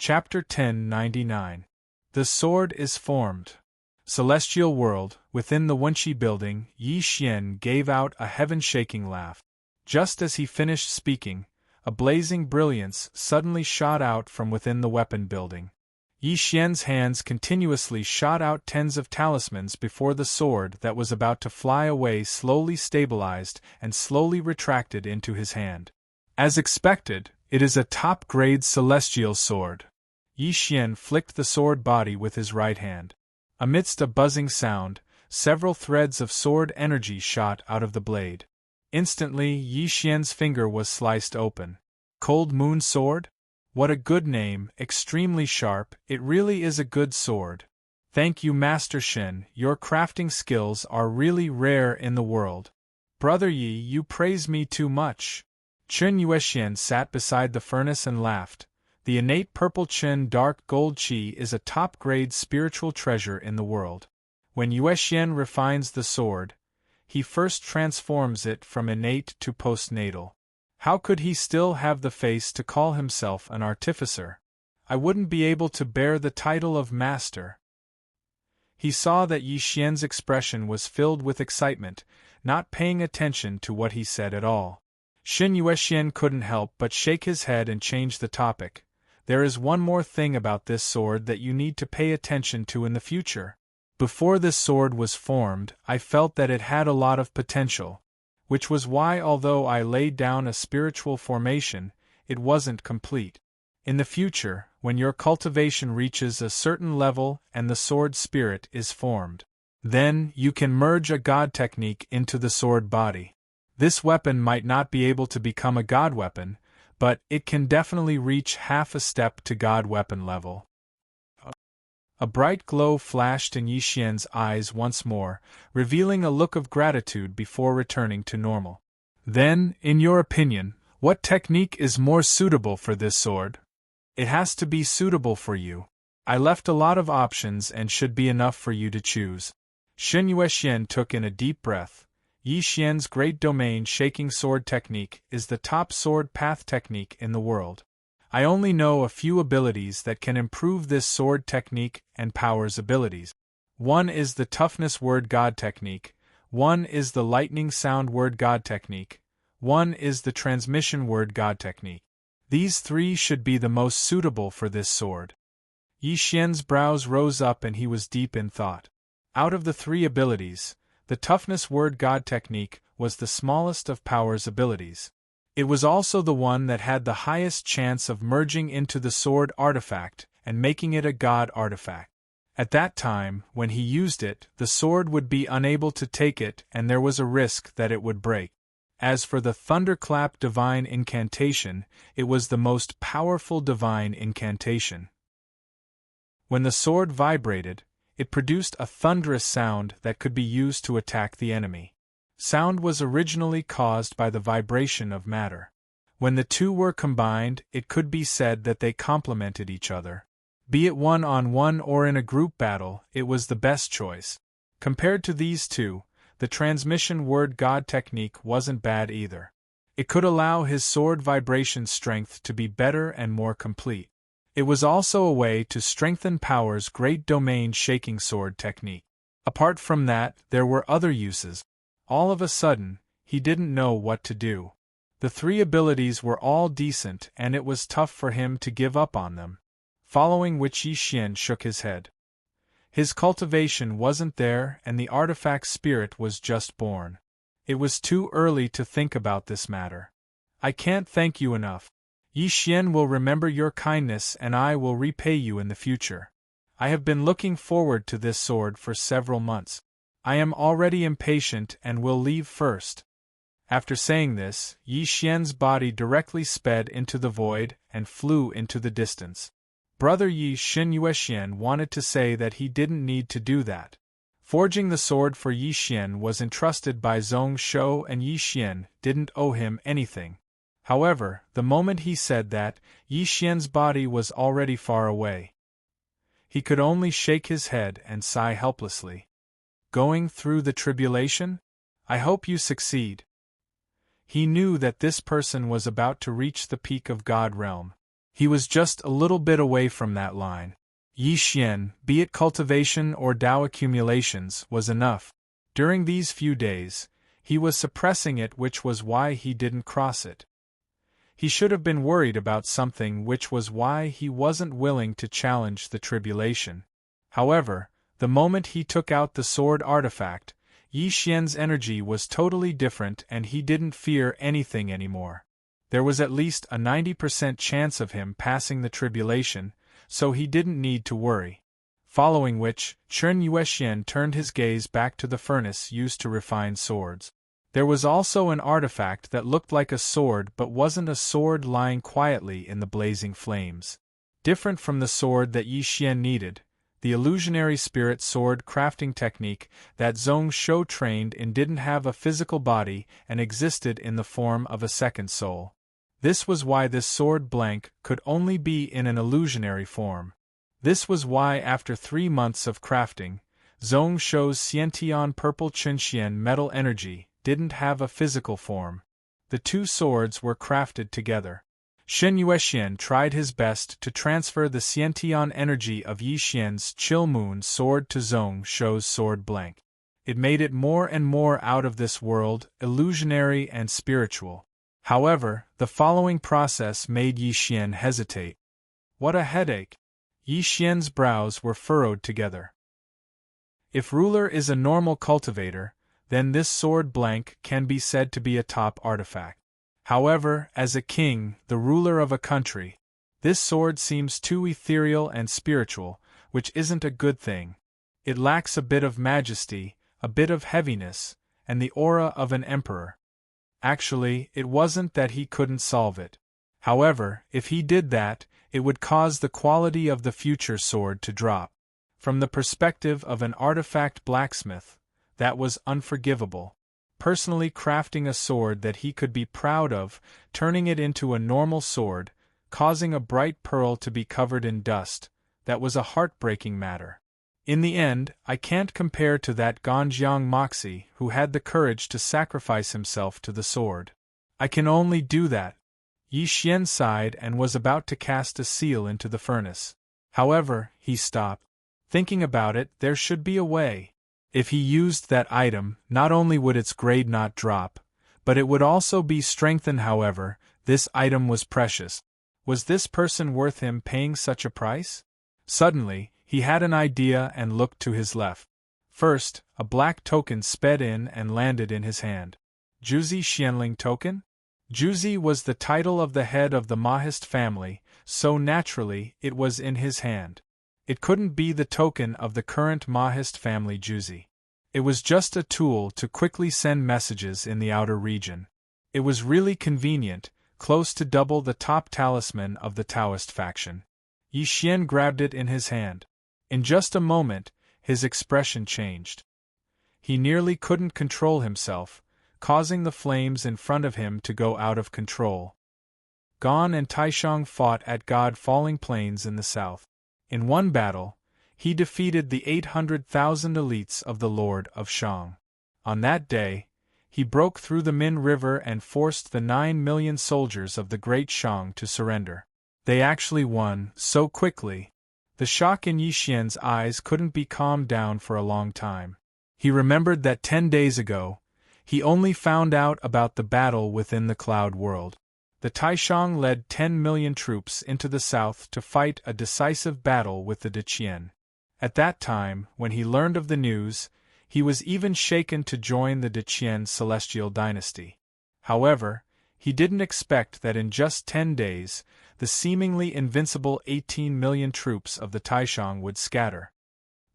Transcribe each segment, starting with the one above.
Chapter 1099. The Sword is Formed. Celestial World, within the Wenqi building, Yi Xian gave out a heaven-shaking laugh. Just as he finished speaking, a blazing brilliance suddenly shot out from within the weapon building. Yi Xian's hands continuously shot out tens of talismans before the sword that was about to fly away slowly stabilized and slowly retracted into his hand. As expected, it is a top-grade celestial sword. Yi Xian flicked the sword body with his right hand. Amidst a buzzing sound, several threads of sword energy shot out of the blade. Instantly, Yi Xian's finger was sliced open. Cold Moon Sword? What a good name, extremely sharp, it really is a good sword. Thank you, Master Shen, your crafting skills are really rare in the world. Brother Yi, you praise me too much. Chen Yuexian sat beside the furnace and laughed. The innate purple Chen dark gold qi is a top-grade spiritual treasure in the world. When Yuexian refines the sword, he first transforms it from innate to postnatal. How could he still have the face to call himself an artificer? I wouldn't be able to bear the title of master. He saw that Yi Xian's expression was filled with excitement, not paying attention to what he said at all. Shen Yuexian couldn't help but shake his head and change the topic. There is one more thing about this sword that you need to pay attention to in the future. Before this sword was formed, I felt that it had a lot of potential, which was why, although I laid down a spiritual formation, it wasn't complete. In the future, when your cultivation reaches a certain level and the sword spirit is formed, then you can merge a god technique into the sword body. This weapon might not be able to become a god weapon, but it can definitely reach half a step to god weapon level. A bright glow flashed in Yi Xian's eyes once more, revealing a look of gratitude before returning to normal. Then, in your opinion, what technique is more suitable for this sword? It has to be suitable for you. I left a lot of options and should be enough for you to choose. Shen Yuexian took in a deep breath. Yi Xian's great domain shaking sword technique is the top sword path technique in the world. I only know a few abilities that can improve this sword technique and powers abilities. One is the toughness word god technique, one is the lightning sound word god technique, one is the transmission word god technique. These three should be the most suitable for this sword. Yi Xian's brows rose up and he was deep in thought. Out of the three abilities, the toughness word god technique was the smallest of powers abilities. It was also the one that had the highest chance of merging into the sword artifact and making it a god artifact. At that time, when he used it, the sword would be unable to take it and there was a risk that it would break. As for the thunderclap divine incantation, it was the most powerful divine incantation. When the sword vibrated, it produced a thunderous sound that could be used to attack the enemy. Sound was originally caused by the vibration of matter. When the two were combined, it could be said that they complemented each other. Be it one-on-one or in a group battle, it was the best choice. Compared to these two, the transmission word god technique wasn't bad either. It could allow his sword vibration strength to be better and more complete. It was also a way to strengthen Power's great domain shaking sword technique. Apart from that, there were other uses. All of a sudden, he didn't know what to do. The three abilities were all decent and it was tough for him to give up on them. Following which Yi Xian shook his head. His cultivation wasn't there and the artifact spirit was just born. It was too early to think about this matter. I can't thank you enough. Yi Xian will remember your kindness and I will repay you in the future. I have been looking forward to this sword for several months. I am already impatient and will leave first. After saying this, Yi Xian's body directly sped into the void and flew into the distance. Brother Yi Shen Yuexian wanted to say that he didn't need to do that. Forging the sword for Yi Xian was entrusted by Zhong Shou and Yi Xian didn't owe him anything. However, the moment he said that, Yi Xian's body was already far away. He could only shake his head and sigh helplessly. Going through the tribulation? I hope you succeed. He knew that this person was about to reach the peak of God realm. He was just a little bit away from that line. Yi Xian, be it cultivation or Dao accumulations, was enough. During these few days, he was suppressing it, which was why he didn't cross it. He should have been worried about something, which was why he wasn't willing to challenge the tribulation. However, the moment he took out the sword artifact, Yi Xian's energy was totally different and he didn't fear anything anymore. There was at least a 90% chance of him passing the tribulation, so he didn't need to worry. Following which, Chen Yuexian turned his gaze back to the furnace used to refine swords. There was also an artifact that looked like a sword but wasn't a sword, lying quietly in the blazing flames. Different from the sword that Yi Xian needed, the illusionary spirit sword crafting technique that Zhong Shou trained in didn't have a physical body and existed in the form of a second soul. This was why this sword blank could only be in an illusionary form. This was why after 3 months of crafting, Zhong Shou's Xiantian purple Qinxian metal energy didn't have a physical form. The two swords were crafted together. Shen Yuexian tried his best to transfer the Xiantian energy of Yi Xian's Chill Moon sword to Zhong Shou's sword blank. It made it more and more out of this world, illusionary and spiritual. However, the following process made Yi Xian hesitate. What a headache! Yi Xian's brows were furrowed together. If ruler is a normal cultivator, then this sword blank can be said to be a top artifact. However, as a king, the ruler of a country, this sword seems too ethereal and spiritual, which isn't a good thing. It lacks a bit of majesty, a bit of heaviness, and the aura of an emperor. Actually, it wasn't that he couldn't solve it. However, if he did that, it would cause the quality of the future sword to drop. From the perspective of an artifact blacksmith, that was unforgivable. Personally crafting a sword that he could be proud of, turning it into a normal sword, causing a bright pearl to be covered in dust, that was a heartbreaking matter. In the end, I can't compare to that Ganjiang Moxie who had the courage to sacrifice himself to the sword. I can only do that. Yi Xian sighed and was about to cast a seal into the furnace. However, he stopped. Thinking about it, there should be a way. If he used that item, not only would its grade not drop, but it would also be strengthened. However, this item was precious. Was this person worth him paying such a price? Suddenly, he had an idea and looked to his left. First, a black token sped in and landed in his hand. Juzi Xianling token? Juzi was the title of the head of the Mahist family, so naturally it was in his hand. It couldn't be the token of the current Mahist family Juzi. It was just a tool to quickly send messages in the outer region. It was really convenient, close to double the top talisman of the Taoist faction. Yi Xian grabbed it in his hand. In just a moment, his expression changed. He nearly couldn't control himself, causing the flames in front of him to go out of control. Gan and Taishang fought at God Falling Plains in the south. In one battle, he defeated the 800,000 elites of the Lord of Shang. On that day, he broke through the Min River and forced the 9 million soldiers of the Great Shang to surrender. They actually won so quickly. The shock in Yi Xian's eyes couldn't be calmed down for a long time. He remembered that 10 days ago, he only found out about the battle within the Cloud World. The Taishang led 10 million troops into the south to fight a decisive battle with the Deqian. At that time, when he learned of the news, he was even shaken to join the Deqian celestial dynasty. However, he didn't expect that in just 10 days, the seemingly invincible 18 million troops of the Taishang would scatter.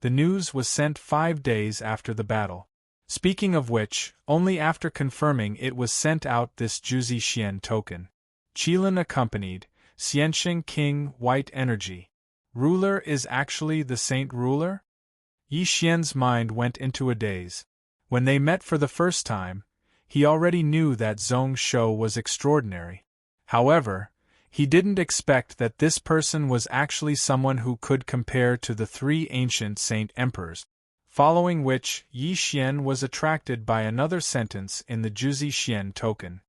The news was sent 5 days after the battle. Speaking of which, only after confirming it was sent out this Juzi Xian token. Qilin accompanied, Xianxing King White Energy. Ruler is actually the Saint Ruler? Yi Xian's mind went into a daze. When they met for the first time, he already knew that Zhong Shou was extraordinary. However, he didn't expect that this person was actually someone who could compare to the 3 ancient saint emperors. Following which, Yi Xian was attracted by another sentence in the Juzi Xian token.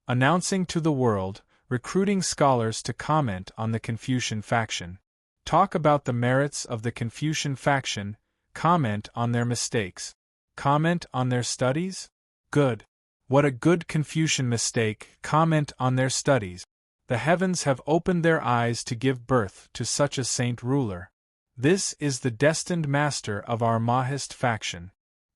Announcing to the world, recruiting scholars to comment on the Confucian faction. Talk about the merits of the Confucian faction, comment on their mistakes. Comment on their studies? Good. What a good Confucian mistake, comment on their studies. The heavens have opened their eyes to give birth to such a saint ruler. This is the destined master of our Mahist faction.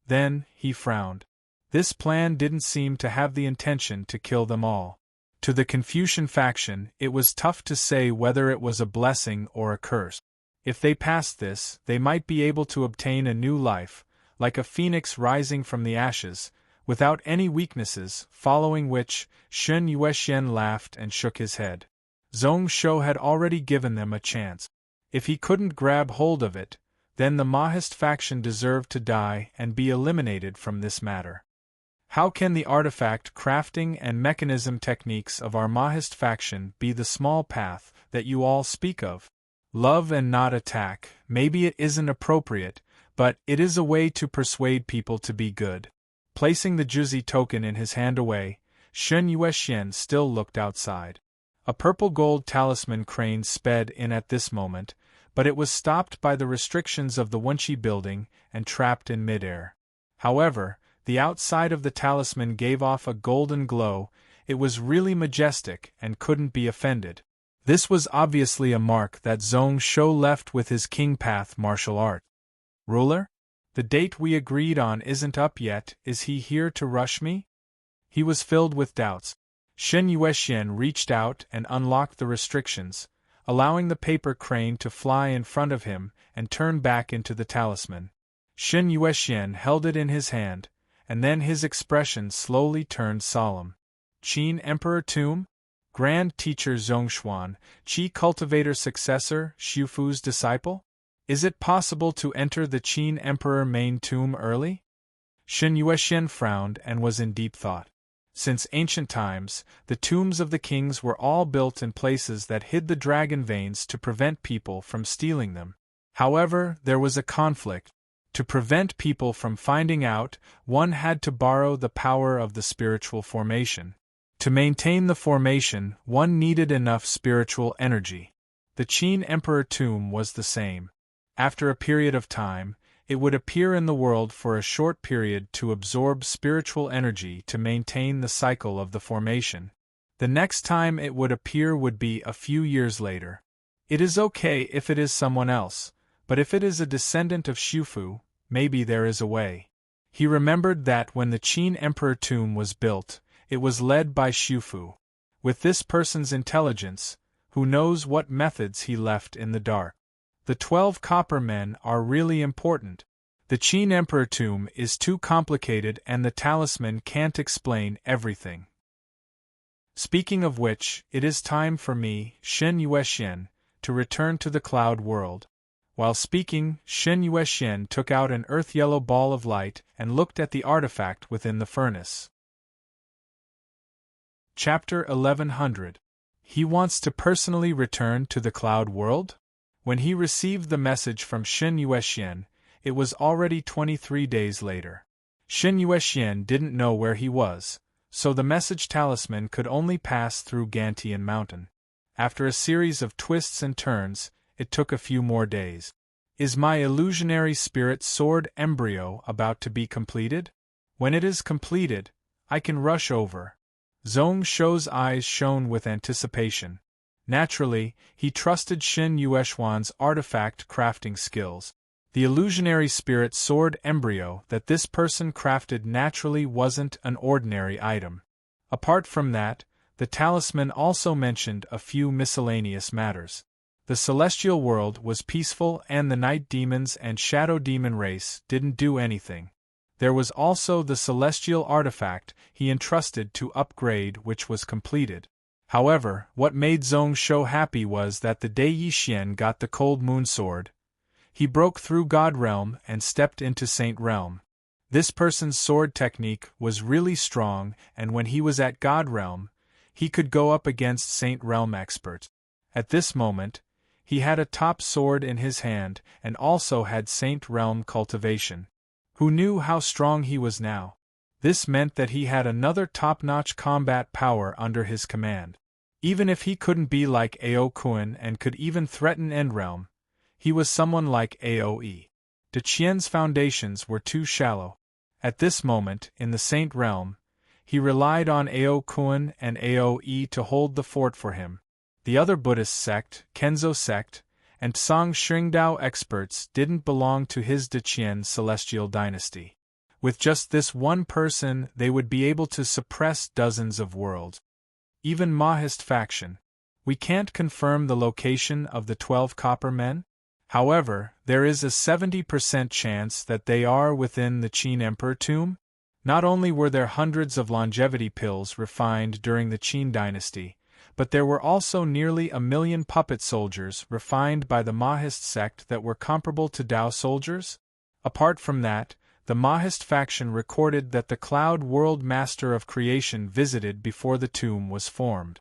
Then, he frowned. This plan didn't seem to have the intention to kill them all. To the Confucian faction, it was tough to say whether it was a blessing or a curse. If they passed this, they might be able to obtain a new life, like a phoenix rising from the ashes, without any weaknesses, following which, Shen Yuexian laughed and shook his head. Zhong Shou had already given them a chance. If he couldn't grab hold of it, then the Mahist faction deserved to die and be eliminated from this matter. How can the artifact crafting and mechanism techniques of our Mahist faction be the small path that you all speak of? Love and not attack, maybe it isn't appropriate, but it is a way to persuade people to be good. Placing the Juzi token in his hand away, Shen Yuexian still looked outside. A purple-gold talisman crane sped in at this moment, but it was stopped by the restrictions of the Wenqi building and trapped in midair. However, the outside of the talisman gave off a golden glow. It was really majestic and couldn't be offended. This was obviously a mark that Zhong Shou left with his King Path martial art. Ruler? The date we agreed on isn't up yet, is he here to rush me? He was filled with doubts. Shen Yuexian reached out and unlocked the restrictions, allowing the paper crane to fly in front of him and turn back into the talisman. Shen Yuexian held it in his hand, and then his expression slowly turned solemn. Qin Emperor Tomb? Grand Teacher Zhongshuan, Qi Cultivator Successor, Xufu's disciple? Is it possible to enter the Qin Emperor main tomb early? Shen Yuexian frowned and was in deep thought. Since ancient times, the tombs of the kings were all built in places that hid the dragon veins to prevent people from stealing them. However, there was a conflict. To prevent people from finding out, one had to borrow the power of the spiritual formation. To maintain the formation, one needed enough spiritual energy. The Qin Emperor tomb was the same. After a period of time, it would appear in the world for a short period to absorb spiritual energy to maintain the cycle of the formation. The next time it would appear would be a few years later. It is okay if it is someone else, but if it is a descendant of Xufu, maybe there is a way. He remembered that when the Qin Emperor tomb was built, it was led by Xufu. With this person's intelligence, who knows what methods he left in the dark? The 12 copper men are really important. The Qin Emperor tomb is too complicated and the talisman can't explain everything. Speaking of which, it is time for me, Shen Yuexian, to return to the cloud world. While speaking, Shen Yuexian took out an earth-yellow ball of light and looked at the artifact within the furnace. Chapter 1100. He wants to personally return to the cloud world? When he received the message from Shen Yuexian, it was already 23 days later. Shen Yuexian didn't know where he was, so the message talisman could only pass through Gantian Mountain. After a series of twists and turns, it took a few more days. Is my illusionary spirit sword embryo about to be completed? When it is completed, I can rush over. Zhong Shou's eyes shone with anticipation. Naturally, he trusted Shen Yuexian's artifact crafting skills. The illusionary spirit sword embryo that this person crafted naturally wasn't an ordinary item. Apart from that, the talisman also mentioned a few miscellaneous matters. The celestial world was peaceful and the night demons and shadow demon race didn't do anything. There was also the celestial artifact he entrusted to upgrade, which was completed. However, what made Zhong Shou happy was that the day Yixian got the Cold Moon Sword, he broke through God Realm and stepped into Saint Realm. This person's sword technique was really strong, and when he was at God Realm, he could go up against Saint Realm experts. At this moment, he had a top sword in his hand and also had Saint Realm cultivation. Who knew how strong he was now? This meant that he had another top-notch combat power under his command. Even if he couldn't be like Aokun and could even threaten Endrealm, he was someone like Aoe. Deqian's foundations were too shallow. At this moment, in the Saint Realm, he relied on Aokun and Aoe to hold the fort for him. The other Buddhist sect, Kenzo sect, and Tsang Xingdao experts didn't belong to his Deqian celestial dynasty. With just this one person, they would be able to suppress dozens of worlds. Even Mahist faction. We can't confirm the location of the 12 copper men. However, there is a 70% chance that they are within the Qin Emperor tomb. Not only were there hundreds of longevity pills refined during the Qin dynasty, but there were also nearly 1 million puppet soldiers refined by the Mahist sect that were comparable to Dao soldiers. Apart from that, the Mahist faction recorded that the Cloud World Master of Creation visited before the tomb was formed.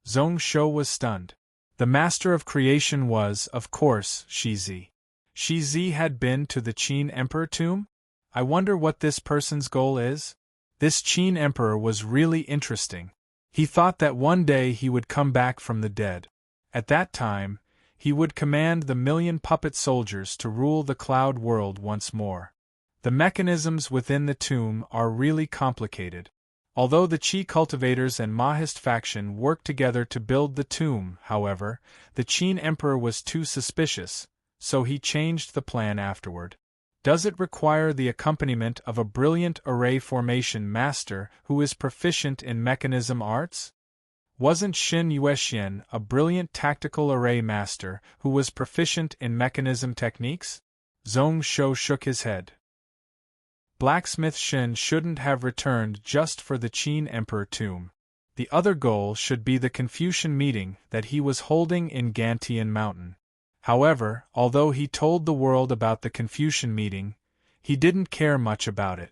Zhong Shou was stunned. The Master of Creation was, of course, Shizi. Shizi had been to the Qin Emperor tomb? I wonder what this person's goal is? This Qin Emperor was really interesting. He thought that one day he would come back from the dead. At that time, he would command the 1 million puppet soldiers to rule the cloud world once more. The mechanisms within the tomb are really complicated. Although the Qi cultivators and Mahist faction worked together to build the tomb, however, the Qin Emperor was too suspicious, so he changed the plan afterward. Does it require the accompaniment of a brilliant array formation master who is proficient in mechanism arts? Wasn't Xin Yuexian a brilliant tactical array master who was proficient in mechanism techniques? Zhong Shou shook his head. Blacksmith Xin shouldn't have returned just for the Qin Emperor tomb. The other goal should be the Confucian meeting that he was holding in Gantian Mountain. However, although he told the world about the Confucian meeting, he didn't care much about it.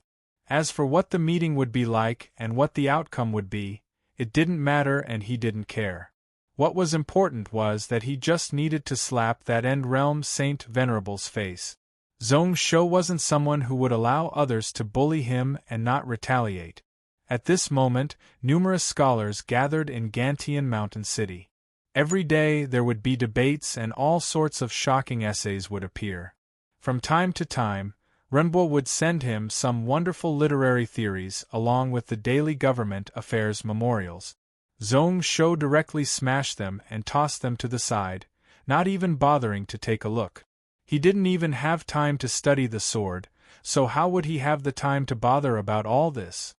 As for what the meeting would be like and what the outcome would be, it didn't matter and he didn't care. What was important was that he just needed to slap that End Realm Saint Venerable's face. Zhong Shou wasn't someone who would allow others to bully him and not retaliate. At this moment, numerous scholars gathered in Gantian Mountain City. Every day there would be debates and all sorts of shocking essays would appear. From time to time, Renbo would send him some wonderful literary theories along with the daily government affairs memorials. Zhong Shou directly smashed them and tossed them to the side, not even bothering to take a look. He didn't even have time to study the sword, so how would he have the time to bother about all this?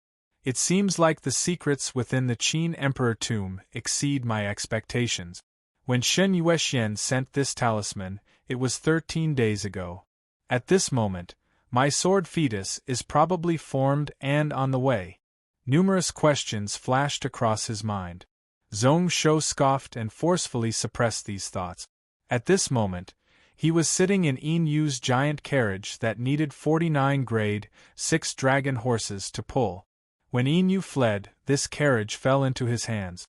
It seems like the secrets within the Qin Emperor tomb exceed my expectations. When Shen Yuexian sent this talisman, it was 13 days ago. At this moment, my sword fetus is probably formed and on the way. Numerous questions flashed across his mind. Zhong Shou scoffed and forcefully suppressed these thoughts. At this moment, he was sitting in Yin Yu's giant carriage that needed 49 grade 6 dragon horses to pull. When Yin Yu fled, this carriage fell into his hands.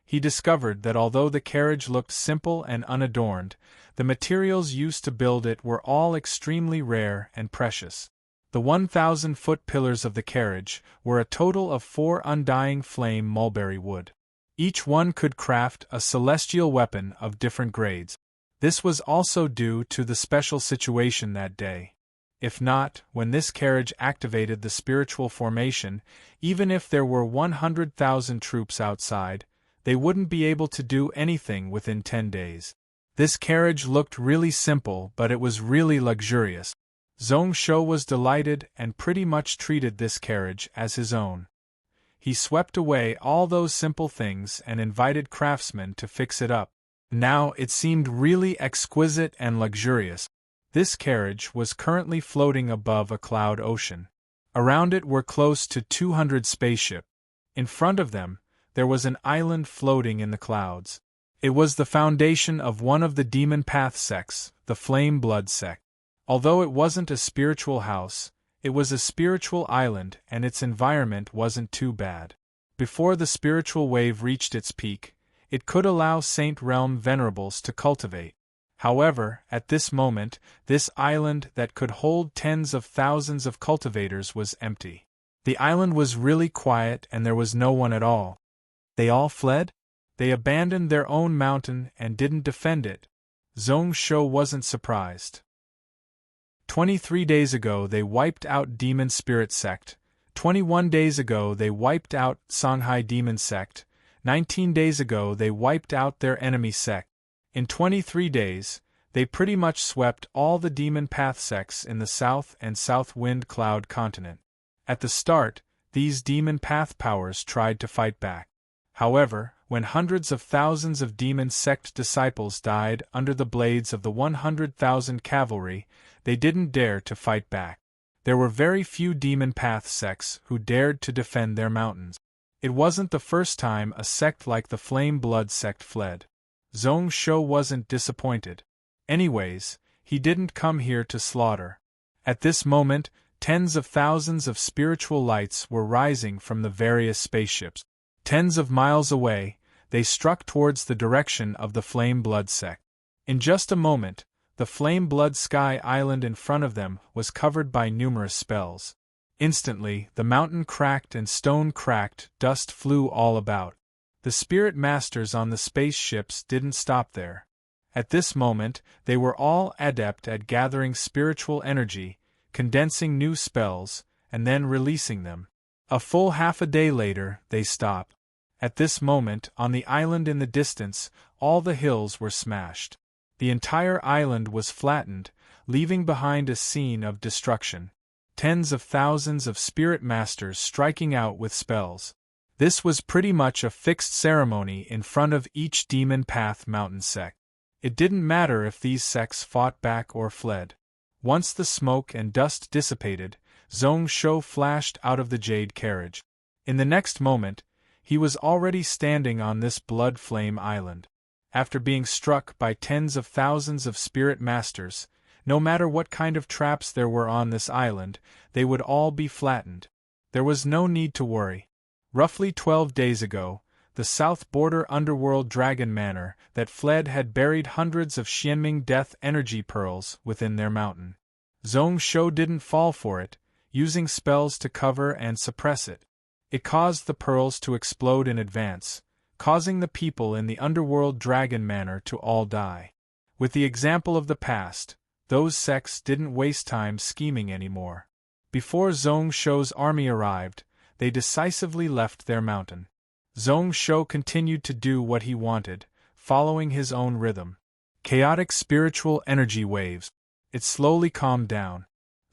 He discovered that although the carriage looked simple and unadorned, the materials used to build it were all extremely rare and precious. The 1,000-foot pillars of the carriage were a total of 4 undying flame mulberry wood. Each one could craft a celestial weapon of different grades. This was also due to the special situation that day. If not, when this carriage activated the spiritual formation, even if there were 100,000 troops outside, they wouldn't be able to do anything within 10 days. This carriage looked really simple, but it was really luxurious. Zhong Shou was delighted and pretty much treated this carriage as his own. He swept away all those simple things and invited craftsmen to fix it up. Now it seemed really exquisite and luxurious. This carriage was currently floating above a cloud ocean. Around it were close to 200 spaceships. In front of them, there was an island floating in the clouds. It was the foundation of one of the demon path sects, the Flame Blood sect. Although it wasn't a spiritual house, it was a spiritual island and its environment wasn't too bad. Before the spiritual wave reached its peak, it could allow Saint Realm Venerables to cultivate. However, at this moment, this island that could hold tens of thousands of cultivators was empty. The island was really quiet and there was no one at all. They all fled? They abandoned their own mountain and didn't defend it. Zhong Shou wasn't surprised. 23 days ago they wiped out Demon Spirit Sect. 21 days ago they wiped out Songhai Demon Sect. 19 days ago they wiped out their enemy sect. In 23 days, they pretty much swept all the Demon Path sects in the South and South Wind Cloud continent. At the start, these Demon Path powers tried to fight back. However, when hundreds of thousands of Demon Sect disciples died under the blades of the 100,000 cavalry, they didn't dare to fight back. There were very few Demon Path sects who dared to defend their mountains. It wasn't the first time a sect like the Flame Blood sect fled. Zhong Shou wasn't disappointed. Anyways, he didn't come here to slaughter. At this moment, tens of thousands of spiritual lights were rising from the various spaceships. Tens of miles away, they struck towards the direction of the Flame Blood sect. In just a moment, the Flame Blood Sky Island in front of them was covered by numerous spells. Instantly, the mountain cracked and stone cracked, dust flew all about. The spirit masters on the spaceships didn't stop there. At this moment, they were all adept at gathering spiritual energy, condensing new spells, and then releasing them. A full half a day later, they stopped. At this moment, on the island in the distance, all the hills were smashed. The entire island was flattened, leaving behind a scene of destruction. Tens of thousands of spirit masters striking out with spells. This was pretty much a fixed ceremony in front of each Demon Path mountain sect. It didn't matter if these sects fought back or fled. Once the smoke and dust dissipated, Zhong Shou flashed out of the jade carriage. In the next moment, he was already standing on this blood flame island. After being struck by tens of thousands of spirit masters, no matter what kind of traps there were on this island, they would all be flattened. There was no need to worry. Roughly 12 days ago, the South Border Underworld Dragon Manor that fled had buried hundreds of Xianming Death Energy Pearls within their mountain. Zhong Shou didn't fall for it, using spells to cover and suppress it. It caused the pearls to explode in advance, causing the people in the Underworld Dragon Manor to all die. With the example of the past, those sects didn't waste time scheming anymore. Before Zhong Shou's army arrived, they decisively left their mountain. Zhong Shou continued to do what he wanted, following his own rhythm. Chaotic spiritual energy waves. It slowly calmed down.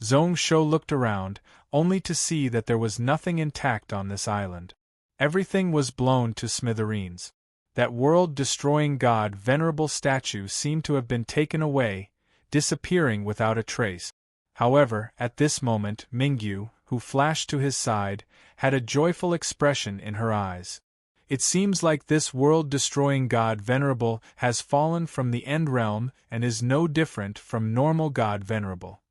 Zhong Shou looked around, only to see that there was nothing intact on this island. Everything was blown to smithereens. That world-destroying god venerable statue seemed to have been taken away, disappearing without a trace. However, at this moment Mingyu, who flashed to his side, had a joyful expression in her eyes. It seems like this world-destroying god venerable has fallen from the End Realm and is no different from normal god venerable.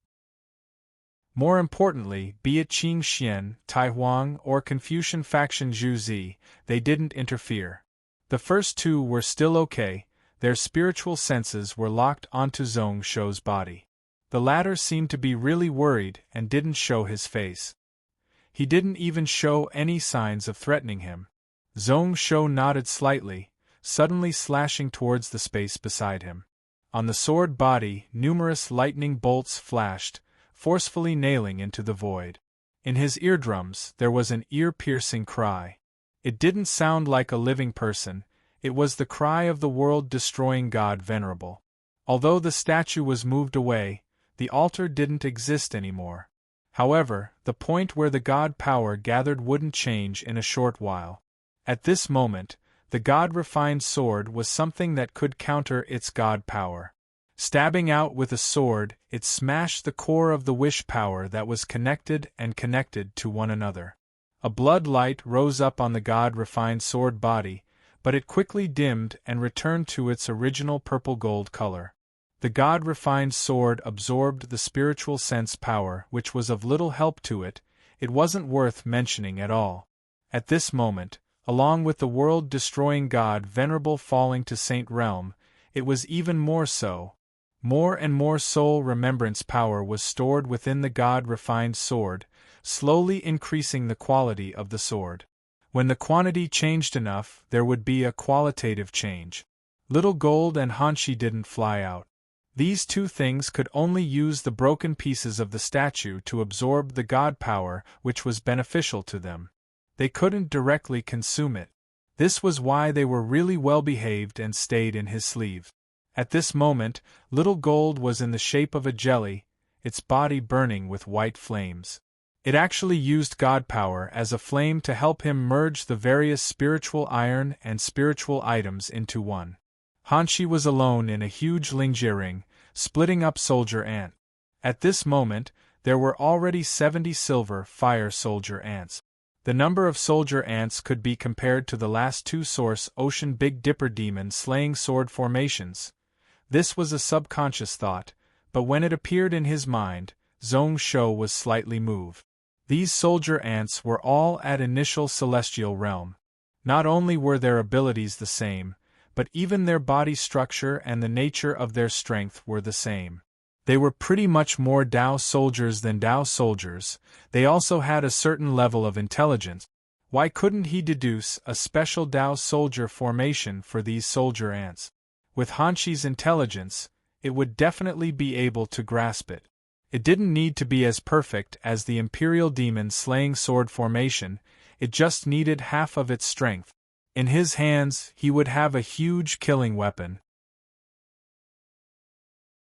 More importantly, be it Qing Xian, Tai Huang, or Confucian faction Zhu Zi, they didn't interfere. The first two were still okay, their spiritual senses were locked onto Zhong Shou's body. The latter seemed to be really worried and didn't show his face. He didn't even show any signs of threatening him. Zhong Shou nodded slightly, suddenly slashing towards the space beside him. On the sword body, numerous lightning bolts flashed, forcefully nailing into the void. In his eardrums, there was an ear-piercing cry. It didn't sound like a living person, it was the cry of the world-destroying god venerable. Although the statue was moved away, the altar didn't exist anymore. However, the point where the god power gathered wouldn't change in a short while. At this moment, the god-refined sword was something that could counter its god power. Stabbing out with a sword, it smashed the core of the wish power that was connected to one another. A blood light rose up on the god-refined sword body, but it quickly dimmed and returned to its original purple-gold color. The god-refined sword absorbed the spiritual sense power which was of little help to it, it wasn't worth mentioning at all. At this moment, along with the world-destroying god venerable falling to Saint Realm, it was even more so. More and more soul remembrance power was stored within the god-refined sword, slowly increasing the quality of the sword. When the quantity changed enough, there would be a qualitative change. Little Gold and Hanshi didn't fly out. These two things could only use the broken pieces of the statue to absorb the god power which was beneficial to them. They couldn't directly consume it. This was why they were really well behaved and stayed in his sleeve. At this moment, Little Gold was in the shape of a jelly, its body burning with white flames. It actually used god power as a flame to help him merge the various spiritual iron and spiritual items into one. Hanshi was alone in a huge Lingjering, splitting up soldier ant. At this moment, there were already 70 silver fire soldier ants. The number of soldier ants could be compared to the last two Source Ocean Big Dipper demon slaying sword formations. This was a subconscious thought, but when it appeared in his mind, Zhong Shou was slightly moved. These soldier ants were all at initial celestial realm. Not only were their abilities the same, but even their body structure and the nature of their strength were the same. They were pretty much more Dao soldiers than Dao soldiers. They also had a certain level of intelligence. Why couldn't he deduce a special Dao soldier formation for these soldier ants? With Hanshi's intelligence, it would definitely be able to grasp it. It didn't need to be as perfect as the Imperial Demon slaying sword formation, it just needed half of its strength. In his hands, he would have a huge killing weapon.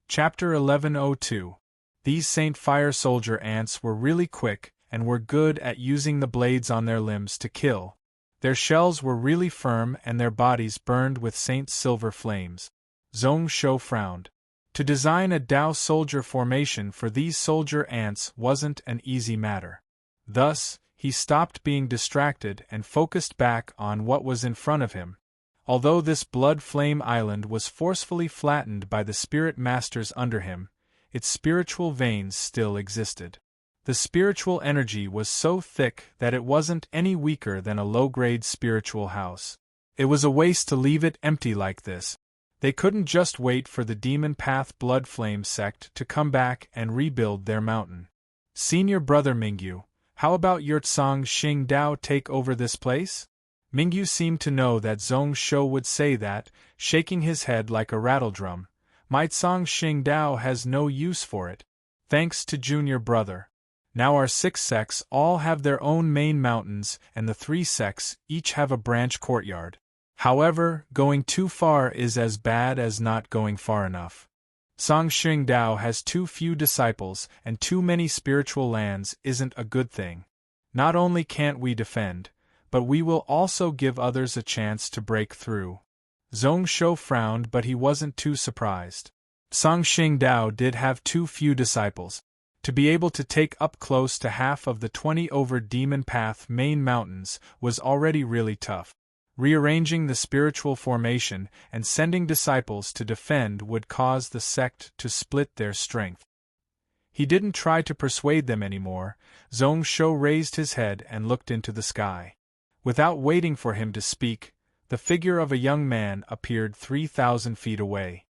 Chapter 1102. These Saint Fire Soldier ants were really quick and were good at using the blades on their limbs to kill. Their shells were really firm and their bodies burned with Saint Silver flames. Zhong Shou frowned. To design a Dao soldier formation for these soldier ants wasn't an easy matter. Thus, he stopped being distracted and focused back on what was in front of him. Although this blood flame island was forcefully flattened by the spirit masters under him, its spiritual veins still existed. The spiritual energy was so thick that it wasn't any weaker than a low-grade spiritual house. It was a waste to leave it empty like this. They couldn't just wait for the Demon Path Blood Flame sect to come back and rebuild their mountain. Senior Brother Mingyu, how about your Tsang Xing Dao take over this place? Mingyu seemed to know that Zhong Shou would say that, shaking his head like a rattledrum. My Tsang Xing Dao has no use for it. Thanks to Junior Brother. Now our 6 sects all have their own main mountains and the 3 sects each have a branch courtyard. However, going too far is as bad as not going far enough. Tsang Xing Dao has too few disciples and too many spiritual lands isn't a good thing. Not only can't we defend, but we will also give others a chance to break through. Zhong Shou frowned, but he wasn't too surprised. Tsang Xing Dao did have too few disciples. To be able to take up close to half of the 20 over Demon Path main mountains was already really tough. Rearranging the spiritual formation and sending disciples to defend would cause the sect to split their strength. He didn't try to persuade them anymore. Zhong Shou raised his head and looked into the sky. Without waiting for him to speak, the figure of a young man appeared 3,000 feet away.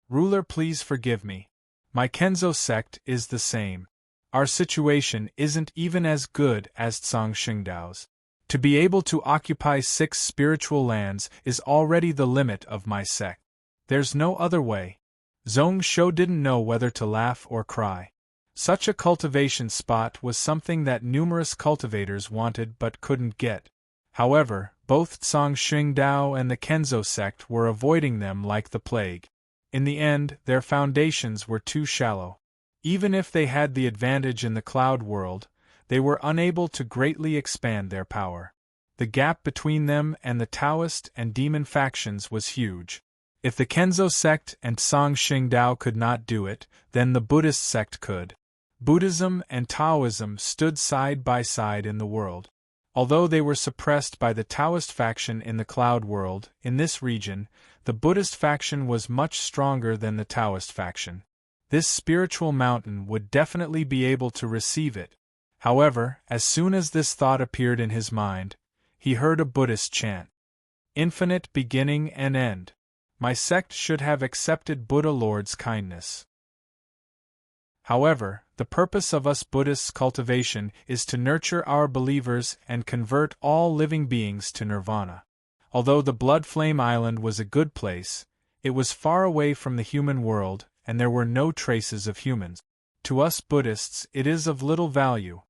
Ruler, please forgive me. My Kenzo sect is the same. Our situation isn't even as good as Tsang Xing Dao's. To be able to occupy 6 spiritual lands is already the limit of my sect. There's no other way. Zhong Shou didn't know whether to laugh or cry. Such a cultivation spot was something that numerous cultivators wanted but couldn't get. However, both Tsang Xing Dao and the Kenzo sect were avoiding them like the plague. In the end, their foundations were too shallow. Even if they had the advantage in the cloud world, they were unable to greatly expand their power. The gap between them and the Taoist and demon factions was huge. If the Kenzo sect and Tsang Xing Dao could not do it, then the Buddhist sect could. Buddhism and Taoism stood side by side in the world. Although they were suppressed by the Taoist faction in the cloud world, in this region, the Buddhist faction was much stronger than the Taoist faction. This spiritual mountain would definitely be able to receive it. However, as soon as this thought appeared in his mind, he heard a Buddhist chant. Infinite beginning and end. My sect should have accepted Buddha Lord's kindness. However, The purpose of us Buddhists' cultivation is to nurture our believers and convert all living beings to nirvana. Although the Blood Flame Island was a good place, it was far away from the human world, and there were no traces of humans. To us Buddhists, it is of little value.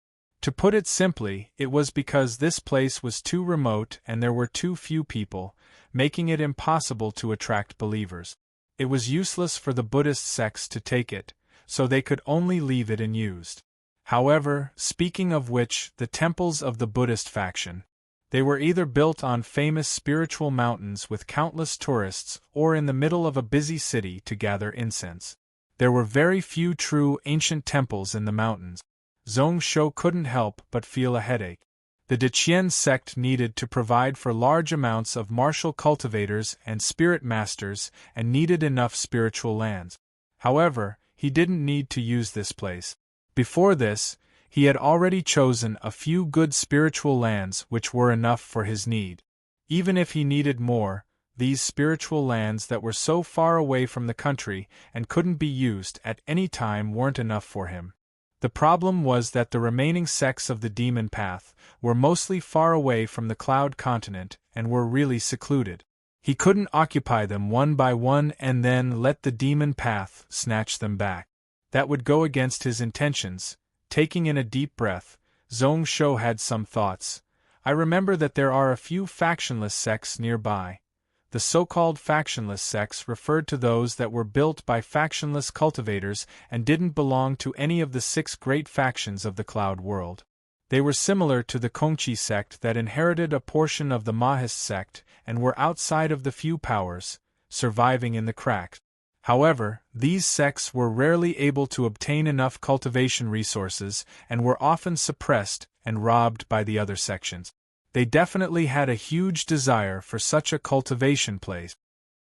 To put it simply, it was because this place was too remote and there were too few people, making it impossible to attract believers. It was useless for the Buddhist sects to take it, so they could only leave it unused. However, speaking of which, the temples of the Buddhist faction, they were either built on famous spiritual mountains with countless tourists or in the middle of a busy city to gather incense. There were very few true ancient temples in the mountains. Zhong Shou couldn't help but feel a headache. The Deqian sect needed to provide for large amounts of martial cultivators and spirit masters and needed enough spiritual lands. However, he didn't need to use this place. Before this, he had already chosen a few good spiritual lands which were enough for his need. Even if he needed more, these spiritual lands that were so far away from the country and couldn't be used at any time weren't enough for him. The problem was that the remaining sects of the Demon Path were mostly far away from the Cloud Continent and were really secluded. He couldn't occupy them one by one and then let the Demon Path snatch them back. That would go against his intentions. Taking in a deep breath, Zhong Shou had some thoughts. I remember that there are a few factionless sects nearby. The so-called factionless sects referred to those that were built by factionless cultivators and didn't belong to any of the 6 great factions of the Cloud World. They were similar to the Kongqi sect that inherited a portion of the Mahist sect and were outside of the few powers, surviving in the cracks. However, these sects were rarely able to obtain enough cultivation resources and were often suppressed and robbed by the other sections. They definitely had a huge desire for such a cultivation place.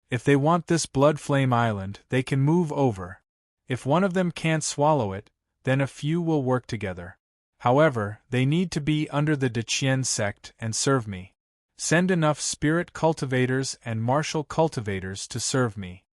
If they want this Blood Flame Island, they can move over. If one of them can't swallow it, then a few will work together. However, they need to be under the Deqian sect and serve me. Send enough spirit cultivators and martial cultivators to serve me.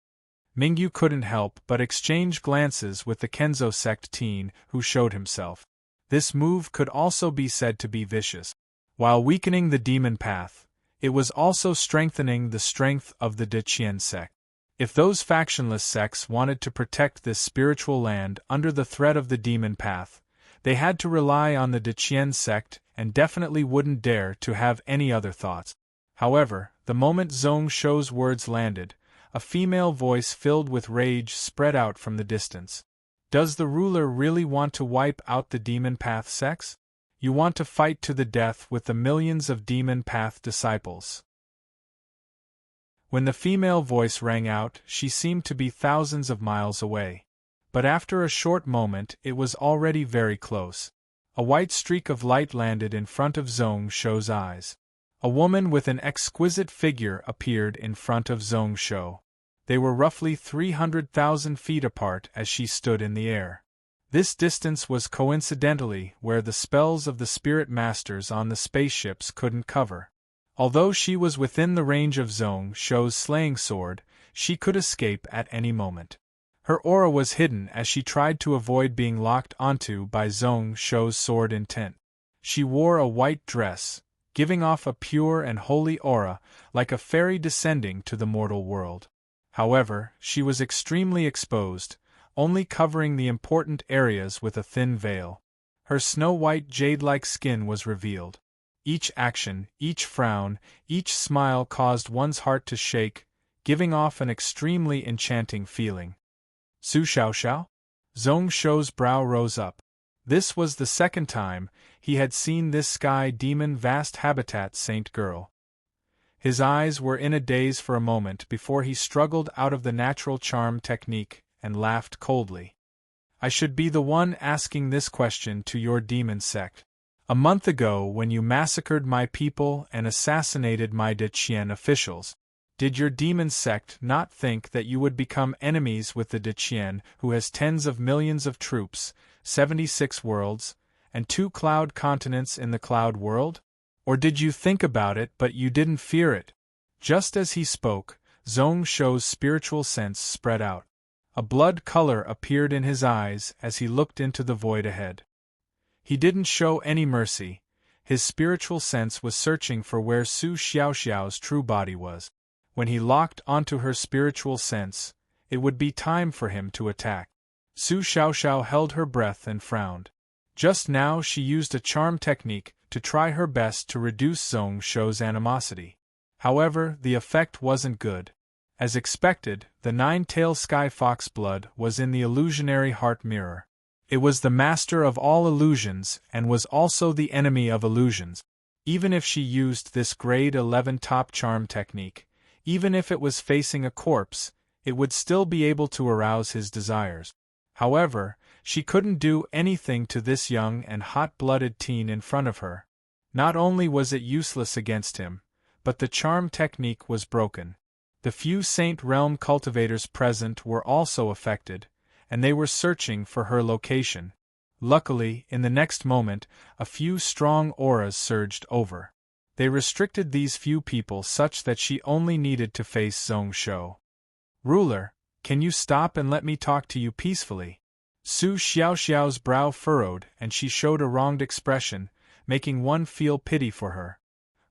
Mingyu couldn't help but exchange glances with the Kenzo sect teen who showed himself. This move could also be said to be vicious. While weakening the Demon Path, it was also strengthening the strength of the Deqian sect. If those factionless sects wanted to protect this spiritual land under the threat of the Demon Path, they had to rely on the Deqian sect and definitely wouldn't dare to have any other thoughts. However, the moment Zhong Shou's words landed, a female voice filled with rage spread out from the distance. Does the ruler really want to wipe out the Demon Path sects? You want to fight to the death with the millions of Demon Path disciples. When the female voice rang out, she seemed to be thousands of miles away. But after a short moment it was already very close. A white streak of light landed in front of Zhong Shou's eyes. A woman with an exquisite figure appeared in front of Zhong Shou. They were roughly 300,000 feet apart as she stood in the air. This distance was coincidentally where the spells of the spirit masters on the spaceships couldn't cover. Although she was within the range of Zhong Shou's slaying sword, she could escape at any moment. Her aura was hidden as she tried to avoid being locked onto by Zhong Shou's sword intent. She wore a white dress, giving off a pure and holy aura, like a fairy descending to the mortal world. However, she was extremely exposed, only covering the important areas with a thin veil. Her snow-white jade-like skin was revealed. Each action, each frown, each smile caused one's heart to shake, giving off an extremely enchanting feeling. Su Xiaoxiao? Zhong Shou's brow rose up. This was the second time he had seen this sky demon vast habitat saint girl. His eyes were in a daze for a moment before he struggled out of the natural charm technique and laughed coldly. I should be the one asking this question to your demon sect. A month ago, when you massacred my people and assassinated my Deqian officials, did your demon sect not think that you would become enemies with the Deqian, who has tens of millions of troops, 76 worlds, and 2 cloud continents in the cloud world? Or did you think about it but you didn't fear it? Just as he spoke, Zhong Shou's spiritual sense spread out. A blood color appeared in his eyes as he looked into the void ahead. He didn't show any mercy. His spiritual sense was searching for where Su Xiaoxiao's true body was. When he locked onto her spiritual sense, it would be time for him to attack. Su Xiaoxiao held her breath and frowned. Just now she used a charm technique to try her best to reduce Zhong Shou's animosity. However, the effect wasn't good. As expected, the nine-tailed sky fox blood was in the illusionary heart mirror. It was the master of all illusions and was also the enemy of illusions. Even if she used this grade 11 top charm technique, even if it was facing a corpse, it would still be able to arouse his desires. However, she couldn't do anything to this young and hot-blooded teen in front of her. Not only was it useless against him, but the charm technique was broken. The few Saint Realm cultivators present were also affected, and they were searching for her location. Luckily, in the next moment, a few strong auras surged over. They restricted these few people such that she only needed to face Zhong Shou. "Ruler, can you stop and let me talk to you peacefully?" Su Xiaoxiao's brow furrowed and she showed a wronged expression, making one feel pity for her.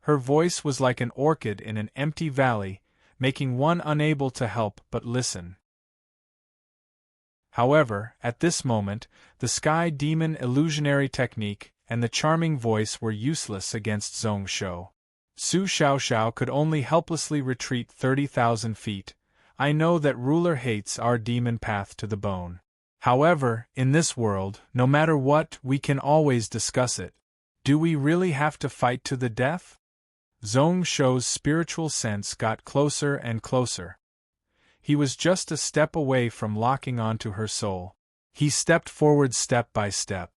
Her voice was like an orchid in an empty valley, making one unable to help but listen. However, at this moment, the Sky Demon illusionary technique and the charming voice were useless against Zhong Shou. Su Xiaoxiao could only helplessly retreat 30,000 feet. "I know that ruler hates our demon path to the bone. However, in this world, no matter what, we can always discuss it. Do we really have to fight to the death?" Zhong Shou's spiritual sense got closer and closer. He was just a step away from locking onto her soul. He stepped forward step by step.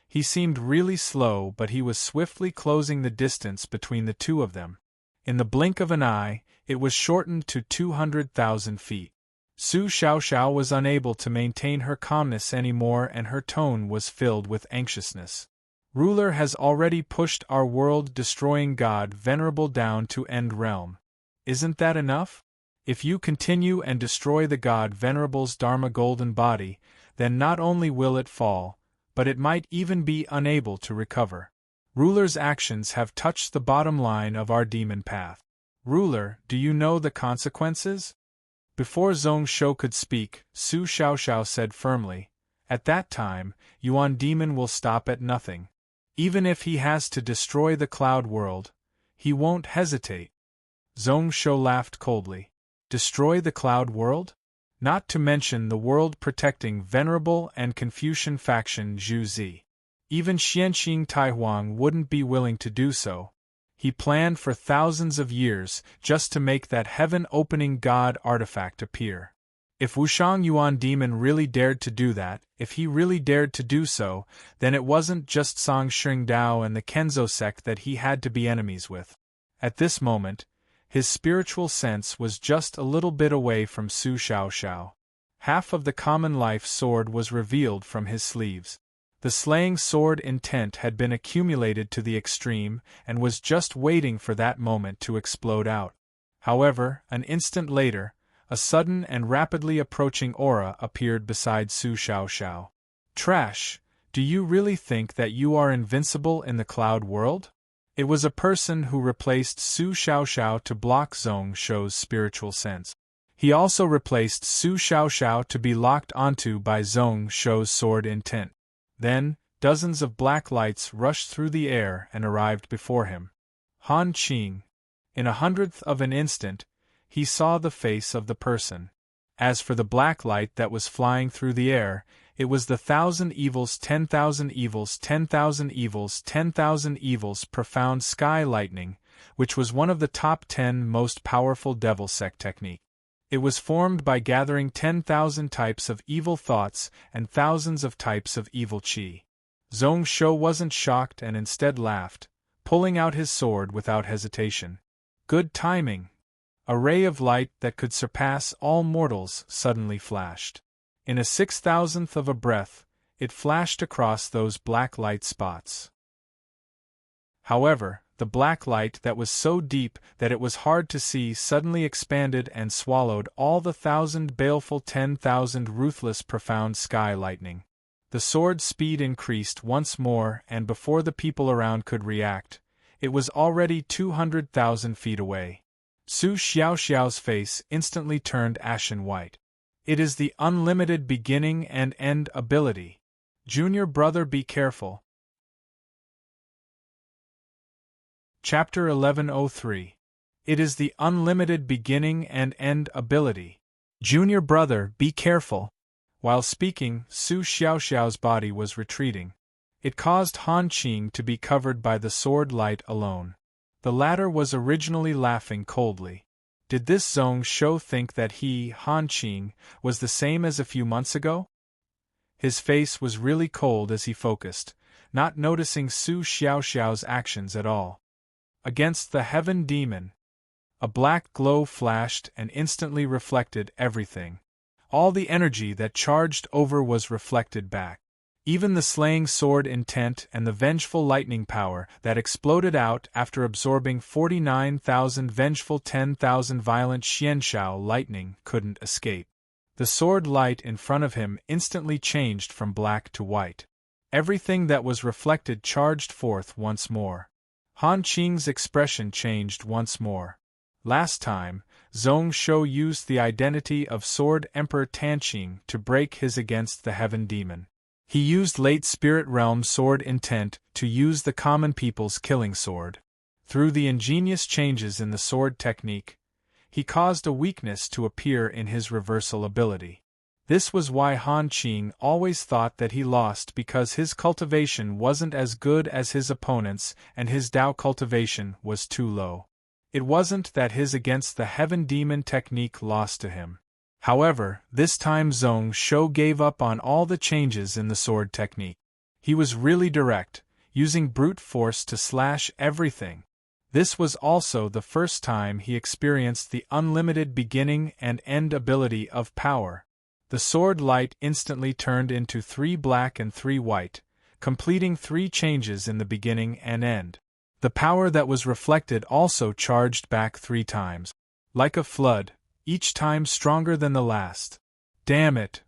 He seemed really slow, but he was swiftly closing the distance between the two of them. In the blink of an eye, it was shortened to 200,000 feet. Su Xiaoxiao was unable to maintain her calmness anymore and her tone was filled with anxiousness. "Ruler has already pushed our world-destroying god Venerable down to End Realm. Isn't that enough? If you continue and destroy the god Venerable's Dharma golden body, then not only will it fall, but it might even be unable to recover. Ruler's actions have touched the bottom line of our demon path. Ruler, do you know the consequences?" Before Zhong Shou could speak, Su Xiaoxiao said firmly, "At that time, Yuan Demon will stop at nothing. Even if he has to destroy the cloud world, he won't hesitate." Zhong Shou laughed coldly. "Destroy the cloud world? Not to mention the world protecting Venerable and Confucian faction Zhu Zi. Even Xianxing Taihuang wouldn't be willing to do so. He planned for thousands of years just to make that heaven-opening god artifact appear. If Wushang Yuan Demon really dared to do that, if he really dared to do so, then it wasn't just Song Shing Dao and the Kenzo sect that he had to be enemies with. At this moment, his spiritual sense was just a little bit away from Su Xiaoxiao. Half of the common life sword was revealed from his sleeves. The slaying sword intent had been accumulated to the extreme and was just waiting for that moment to explode out. However, an instant later, a sudden and rapidly approaching aura appeared beside Su Xiaoxiao. "Trash, do you really think that you are invincible in the cloud world?" It was a person who replaced Su Xiaoxiao to block Zhong Shou's spiritual sense. He also replaced Su Xiaoxiao to be locked onto by Zhong Shou's sword intent. Then, dozens of black lights rushed through the air and arrived before him. Han Qing. In 1/100th of an instant, he saw the face of the person. As for the black light that was flying through the air, it was the 1,000 evils 10,000 evils 10,000 evils 10,000 evils profound sky lightning, which was one of the top 10 most powerful devil sect technique. It was formed by gathering 10,000 types of evil thoughts and thousands of types of evil qi. Zhong Shou wasn't shocked and instead laughed, pulling out his sword without hesitation. Good timing! A ray of light that could surpass all mortals suddenly flashed. In a 6,000th of a breath, it flashed across those black light spots. However, The black light that was so deep that it was hard to see suddenly expanded and swallowed all the 1,000 baleful 10,000 ruthless profound sky lightning. The sword's speed increased once more, and before the people around could react, it was already 200,000 feet away. Su Xiaoxiao's face instantly turned ashen white. It is the unlimited beginning and end ability. Junior brother, be careful. Chapter 1103. It is the unlimited beginning and end ability. Junior brother, be careful. While speaking, Su Xiaoxiao's body was retreating. It caused Han Qing to be covered by the sword light alone. The latter was originally laughing coldly. Did this Zhong Shou think that he, Han Qing, was the same as a few months ago? His face was really cold as he focused, not noticing Su Xiaoxiao's actions at all. Against the heaven demon. A black glow flashed and instantly reflected everything. All the energy that charged over was reflected back. Even the slaying sword intent and the vengeful lightning power that exploded out after absorbing 49,000 vengeful 10,000 violent Xianshao lightning couldn't escape. The sword light in front of him instantly changed from black to white. Everything that was reflected charged forth once more. Han Qing's expression changed once more. Last time, Zhong Shou used the identity of Sword Emperor Tanqing to break his against the heaven demon. He used late spirit realm sword intent to use the common people's killing sword. Through the ingenious changes in the sword technique, he caused a weakness to appear in his reversal ability. This was why Han Qing always thought that he lost, because his cultivation wasn't as good as his opponent's and his Dao cultivation was too low. It wasn't that his against the heaven demon technique lost to him. However, this time Zhong Shou gave up on all the changes in the sword technique. He was really direct, using brute force to slash everything. This was also the first time he experienced the unlimited beginning and end ability of power. The sword light instantly turned into 3 black and 3 white, completing 3 changes in the beginning and end. The power that was reflected also charged back 3 times. Like a flood, each time stronger than the last. Damn it!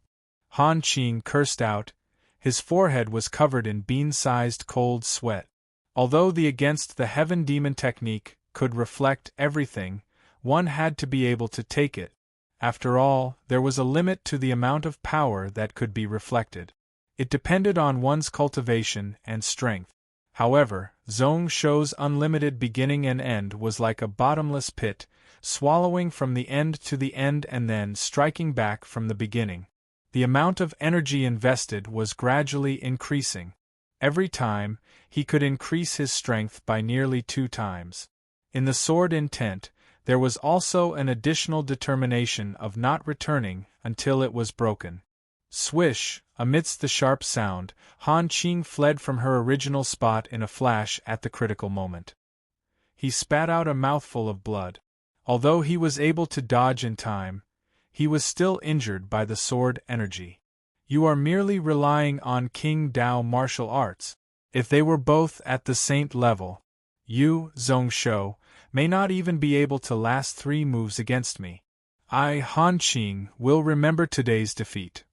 Han Qing cursed out. His forehead was covered in bean-sized cold sweat. Although the against the heaven demon technique could reflect everything, one had to be able to take it. After all, there was a limit to the amount of power that could be reflected. It depended on one's cultivation and strength. However, Zhong Shou's unlimited beginning and end was like a bottomless pit, swallowing from the end to the end and then striking back from the beginning. The amount of energy invested was gradually increasing. Every time, he could increase his strength by nearly 2 times. In the sword intent, there was also an additional determination of not returning until it was broken. Swish! Amidst the sharp sound, Han Qing fled from her original spot in a flash at the critical moment. He spat out a mouthful of blood. Although he was able to dodge in time, he was still injured by the sword energy. You are merely relying on King Dao martial arts. If they were both at the saint level, you, Zhong Shou, may not even be able to last 3 moves against me. I, Han Qing, will remember today's defeat.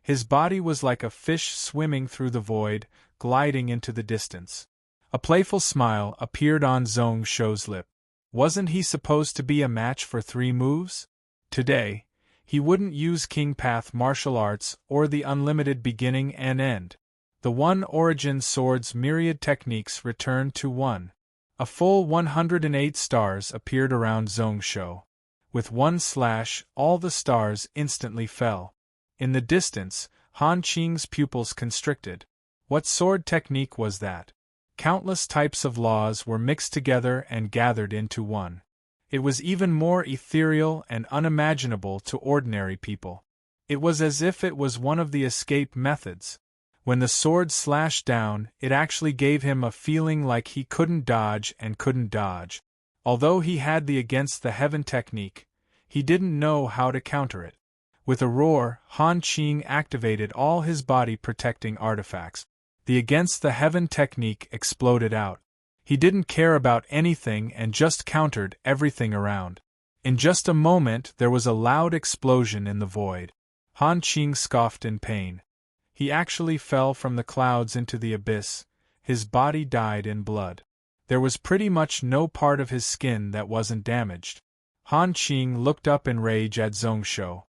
His body was like a fish swimming through the void, gliding into the distance. A playful smile appeared on Zhong Shou's lip. Wasn't he supposed to be a match for 3 moves? Today, he wouldn't use King Path martial arts or the unlimited beginning and end. The One Origin Sword's myriad techniques returned to 1. A full 108 stars appeared around Zhong Shou. With 1 slash, all the stars instantly fell. In the distance, Han Qing's pupils constricted. What sword technique was that? Countless types of laws were mixed together and gathered into one. It was even more ethereal and unimaginable to ordinary people. It was as if it was one of the escape methods. When the sword slashed down, it actually gave him a feeling like he couldn't dodge and couldn't dodge. Although he had the against the heaven technique, he didn't know how to counter it. With a roar, Han Qing activated all his body protecting artifacts. The against the heaven technique exploded out. He didn't care about anything and just countered everything around. In just a moment there was a loud explosion in the void. Han Qing scoffed in pain. He actually fell from the clouds into the abyss. His body died in blood. There was pretty much no part of his skin that wasn't damaged. Han Qing looked up in rage at Zhong Shou.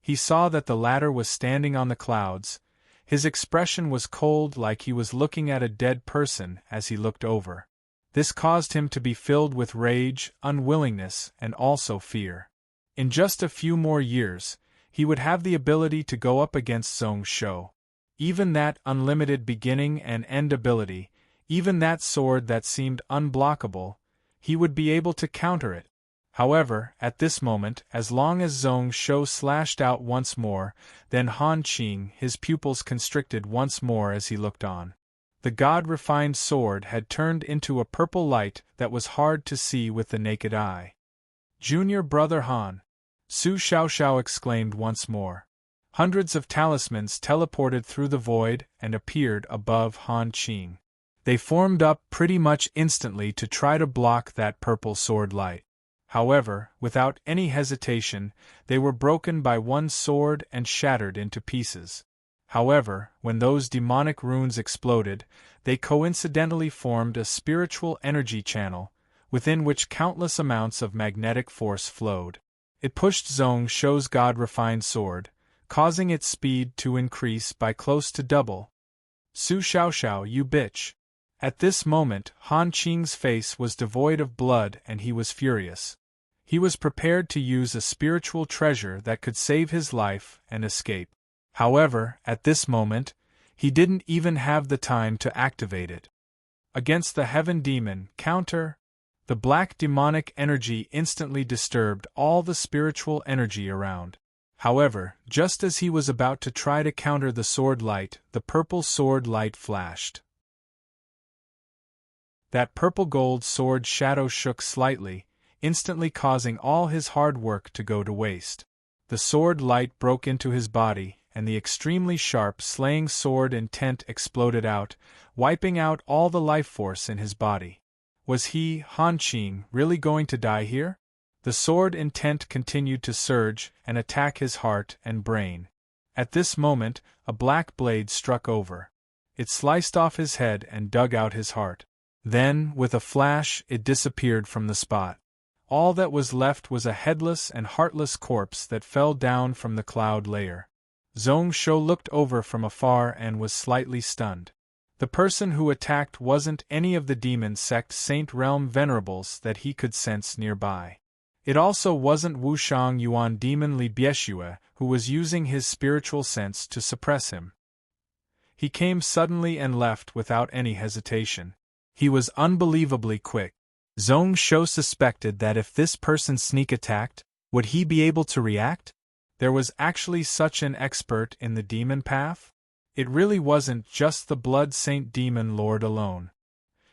He saw that the latter was standing on the clouds. His expression was cold, like he was looking at a dead person as he looked over. This caused him to be filled with rage, unwillingness, and also fear. In just a few more years, he would have the ability to go up against Zhong Shou. Even that unlimited beginning and end ability, even that sword that seemed unblockable, he would be able to counter it. However, at this moment, as long as Zhong Shou slashed out once more, then Han Qing, his pupils constricted once more as he looked on. The God-refined sword had turned into a purple light that was hard to see with the naked eye. "Junior brother Han!" Su Xiaoxiao exclaimed once more. Hundreds of talismans teleported through the void and appeared above Han Qing. They formed up pretty much instantly to try to block that purple sword light. However, without any hesitation, they were broken by one sword and shattered into pieces. However, when those demonic runes exploded, they coincidentally formed a spiritual energy channel, within which countless amounts of magnetic force flowed. It pushed Zhong Shou's God-refined sword, causing its speed to increase by close to double. "Su Xiaoxiao, you bitch!" At this moment, Han Qing's face was devoid of blood and he was furious. He was prepared to use a spiritual treasure that could save his life and escape. However, at this moment, he didn't even have the time to activate it. Against the heaven demon, counter! The black demonic energy instantly disturbed all the spiritual energy around. However, just as he was about to try to counter the sword light, the purple sword light flashed. That purple-gold sword shadow shook slightly, instantly causing all his hard work to go to waste. The sword light broke into his body, and the extremely sharp slaying sword intent exploded out, wiping out all the life force in his body. Was he, Han Qing, really going to die here? The sword intent continued to surge and attack his heart and brain. At this moment, a black blade struck over. It sliced off his head and dug out his heart. Then, with a flash, it disappeared from the spot. All that was left was a headless and heartless corpse that fell down from the cloud layer. Zhong Shou looked over from afar and was slightly stunned. The person who attacked wasn't any of the demon sect Saint Realm venerables that he could sense nearby. It also wasn't Wushang Yuan demon Li Bieshue, who was using his spiritual sense to suppress him. He came suddenly and left without any hesitation. He was unbelievably quick. Zhong Shou suspected that if this person sneak attacked, would he be able to react? There was actually such an expert in the demon path? It really wasn't just the Blood Saint Demon Lord alone.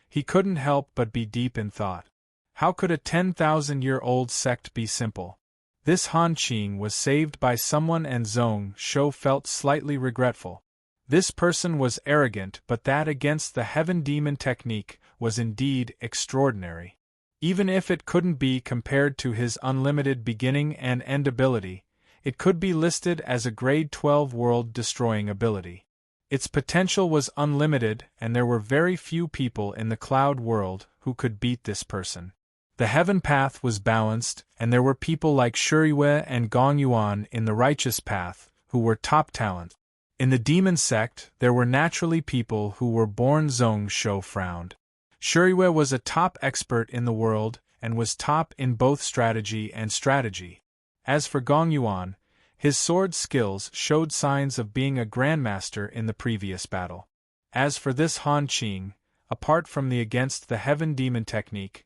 He couldn't help but be deep in thought. How could a 10,000-year-old sect be simple? This Han Qing was saved by someone and Zhong Shou felt slightly regretful. This person was arrogant, but that against the heaven demon technique was indeed extraordinary. Even if it couldn't be compared to his unlimited beginning and end ability, it could be listed as a grade 12 world-destroying ability. Its potential was unlimited, and there were very few people in the cloud world who could beat this person. The heaven path was balanced, and there were people like Shuriwei and Gong Yuan in the righteous path, who were top talent. In the demon sect, there were naturally people who were born. Zhong Shou frowned. Shuriwei was a top expert in the world, and was top in both strategy and strategy. As for Gong Yuan, his sword skills showed signs of being a grandmaster in the previous battle. As for this Han Qing, apart from the against the heaven demon technique,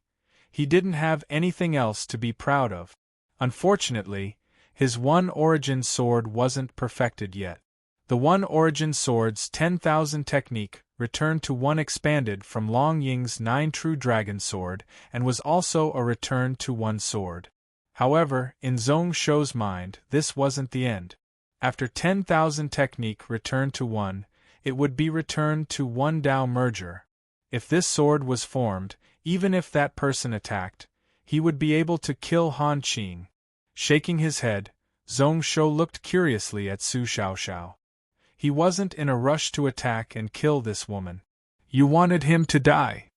he didn't have anything else to be proud of. Unfortunately, his one origin sword wasn't perfected yet. The one origin sword's 10,000 technique returned to one expanded from Long Ying's 9 true dragon sword, and was also a return to one sword. However, in Zhong Shou's mind, this wasn't the end. After 10,000 technique returned to one, it would be returned to one Dao merger. If this sword was formed, even if that person attacked, he would be able to kill Han Qing. Shaking his head, Zhong Shou looked curiously at Su Xiaoxiao. He wasn't in a rush to attack and kill this woman. You wanted him to die.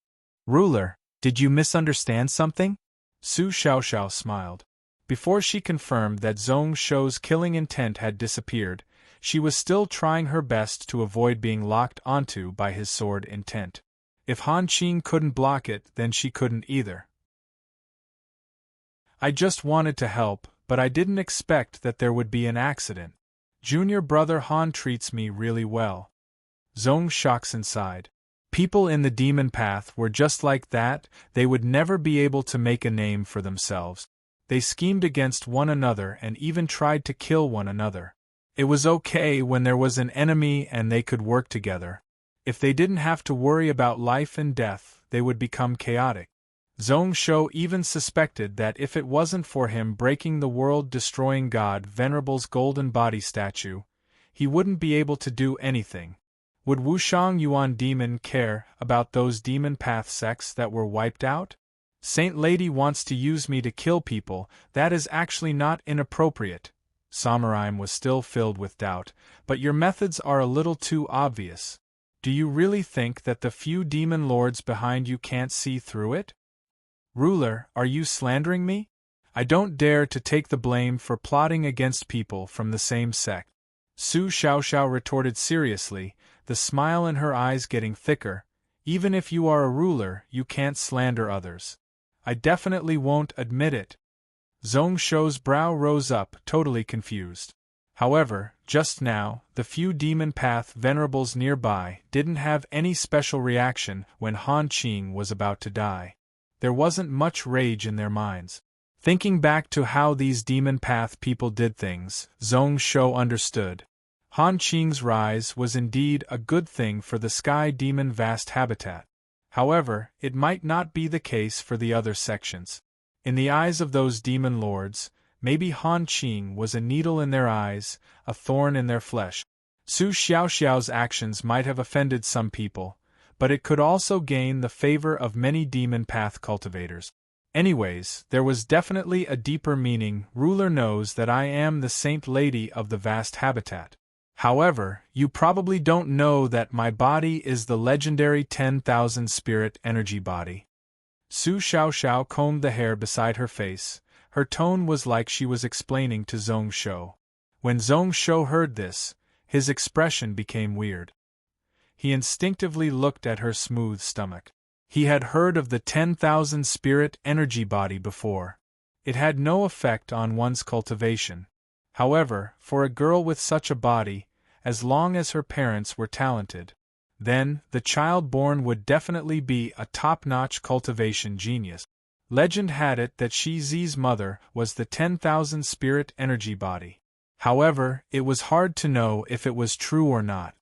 Ruler, did you misunderstand something? Su Xiaoxiao smiled. Before she confirmed that Zhong Shou's killing intent had disappeared, she was still trying her best to avoid being locked onto by his sword intent. If Han Qing couldn't block it, then she couldn't either. I just wanted to help, but I didn't expect that there would be an accident. Junior brother Han treats me really well. Zhong Shoxin sighed. People in the demon path were just like that, they would never be able to make a name for themselves. They schemed against one another and even tried to kill one another. It was okay when there was an enemy and they could work together. If they didn't have to worry about life and death, they would become chaotic. Zhong Shou even suspected that if it wasn't for him breaking the world-destroying god Venerable's golden body statue, he wouldn't be able to do anything. Would Wushang Yuan demon care about those demon path sects that were wiped out? Saint Lady wants to use me to kill people, that is actually not inappropriate. Samurai was still filled with doubt, but your methods are a little too obvious. Do you really think that the few demon lords behind you can't see through it? Ruler, are you slandering me? I don't dare to take the blame for plotting against people from the same sect. Su Xiaoxiao retorted seriously, the smile in her eyes getting thicker. Even if you are a ruler, you can't slander others. I definitely won't admit it. Zhong Shou's brow rose up, totally confused. However, just now, the few demon path venerables nearby didn't have any special reaction when Han Qing was about to die. There wasn't much rage in their minds. Thinking back to how these demon path people did things, Zhong Shou understood. Han Qing's rise was indeed a good thing for the sky demon vast habitat. However, it might not be the case for the other sections. In the eyes of those demon lords, maybe Han Qing was a needle in their eyes, a thorn in their flesh. Su Xiaoxiao's actions might have offended some people, but it could also gain the favor of many demon path cultivators. Anyways, there was definitely a deeper meaning. Ruler knows that I am the Saint Lady of the vast habitat. However, you probably don't know that my body is the legendary 10,000 spirit energy body. Su Xiaoxiao combed the hair beside her face. Her tone was like she was explaining to Zhong Shou. When Zhong Shou heard this, his expression became weird. He instinctively looked at her smooth stomach. He had heard of the 10,000 spirit energy body before. It had no effect on one's cultivation. However, for a girl with such a body, as long as her parents were talented, then the child born would definitely be a top-notch cultivation genius. Legend had it that Shi Zi's mother was the 10,000 spirit energy body. However, it was hard to know if it was true or not.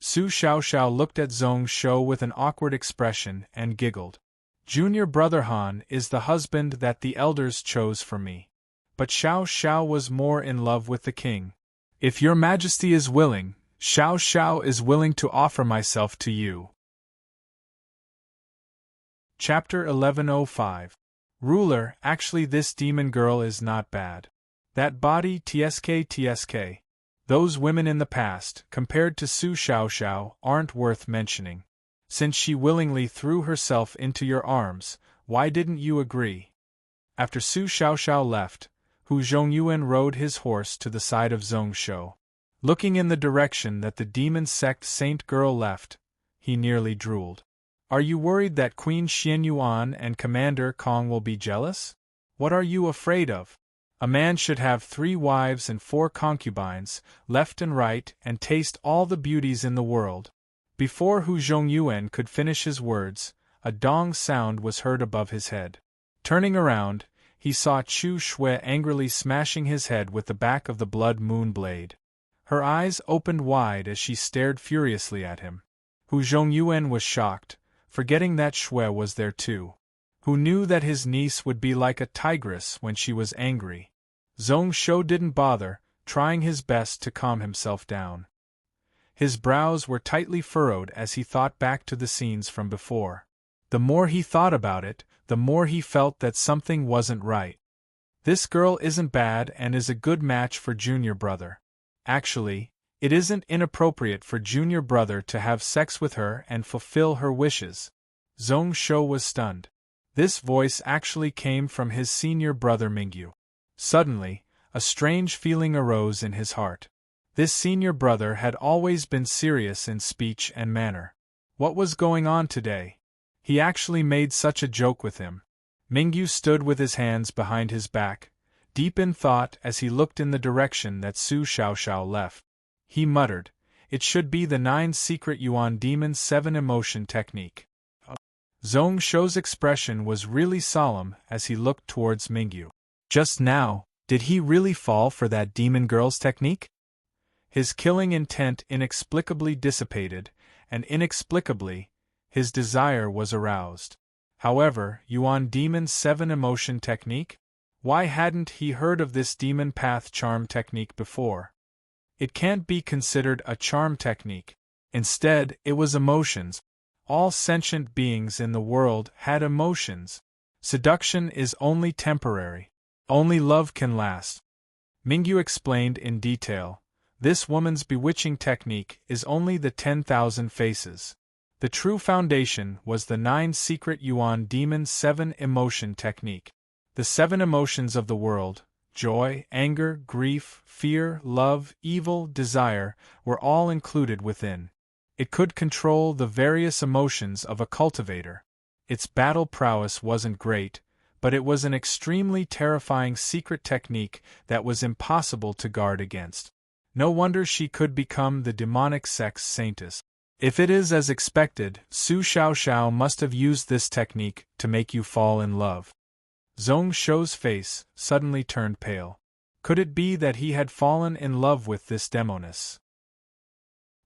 Su Xiaoxiao looked at Zhong Shou with an awkward expression and giggled. Junior brother Han is the husband that the elders chose for me. But Xiao Xiao was more in love with the king. If your majesty is willing, Xiao Xiao is willing to offer myself to you. Chapter 1105. Ruler, actually this demon girl is not bad. That body tsk. Those women in the past, compared to Su Xiaoxiao, aren't worth mentioning. Since she willingly threw herself into your arms, why didn't you agree? After Su Xiaoxiao left, Hu Zhongyuan rode his horse to the side of Zhong Shou. Looking in the direction that the demon sect saint girl left, he nearly drooled. Are you worried that Queen Xianyuan and Commander Kong will be jealous? What are you afraid of? A man should have 3 wives and 4 concubines, left and right, and taste all the beauties in the world. Before Hu Zhongyuan could finish his words, a dong sound was heard above his head. Turning around, he saw Chu Shui angrily smashing his head with the back of the blood moon blade. Her eyes opened wide as she stared furiously at him. Hu Zhongyuan was shocked, forgetting that Shui was there too. Who knew that his niece would be like a tigress when she was angry. Zhong Shou didn't bother, trying his best to calm himself down. His brows were tightly furrowed as he thought back to the scenes from before. The more he thought about it, the more he felt that something wasn't right. This girl isn't bad and is a good match for Junior Brother. Actually, it isn't inappropriate for Junior Brother to have sex with her and fulfill her wishes. Zhong Shou was stunned. This voice actually came from his senior brother Mingyu. Suddenly, a strange feeling arose in his heart. This senior brother had always been serious in speech and manner. What was going on today? He actually made such a joke with him. Mingyu stood with his hands behind his back, deep in thought as he looked in the direction that Su Xiaoxiao left. He muttered, "It should be the 9 secret Yuan Demon's 7 emotion technique." Zhong Shou's expression was really solemn as he looked towards Mingyu. Just now, did he really fall for that demon girl's technique? His killing intent inexplicably dissipated, and inexplicably, his desire was aroused. However, Yuan Demon's 7 emotion technique? Why hadn't he heard of this demon path charm technique before? It can't be considered a charm technique. Instead, it was emotions. All sentient beings in the world had emotions. Seduction is only temporary. Only love can last. Mingyu explained in detail. This woman's bewitching technique is only the 10,000 faces. The true foundation was the 9 secret Yuan Demon's 7 emotion technique. The 7 emotions of the world, joy, anger, grief, fear, love, evil, desire, were all included within. It could control the various emotions of a cultivator. Its battle prowess wasn't great, but it was an extremely terrifying secret technique that was impossible to guard against. No wonder she could become the demonic sex saintess. If it is as expected, Su Xiaoxiao must have used this technique to make you fall in love. Zhong Shou's face suddenly turned pale. Could it be that he had fallen in love with this demoness?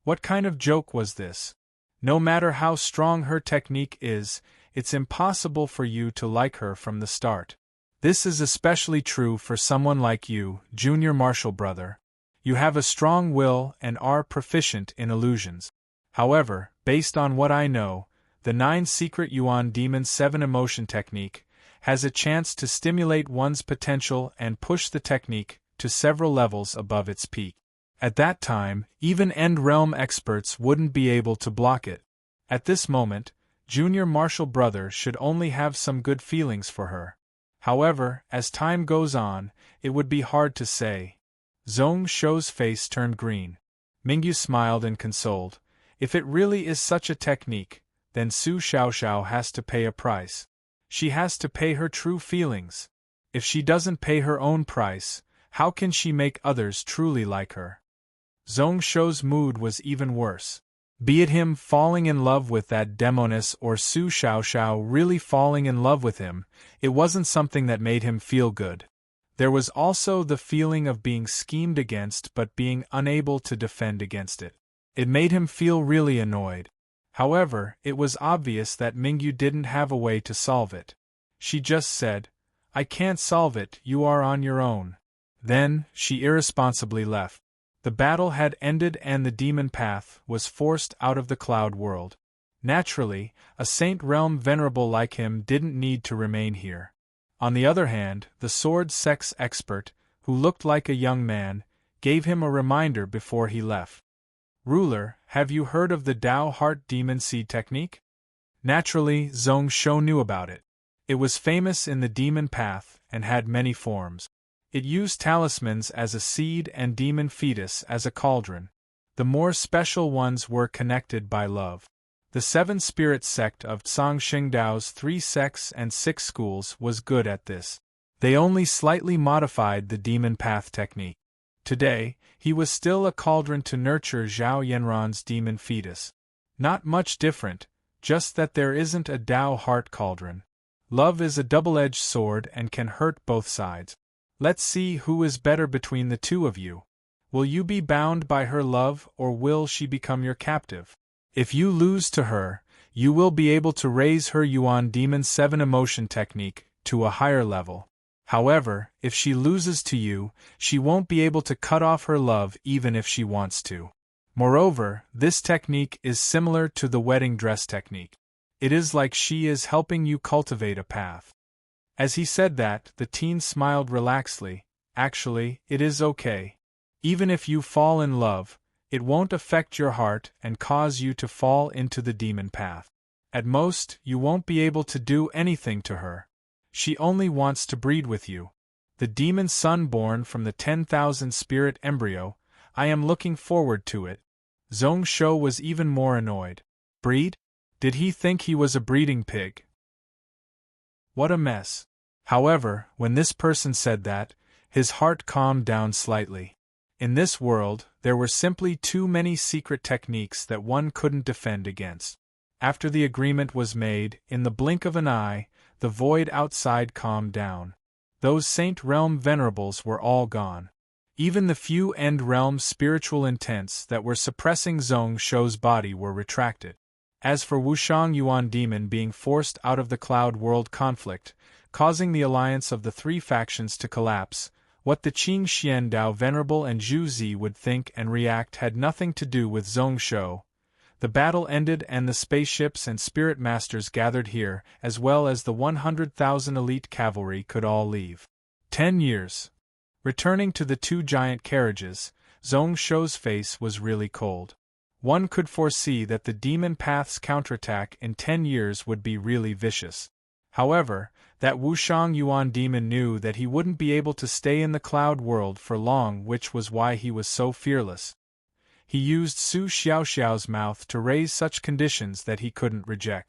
What kind of joke was this? No matter how strong her technique is, it's impossible for you to like her from the start. This is especially true for someone like you, Junior Martial Brother. You have a strong will and are proficient in illusions. However, based on what I know, the 9 secret Yuan Demon's 7 emotion technique has a chance to stimulate one's potential and push the technique to several levels above its peak. At that time, even End-Realm experts wouldn't be able to block it. At this moment, Junior Martial Brother should only have some good feelings for her. However, as time goes on, it would be hard to say. Zhong Shou's face turned green. Mingyu smiled and consoled. If it really is such a technique, then Su Xiaoxiao has to pay a price. She has to pay her true feelings. If she doesn't pay her own price, how can she make others truly like her? Zhong Shou's mood was even worse. Be it him falling in love with that demoness or Su Xiaoxiao really falling in love with him, it wasn't something that made him feel good. There was also the feeling of being schemed against but being unable to defend against it. It made him feel really annoyed. However, it was obvious that Mingyu didn't have a way to solve it. She just said, "I can't solve it, you are on your own." Then, she irresponsibly left. The battle had ended and the demon path was forced out of the cloud world. Naturally, a Saint Realm venerable like him didn't need to remain here. On the other hand, the sword sex expert, who looked like a young man, gave him a reminder before he left. "Ruler, have you heard of the Dao Heart Demon Seed technique?" Naturally, Zhong Shou knew about it. It was famous in the demon path and had many forms. It used talismans as a seed and demon fetus as a cauldron. The more special ones were connected by love. The 7 spirit sect of Tsang Xingdao's 3 sects and 6 schools was good at this. They only slightly modified the demon path technique. Today, he was still a cauldron to nurture Zhao Yanran's demon fetus. Not much different, just that there isn't a Dao heart cauldron. Love is a double-edged sword and can hurt both sides. Let's see who is better between the two of you. Will you be bound by her love or will she become your captive? If you lose to her, you will be able to raise her Yuan Demon's 7 emotion technique to a higher level. However, if she loses to you, she won't be able to cut off her love even if she wants to. Moreover, this technique is similar to the wedding dress technique. It is like she is helping you cultivate a path. As he said that, the teen smiled relaxedly. Actually, it is okay. Even if you fall in love, it won't affect your heart and cause you to fall into the demon path. At most, you won't be able to do anything to her. She only wants to breed with you. The demon son born from the 10,000 spirit embryo, I am looking forward to it. Zhongshou was even more annoyed. Breed? Did he think he was a breeding pig? What a mess. However, when this person said that, his heart calmed down slightly. In this world, there were simply too many secret techniques that one couldn't defend against. After the agreement was made, in the blink of an eye, the void outside calmed down. Those Saint Realm venerables were all gone. Even the few End Realm spiritual intents that were suppressing Zhongshou's body were retracted. As for Wushang Yuan demon being forced out of the Cloud World conflict, causing the alliance of the three factions to collapse, what the Qing Xian Dao Venerable and Zhu Zi would think and react had nothing to do with Zhongshou. The battle ended and the spaceships and spirit masters gathered here, as well as the 100,000 elite cavalry, could all leave. 10 years. Returning to the two giant carriages, Zhongshou's face was really cold. One could foresee that the demon path's counterattack in 10 years would be really vicious. However, that Wushang Yuan demon knew that he wouldn't be able to stay in the cloud world for long, which was why he was so fearless. He used Su Xiaoxiao's mouth to raise such conditions that he couldn't reject.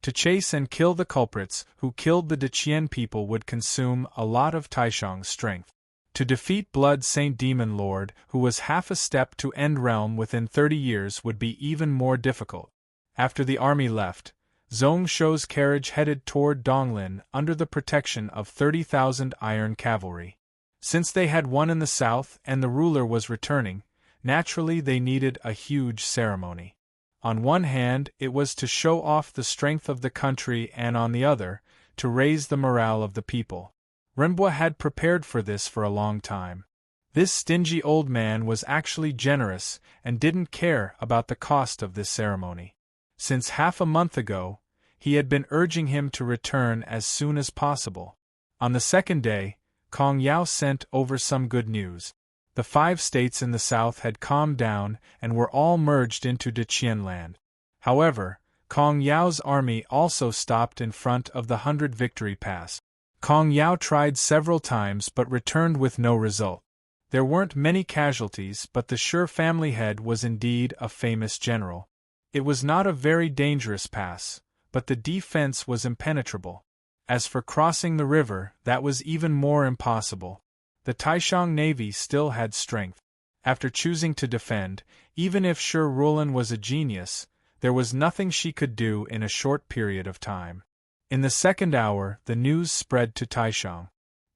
To chase and kill the culprits who killed the Deqian people would consume a lot of Taishang's strength. To defeat Blood Saint Demon Lord, who was half a step to End Realm within 30 years, would be even more difficult. After the army left, Zhongshou's carriage headed toward Donglin under the protection of 30,000 iron cavalry. Since they had won in the south and the ruler was returning, naturally they needed a huge ceremony. On one hand, it was to show off the strength of the country, and on the other, to raise the morale of the people. Renbua had prepared for this for a long time. This stingy old man was actually generous and didn't care about the cost of this ceremony. Since half a month ago, he had been urging him to return as soon as possible. On the second day, Kong Yao sent over some good news. The 5 states in the south had calmed down and were all merged into Deqian land. However, Kong Yao's army also stopped in front of the 100 Victory Pass. Kong Yao tried several times but returned with no result. There weren't many casualties, but the Sure family head was indeed a famous general. It was not a very dangerous pass, but the defense was impenetrable. As for crossing the river, that was even more impossible. The Taishang Navy still had strength. After choosing to defend, even if Sure Rulan was a genius, there was nothing she could do in a short period of time. In the second hour, the news spread to Taishang.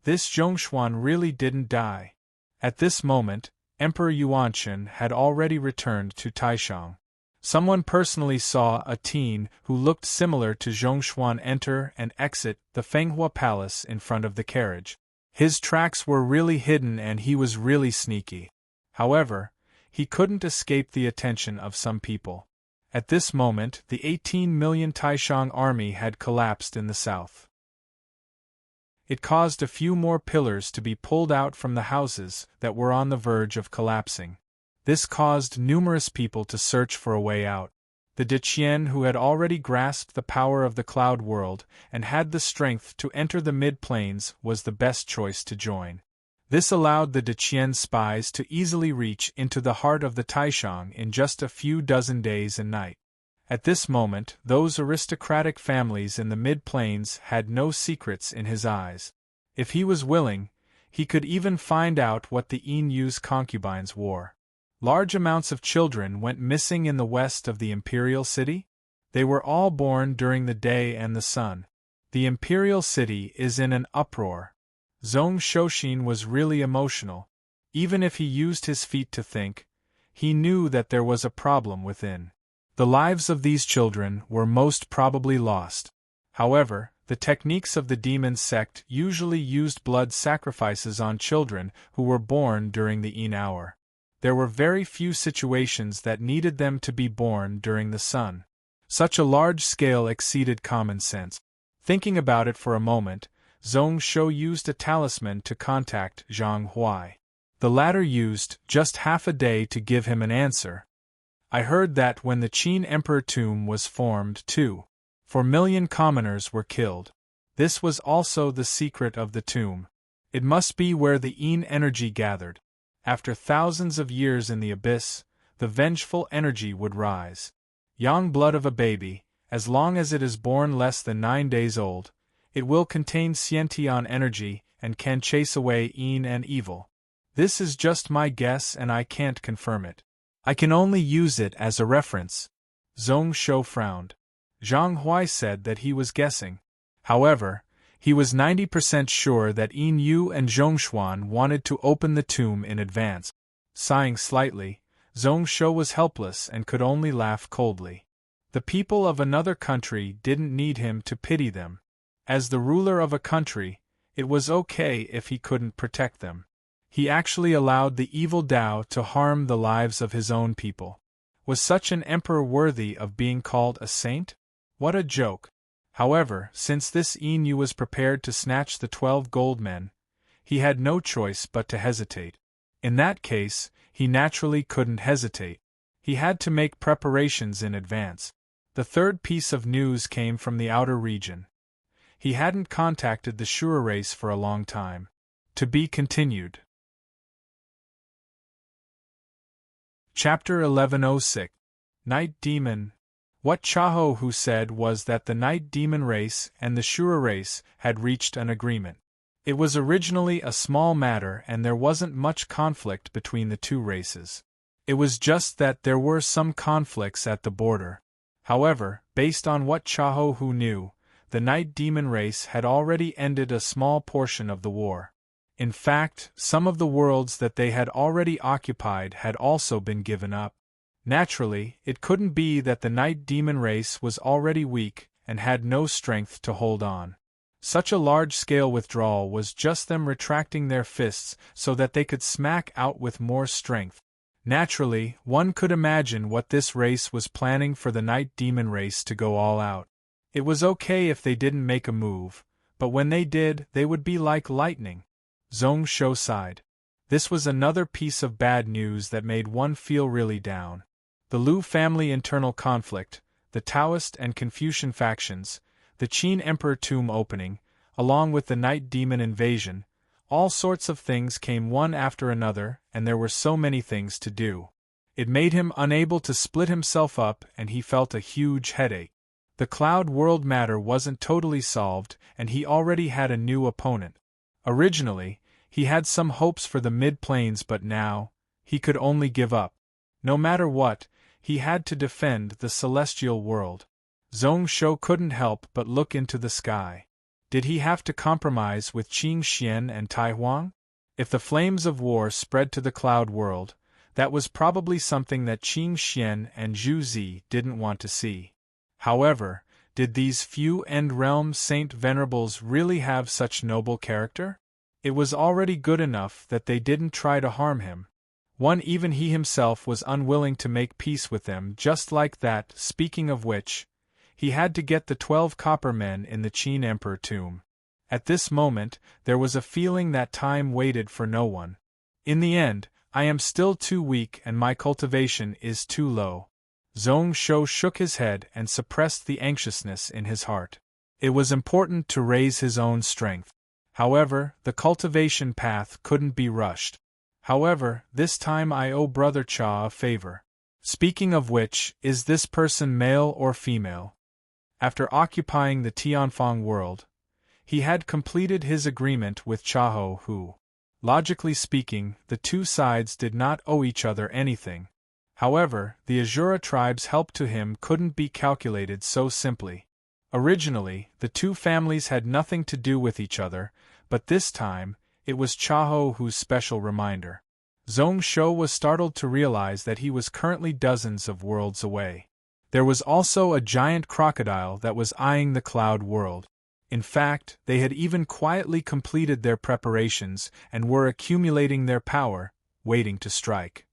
This Zhongshuan really didn't die. At this moment, Emperor Yuanqin had already returned to Taishang. Someone personally saw a teen who looked similar to Zhongshuan enter and exit the Fenghua Palace in front of the carriage. His tracks were really hidden and he was really sneaky. However, he couldn't escape the attention of some people. At this moment, the 18 million Taishang army had collapsed in the south. It caused a few more pillars to be pulled out from the houses that were on the verge of collapsing. This caused numerous people to search for a way out. The Deqian, who had already grasped the power of the cloud world and had the strength to enter the mid-plains, was the best choice to join. This allowed the Deqian spies to easily reach into the heart of the Taishang in just a few dozen days and nights. At this moment, those aristocratic families in the mid-plains had no secrets in his eyes. If he was willing, he could even find out what the Yinyu's concubines wore. Large amounts of children went missing in the west of the imperial city. They were all born during the day and the sun. The imperial city is in an uproar. Zhong Shoshin was really emotional. Even if he used his feet to think, he knew that there was a problem within. The lives of these children were most probably lost. However, the techniques of the demon sect usually used blood sacrifices on children who were born during the Yin hour. there were very few situations that needed them to be born during the sun. Such a large scale exceeded common sense. Thinking about it for a moment, Zhong Shou used a talisman to contact Zhang Huai. The latter used just half a day to give him an answer. I heard that when the Qin Emperor tomb was formed, 4 million commoners were killed. This was also the secret of the tomb. It must be where the Yin energy gathered. After thousands of years in the abyss, the vengeful energy would rise. Young blood of a baby, as long as it is born less than 9 days old, it will contain Xiantian energy and can chase away Yin and evil. This is just my guess and I can't confirm it. I can only use it as a reference. Zhong Shou frowned. Zhang Huai said that he was guessing. However, he was 90% sure that Yin Yu and Zhongshuan wanted to open the tomb in advance. Sighing slightly, Zhong Shou was helpless and could only laugh coldly. The people of another country didn't need him to pity them. As the ruler of a country, it was okay if he couldn't protect them. He actually allowed the evil Dao to harm the lives of his own people. Was such an emperor worthy of being called a saint? What a joke! However, since this Yin Yu was prepared to snatch the 12 gold men, he had no choice but to hesitate. In that case, he naturally couldn't hesitate. He had to make preparations in advance. The third piece of news came from the outer region. He hadn't contacted the Shura race for a long time. To be continued. Chapter 1106. Night Demon. What Chaho Hu said was that the Night Demon race and the Shura race had reached an agreement. It was originally a small matter and there wasn't much conflict between the two races. It was just that there were some conflicts at the border. However, based on what Chaho Hu knew, the Night Demon race had already ended a small portion of the war. In fact, some of the worlds that they had already occupied had also been given up. Naturally, it couldn't be that the Night Demon race was already weak and had no strength to hold on. Such a large-scale withdrawal was just them retracting their fists so that they could smack out with more strength. Naturally, one could imagine what this race was planning for the Night Demon race to go all out. It was okay if they didn't make a move, but when they did, they would be like lightning. Zhong Shou sighed. This was another piece of bad news that made one feel really down. The Lu family internal conflict, the Taoist and Confucian factions, the Qin Emperor tomb opening, along with the Night Demon invasion, all sorts of things came one after another, and there were so many things to do. It made him unable to split himself up and he felt a huge headache. The Cloud World matter wasn't totally solved and he already had a new opponent. Originally, he had some hopes for the mid-planes but now, he could only give up. No matter what, he had to defend the celestial world. Zhong Shou couldn't help but look into the sky. Did he have to compromise with Qing Xian and Tai Huang? If the flames of war spread to the Cloud World, that was probably something that Qing Xian and Zhu Zi didn't want to see. However, did these few End-Realm Saint Venerables really have such noble character? It was already good enough that they didn't try to harm him. Even he himself was unwilling to make peace with them just like that. Speaking of which, he had to get the 12 copper men in the Qin Emperor tomb. At this moment, there was a feeling that time waited for no one. In the end, I am still too weak and my cultivation is too low. Zhong Shou shook his head and suppressed the anxiousness in his heart. It was important to raise his own strength. However, the cultivation path couldn't be rushed. However, this time I owe Brother Cha a favor. Speaking of which, is this person male or female? After occupying the Tianfang world, he had completed his agreement with Chaho Hu. Logically speaking, the two sides did not owe each other anything. However, the Azura tribe's help to him couldn't be calculated so simply. Originally, the two families had nothing to do with each other, but this time, it was Chaho Hu's special reminder. Zhong Shou was startled to realize that he was currently dozens of worlds away. There was also a giant crocodile that was eyeing the Cloud World. In fact, they had even quietly completed their preparations and were accumulating their power, waiting to strike.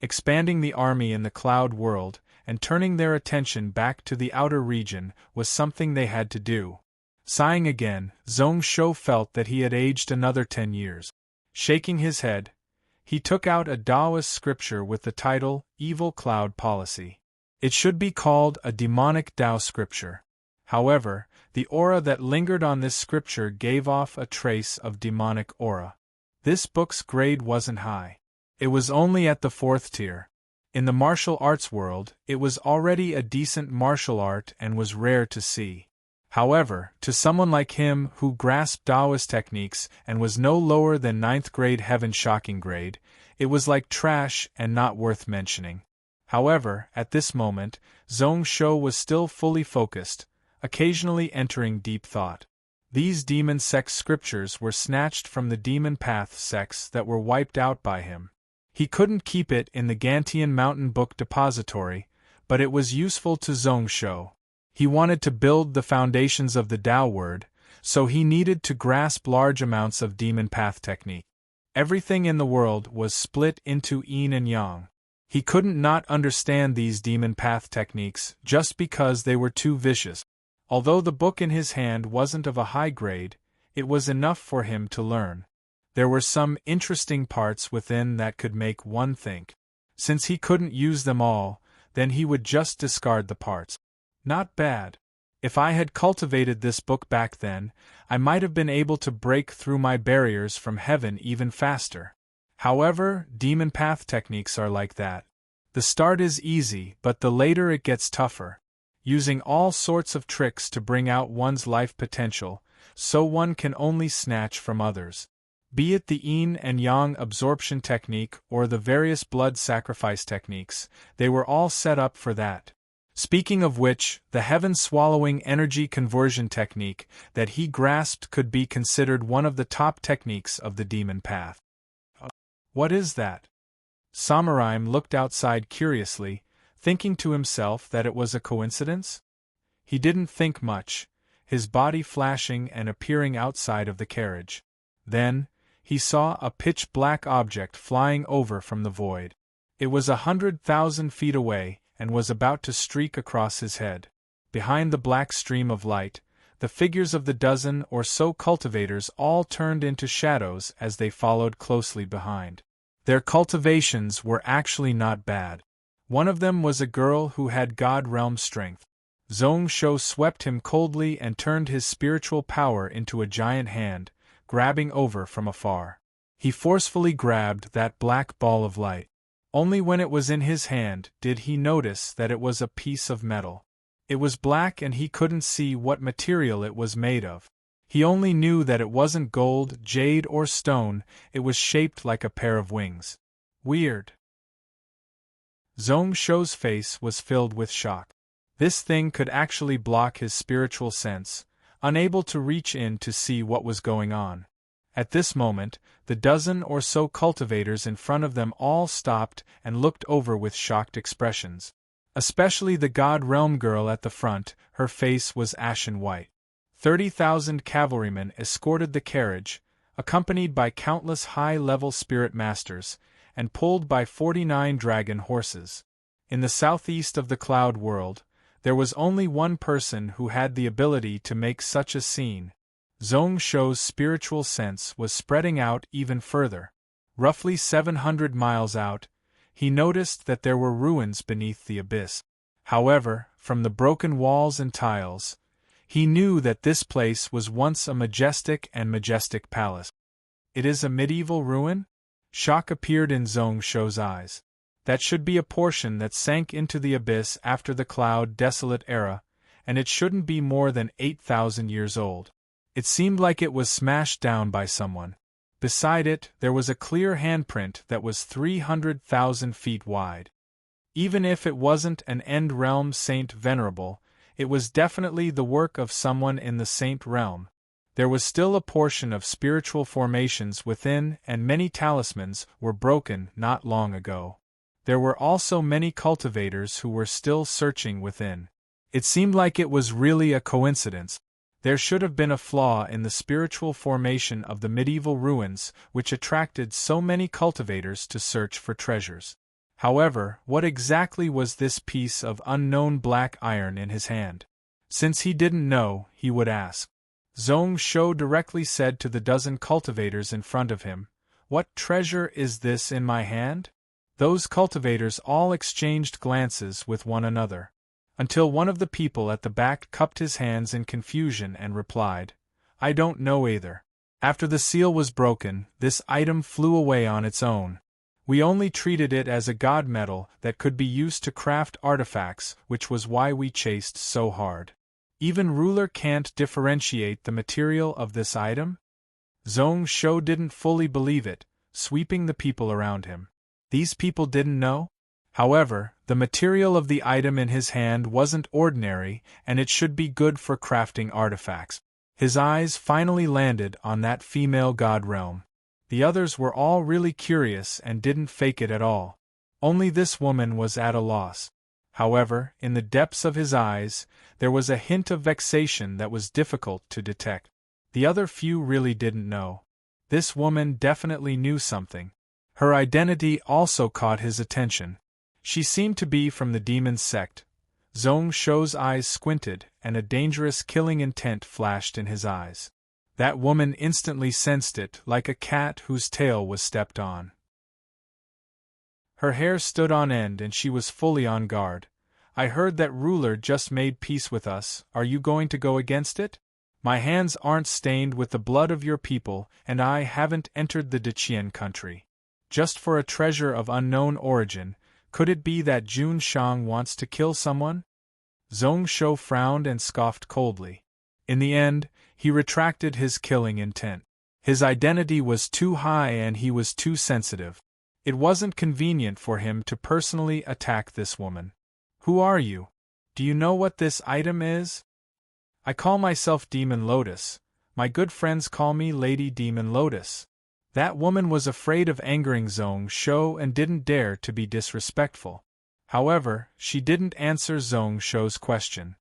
Expanding the army in the cloud world, and turning their attention back to the outer region was something they had to do. Sighing again, Zhong-Shou felt that he had aged another 10 years. Shaking his head, he took out a Taoist scripture with the title, Evil Cloud Policy. It should be called a demonic Tao scripture. However, the aura that lingered on this scripture gave off a trace of demonic aura. This book's grade wasn't high. It was only at the 4th tier. In the martial arts world, it was already a decent martial art and was rare to see. However, to someone like him who grasped Taoist techniques and was no lower than 9th grade heaven shocking grade, it was like trash and not worth mentioning. However, at this moment, Zhong-Shou was still fully focused, occasionally entering deep thought. These demon sex scriptures were snatched from the demon path sects that were wiped out by him. He couldn't keep it in the Gantian Mountain Book Depository, but it was useful to Zhong-Shou. He wanted to build the foundations of the Tao word, so he needed to grasp large amounts of demon path technique. Everything in the world was split into yin and yang. He couldn't not understand these demon path techniques just because they were too vicious. Although the book in his hand wasn't of a high grade, it was enough for him to learn. There were some interesting parts within that could make one think. Since he couldn't use them all, then he would just discard the parts. Not bad. If I had cultivated this book back then, I might have been able to break through my barriers from heaven even faster. However, demon path techniques are like that. The start is easy, but the later it gets tougher. Using all sorts of tricks to bring out one's life potential, so one can only snatch from others. Be it the yin and yang absorption technique or the various blood sacrifice techniques, they were all set up for that. Speaking of which, the heaven-swallowing energy conversion technique that he grasped could be considered one of the top techniques of the demon path. What is that? Samurai looked outside curiously, thinking to himself that it was a coincidence. He didn't think much, his body flashing and appearing outside of the carriage. Then, he saw a pitch-black object flying over from the void. It was 100,000 feet away, and was about to streak across his head. Behind the black stream of light, the figures of the dozen or so cultivators all turned into shadows as they followed closely behind. Their cultivations were actually not bad. One of them was a girl who had God realm strength. Zhong-Shou swept him coldly and turned his spiritual power into a giant hand, grabbing over from afar. He forcefully grabbed that black ball of light. Only when it was in his hand did he notice that it was a piece of metal. It was black and he couldn't see what material it was made of. He only knew that it wasn't gold, jade or stone, it was shaped like a pair of wings. Weird. Zhong-Shou's face was filled with shock. This thing could actually block his spiritual sense, unable to reach in to see what was going on. At this moment, the dozen or so cultivators in front of them all stopped and looked over with shocked expressions. Especially the God Realm girl at the front, her face was ashen white. 30,000 cavalrymen escorted the carriage, accompanied by countless high-level spirit masters, and pulled by 49 dragon horses. In the southeast of the cloud world, there was only one person who had the ability to make such a scene. Zhong-Shou's spiritual sense was spreading out even further. Roughly 700 miles out, he noticed that there were ruins beneath the abyss. However, from the broken walls and tiles, he knew that this place was once a majestic palace. It is a medieval ruin? Shock appeared in Zhong-Shou's eyes. That should be a portion that sank into the abyss after the cloud desolate era, and it shouldn't be more than 8,000 years old. It seemed like it was smashed down by someone. Beside it, there was a clear handprint that was 300,000 feet wide. Even if it wasn't an end-realm saint venerable, it was definitely the work of someone in the saint realm. There was still a portion of spiritual formations within, and many talismans were broken not long ago. There were also many cultivators who were still searching within. It seemed like it was really a coincidence. There should have been a flaw in the spiritual formation of the medieval ruins which attracted so many cultivators to search for treasures. However, what exactly was this piece of unknown black iron in his hand? Since he didn't know, he would ask. Zhong Shou directly said to the dozen cultivators in front of him, "What treasure is this in my hand?" Those cultivators all exchanged glances with one another, until one of the people at the back cupped his hands in confusion and replied, "I don't know either. After the seal was broken, this item flew away on its own. We only treated it as a god metal that could be used to craft artifacts, which was why we chased so hard. Even ruler can't differentiate the material of this item?" Zhong Shou didn't fully believe it, sweeping the people around him. These people didn't know? However, the material of the item in his hand wasn't ordinary, and it should be good for crafting artifacts. His eyes finally landed on that female god realm. The others were all really curious and didn't fake it at all. Only this woman was at a loss. However, in the depths of his eyes, there was a hint of vexation that was difficult to detect. The other few really didn't know. This woman definitely knew something. Her identity also caught his attention. She seemed to be from the demon sect. Zhong Shou's eyes squinted, and a dangerous killing intent flashed in his eyes. That woman instantly sensed it, like a cat whose tail was stepped on. Her hair stood on end and she was fully on guard. "I heard that ruler just made peace with us, are you going to go against it? My hands aren't stained with the blood of your people, and I haven't entered the Deqian country. Just for a treasure of unknown origin, could it be that Jun Shang wants to kill someone?" Zhong Shou frowned and scoffed coldly. In the end, he retracted his killing intent. His identity was too high and he was too sensitive. It wasn't convenient for him to personally attack this woman. "Who are you? Do you know what this item is?" "I call myself Demon Lotus. My good friends call me Lady Demon Lotus." That woman was afraid of angering Zhong Shou and didn't dare to be disrespectful. However, she didn't answer Zhong Shou's question.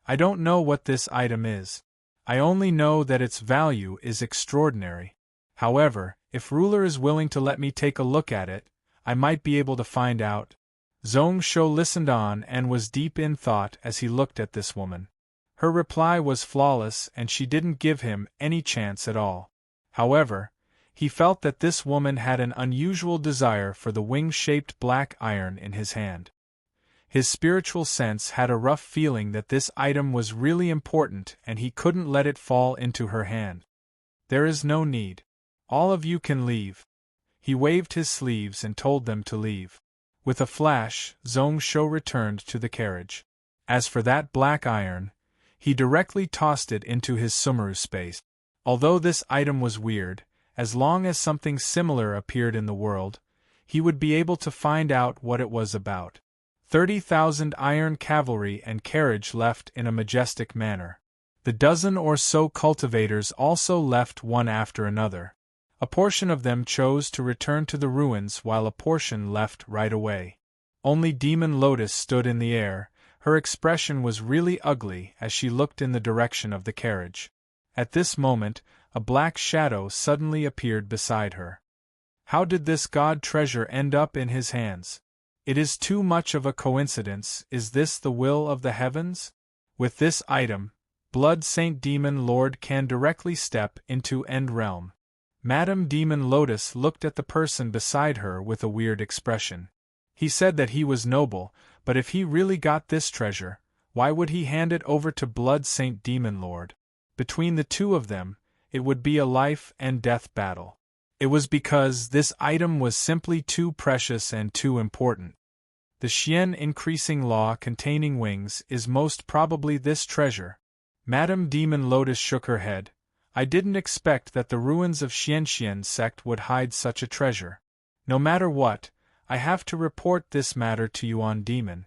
"I don't know what this item is. I only know that its value is extraordinary. However, if ruler is willing to let me take a look at it, I might be able to find out." Zhong Shou listened on and was deep in thought as he looked at this woman. Her reply was flawless and she didn't give him any chance at all. However, he felt that this woman had an unusual desire for the wing-shaped black iron in his hand. His spiritual sense had a rough feeling that this item was really important and he couldn't let it fall into her hand. "There is no need. All of you can leave." He waved his sleeves and told them to leave. With a flash, Zhong Shou returned to the carriage. As for that black iron, he directly tossed it into his Sumeru space. Although this item was weird, as long as something similar appeared in the world, he would be able to find out what it was about. 30,000 iron cavalry and carriage left in a majestic manner. The dozen or so cultivators also left one after another. A portion of them chose to return to the ruins while a portion left right away. Only Demon Lotus stood in the air. Her expression was really ugly as she looked in the direction of the carriage. At this moment, a black shadow suddenly appeared beside her. How did this god treasure end up in his hands? It is too much of a coincidence. Is this the will of the heavens? With this item, Blood Saint Demon Lord can directly step into End Realm. Madame Demon Lotus looked at the person beside her with a weird expression. He said that he was noble, but if he really got this treasure, why would he hand it over to Blood Saint Demon Lord? Between the two of them, it would be a life and death battle. It was because this item was simply too precious and too important. The Xian increasing law containing wings is most probably this treasure. Madame Demon Lotus shook her head. I didn't expect that the ruins of Xian sect would hide such a treasure. No matter what, I have to report this matter to Yuan Demon.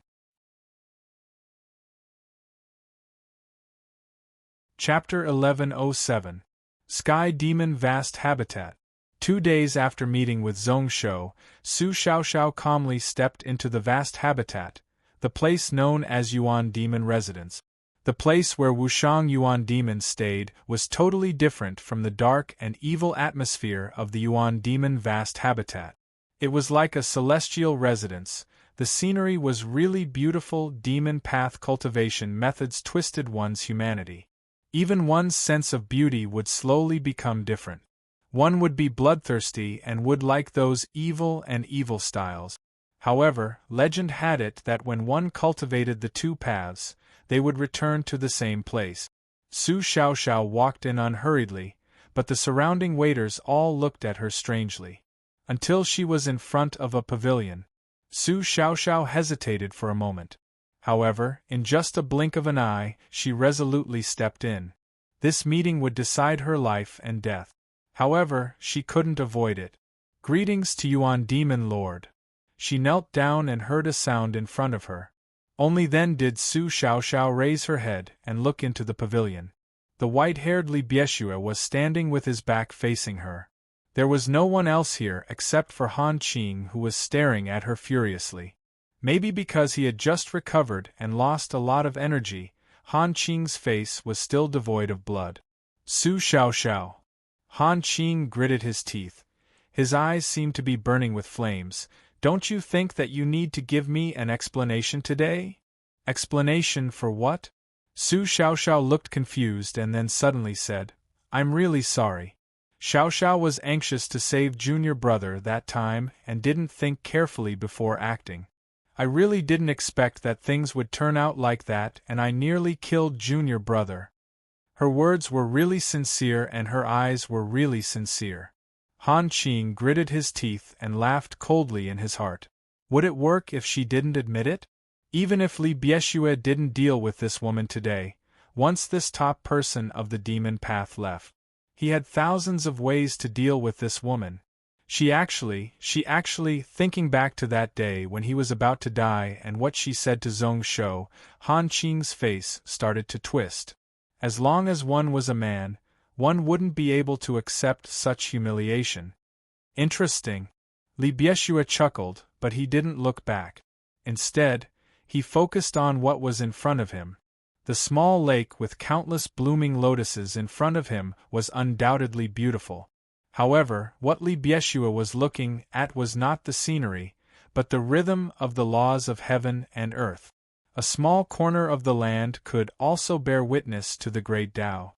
Chapter 1107 Sky Demon Vast Habitat. 2 days after meeting with Zhong Shou, Su Xiaoxiao calmly stepped into the vast habitat, the place known as Yuan Demon Residence. The place where Wushang Yuan Demon stayed was totally different from the dark and evil atmosphere of the Yuan Demon Vast Habitat. It was like a celestial residence. The scenery was really beautiful. Demon path cultivation methods twisted one's humanity. Even one's sense of beauty would slowly become different. One would be bloodthirsty and would like those evil and evil styles. However, legend had it that when one cultivated the two paths, they would return to the same place. Su Xiaoxiao walked in unhurriedly, but the surrounding waiters all looked at her strangely. Until she was in front of a pavilion. Su Xiaoxiao hesitated for a moment. However, in just a blink of an eye, she resolutely stepped in. This meeting would decide her life and death. However, she couldn't avoid it. Greetings to you, on Demon Lord. She knelt down and heard a sound in front of her. Only then did Su Xiaoxiao raise her head and look into the pavilion. The white-haired Li Bieshue was standing with his back facing her. There was no one else here except for Han Qing, who was staring at her furiously. Maybe because he had just recovered and lost a lot of energy, Han Qing's face was still devoid of blood. Su Xiaoxiao. Han Qing gritted his teeth. His eyes seemed to be burning with flames. Don't you think that you need to give me an explanation today? Explanation for what? Su Xiaoxiao looked confused and then suddenly said, I'm really sorry. Xiaoxiao was anxious to save junior brother that time and didn't think carefully before acting. I really didn't expect that things would turn out like that, and I nearly killed junior brother. Her words were really sincere and her eyes were really sincere. Han Qing gritted his teeth and laughed coldly in his heart. Would it work if she didn't admit it? Even if Li Bieshue didn't deal with this woman today, once this top person of the demon path left, he had thousands of ways to deal with this woman. She actually, thinking back to that day when he was about to die and what she said to Zhong Shou, Han Qing's face started to twist. As long as one was a man, one wouldn't be able to accept such humiliation. Interesting. Li Bieshue chuckled, but he didn't look back. Instead, he focused on what was in front of him. The small lake with countless blooming lotuses in front of him was undoubtedly beautiful. However, what Li Bieshue was looking at was not the scenery, but the rhythm of the laws of heaven and earth. A small corner of the land could also bear witness to the great Tao.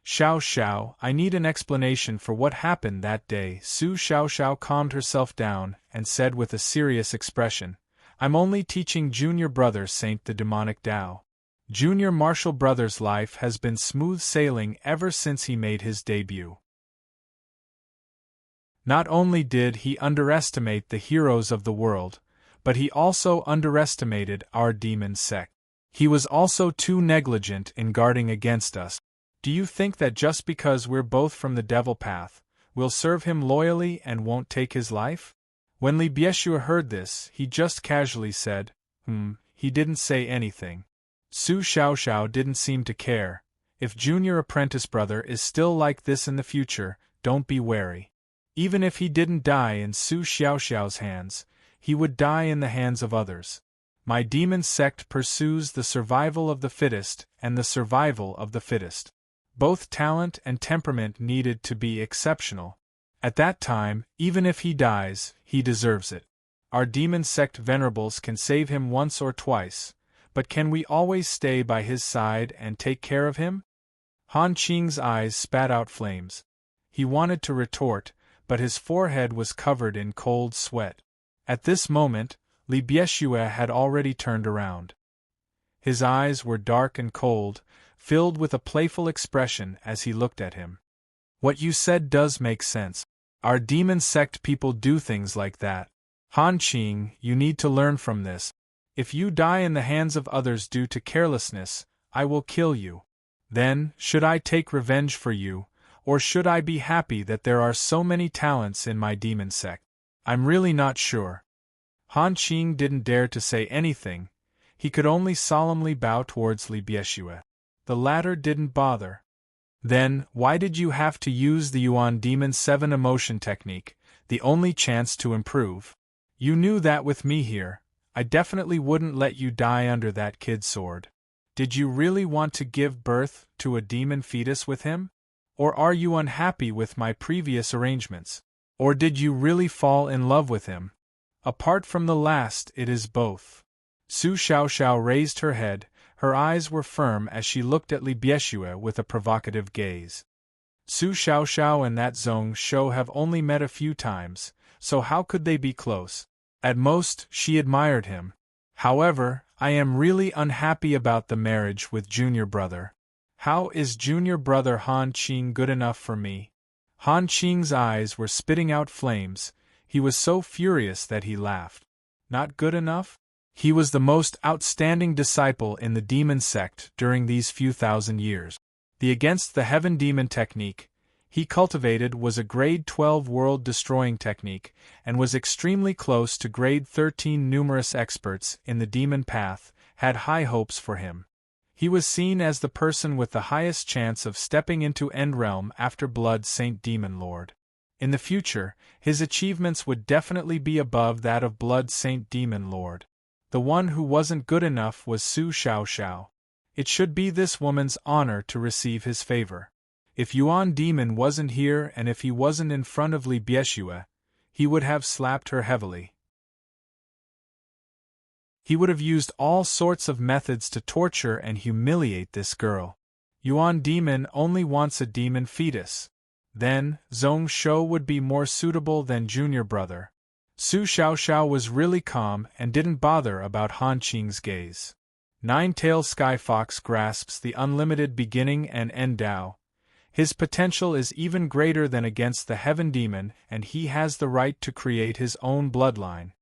Xiao, I need an explanation for what happened that day. Su Xiaoxiao calmed herself down and said with a serious expression, I'm only teaching junior brother Saint the demonic Tao. Junior martial brother's life has been smooth sailing ever since he made his debut. Not only did he underestimate the heroes of the world, but he also underestimated our demon sect. He was also too negligent in guarding against us. Do you think that just because we're both from the devil path, we'll serve him loyally and won't take his life? When Li Bieshue heard this, he just casually said, he didn't say anything. Su Xiaoxiao didn't seem to care. If junior apprentice brother is still like this in the future, don't be wary. Even if he didn't die in Su Xiaoxiao's hands, he would die in the hands of others. My demon sect pursues the survival of the fittest and the survival of the fittest. Both talent and temperament needed to be exceptional. At that time, even if he dies, he deserves it. Our demon sect venerables can save him once or twice, but can we always stay by his side and take care of him? Han Qing's eyes spat out flames. He wanted to retort, but his forehead was covered in cold sweat. At this moment, Li Bieshue had already turned around. His eyes were dark and cold, filled with a playful expression as he looked at him. What you said does make sense. Our demon sect people do things like that. Han Qing, you need to learn from this. If you die in the hands of others due to carelessness, I will kill you. Then, should I take revenge for you, or should I be happy that there are so many talents in my demon sect? I'm really not sure. Han Qing didn't dare to say anything. He could only solemnly bow towards Li Bieshue. The latter didn't bother. Then, why did you have to use the Yuan Demon 7 emotion technique, the only chance to improve? You knew that with me here, I definitely wouldn't let you die under that kid's sword. Did you really want to give birth to a demon fetus with him? Or are you unhappy with my previous arrangements? Or did you really fall in love with him? Apart from the last, it is both. Su Xiaoxiao raised her head, her eyes were firm as she looked at Li Bieshue with a provocative gaze. Su Xiaoxiao and that Zhong Shou have only met a few times, so how could they be close? At most, she admired him. However, I am really unhappy about the marriage with junior brother. How is junior brother Han Qing good enough for me? Han Qing's eyes were spitting out flames. He was so furious that he laughed. Not good enough? He was the most outstanding disciple in the demon sect during these few thousand years. The against the heaven demon technique he cultivated was a grade 12 world-destroying technique, and was extremely close to grade 13. Numerous experts in the demon path had high hopes for him. He was seen as the person with the highest chance of stepping into End Realm after Blood Saint Demon Lord. In the future, his achievements would definitely be above that of Blood Saint Demon Lord. The one who wasn't good enough was Su Xiaoxiao. It should be this woman's honor to receive his favor. If Yuan Demon wasn't here and if he wasn't in front of Li Bieshue, he would have slapped her heavily. He would have used all sorts of methods to torture and humiliate this girl. Yuan Demon only wants a demon fetus. Then, Zhong Shou would be more suitable than junior brother. Su Xiaoxiao was really calm and didn't bother about Han Qing's gaze. Nine-tailed Sky Fox grasps the unlimited beginning and end Tao. His potential is even greater than against the Heaven Demon, and he has the right to create his own bloodline.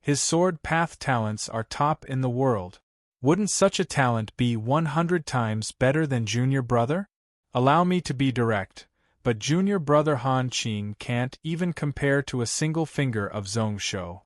His sword path talents are top in the world. Wouldn't such a talent be 100 times better than junior brother? Allow me to be direct, but junior brother Han Qing can't even compare to a single finger of Zhong Shou.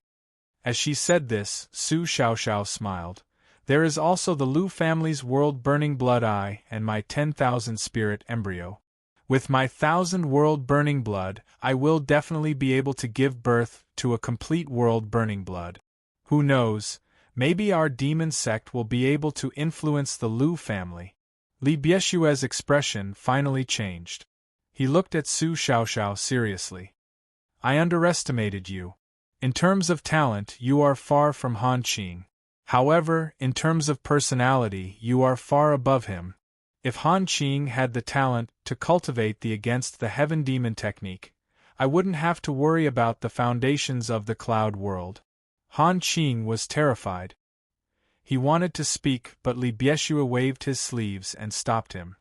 As she said this, Su Xiaoxiao smiled. There is also the Lu family's world-burning blood eye and my 10,000 spirit embryo. With my 1,000 world-burning blood, I will definitely be able to give birth to a complete world-burning blood. Who knows, maybe our demon sect will be able to influence the Lu family. Li Bieshue's expression finally changed. He looked at Su Xiaoxiao seriously. I underestimated you. In terms of talent, you are far from Han Qing. However, in terms of personality, you are far above him. If Han Qing had the talent to cultivate the against the heaven demon technique, I wouldn't have to worry about the foundations of the cloud world. Han Qing was terrified. He wanted to speak, but Li Bieshue waved his sleeves and stopped him.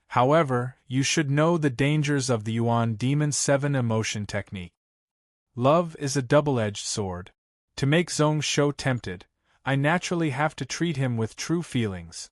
However, you should know the dangers of the Yuan Demon 7 emotion technique. Love is a double-edged sword. To make Zhong Shou tempted, I naturally have to treat him with true feelings.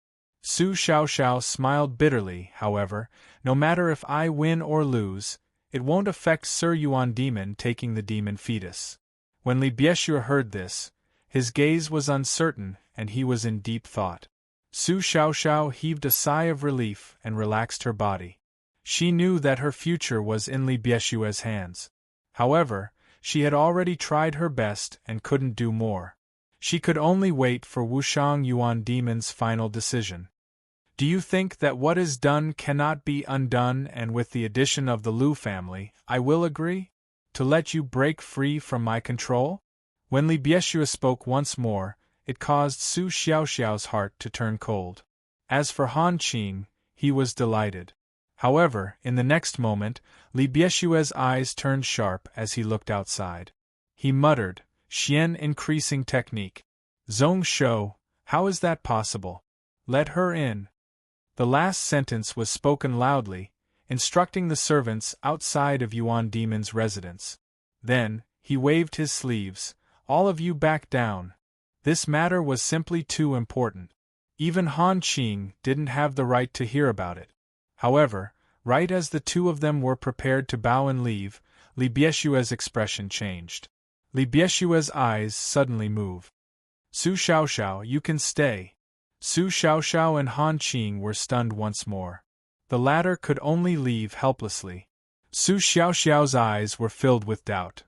Su Xiaoxiao smiled bitterly, however, no matter if I win or lose, it won't affect Sir Yuan Demon taking the demon fetus. When Li Bieshue heard this, his gaze was uncertain and he was in deep thought. Su Xiaoxiao heaved a sigh of relief and relaxed her body. She knew that her future was in Li Bieshue's hands. However, she had already tried her best and couldn't do more. She could only wait for Wushang Yuan Demon's final decision. Do you think that what is done cannot be undone, and with the addition of the Lu family, I will agree? To let you break free from my control? When Li Bieshue spoke once more, it caused Su Xiaoxiao's heart to turn cold. As for Han Qing, he was delighted. However, in the next moment, Li Bieshue's eyes turned sharp as he looked outside. He muttered, Xian increasing technique. Zhong Shou, how is that possible? Let her in. The last sentence was spoken loudly, instructing the servants outside of Yuan Demon's residence. Then, he waved his sleeves, all of you back down. This matter was simply too important. Even Han Qing didn't have the right to hear about it. However, right as the two of them were prepared to bow and leave, Li Bieshue's expression changed. Li Bieshue's eyes suddenly moved. Su Xiaoxiao, you can stay. Su Xiaoxiao and Han Qing were stunned once more. The latter could only leave helplessly. Su Xiaoxiao's eyes were filled with doubt.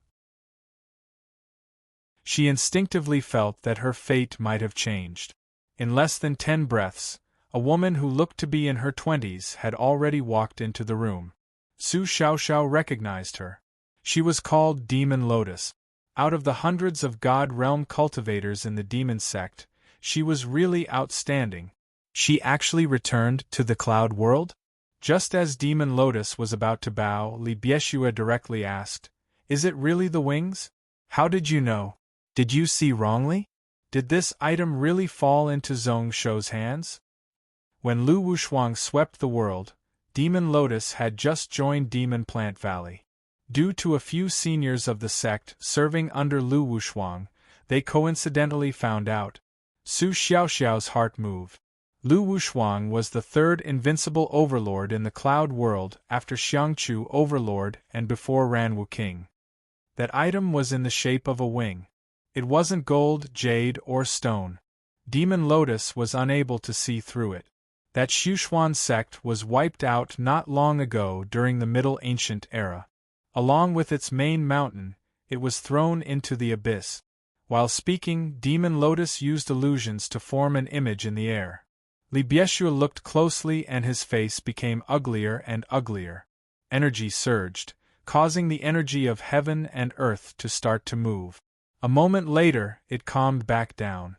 She instinctively felt that her fate might have changed. In less than 10 breaths, a woman who looked to be in her 20s had already walked into the room. Su Xiaoxiao recognized her. She was called Demon Lotus. Out of the hundreds of God Realm cultivators in the demon sect, she was really outstanding. She actually returned to the cloud world? Just as Demon Lotus was about to bow, Li Bieshua directly asked, "Is it really the wings? How did you know? Did you see wrongly? Did this item really fall into Zhong Shou's hands?" When Lu Wushuang swept the world, Demon Lotus had just joined Demon Plant Valley. Due to a few seniors of the sect serving under Lu Wushuang, they coincidentally found out. Su Xiaoxiao's heart moved. Lu Wushuang was the third invincible overlord in the cloud world after Xiangqiu Overlord and before Ranwu King. That item was in the shape of a wing. It wasn't gold, jade, or stone. Demon Lotus was unable to see through it. That Xuxuan sect was wiped out not long ago during the Middle Ancient Era. Along with its main mountain, it was thrown into the abyss. While speaking, Demon Lotus used illusions to form an image in the air. Li Bieshua looked closely and his face became uglier and uglier. Energy surged, causing the energy of heaven and earth to start to move. A moment later, it calmed back down.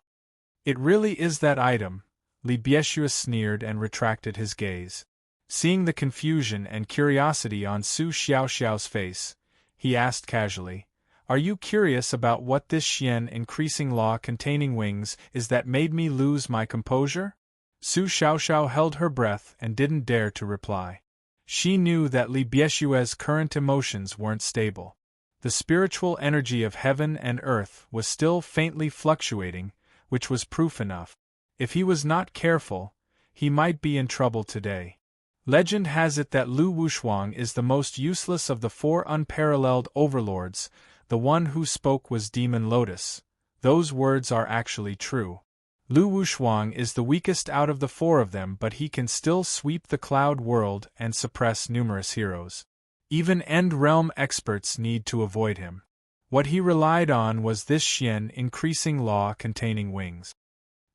"It really is that item," Li Bieshua sneered and retracted his gaze. Seeing the confusion and curiosity on Su Xiaoxiao's face, he asked casually, "Are you curious about what this Xian increasing law containing wings is that made me lose my composure?" Su Xiaoxiao held her breath and didn't dare to reply. She knew that Li Bieshua's current emotions weren't stable. The spiritual energy of heaven and earth was still faintly fluctuating, which was proof enough. If he was not careful, he might be in trouble today. Legend has it that Lu Wushuang is the most useless of the four unparalleled overlords. The one who spoke was Demon Lotus. Those words are actually true. Lu Wushuang is the weakest out of the four of them, but he can still sweep the cloud world and suppress numerous heroes. Even End Realm experts need to avoid him. What he relied on was this Xian increasing law containing wings.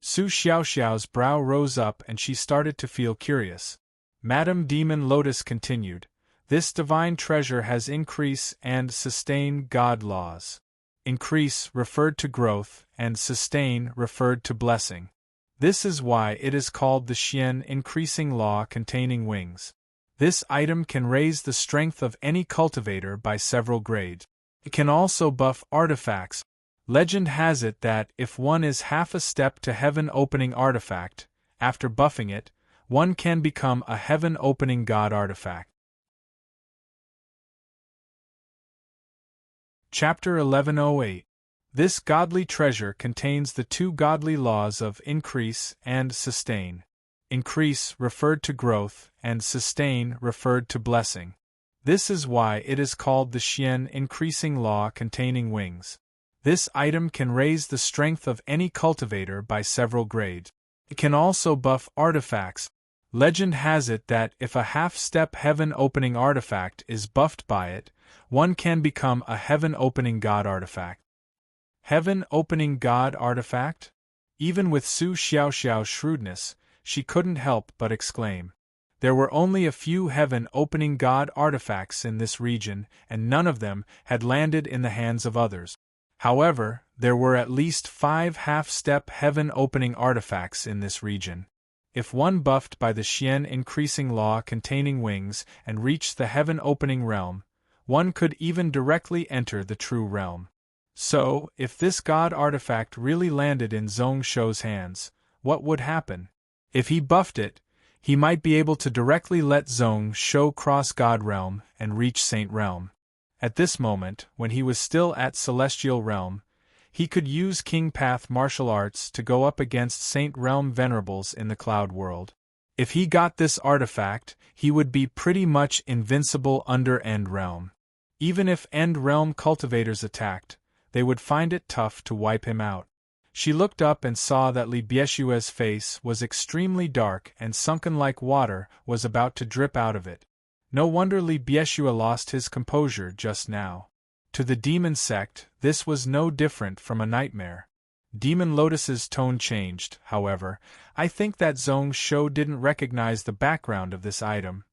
Su Xiaoxiao's brow rose up and she started to feel curious. Madame Demon Lotus continued, "This divine treasure has increase and sustain God laws. Increase referred to growth, and sustain referred to blessing. This is why it is called the Xian increasing law containing wings. This item can raise the strength of any cultivator by several grades. It can also buff artifacts. Legend has it that if one is half a step to heaven-opening artifact, after buffing it, one can become a heaven-opening god artifact." Chapter 1108. This godly treasure contains the two godly laws of increase and sustain. Increase referred to growth, and sustain referred to blessing. This is why it is called the Xian increasing law containing wings. This item can raise the strength of any cultivator by several grades. It can also buff artifacts. Legend has it that if a half-step heaven-opening artifact is buffed by it, one can become a heaven-opening god artifact. Heaven-opening god artifact? Even with Su Xiaoxiao's shrewdness, she couldn't help but exclaim. There were only a few heaven-opening god artifacts in this region, and none of them had landed in the hands of others. However, there were at least 5 half-step heaven-opening artifacts in this region. If one buffed by the Xian increasing law containing wings and reached the heaven-opening realm, one could even directly enter the true realm. So, if this god artifact really landed in Zhong Shou's hands, what would happen? If he buffed it, he might be able to directly let Zhong Shou cross God Realm and reach Saint Realm. At this moment, when he was still at Celestial Realm, he could use King Path martial arts to go up against Saint Realm Venerables in the Cloud World. If he got this artifact, he would be pretty much invincible under End Realm. Even if End Realm cultivators attacked, they would find it tough to wipe him out. She looked up and saw that Li Bieshua's face was extremely dark and sunken like water was about to drip out of it. No wonder Li Bieshua lost his composure just now. To the demon sect, this was no different from a nightmare. Demon Lotus's tone changed, however. "I think that Zhong Shou didn't recognize the background of this item.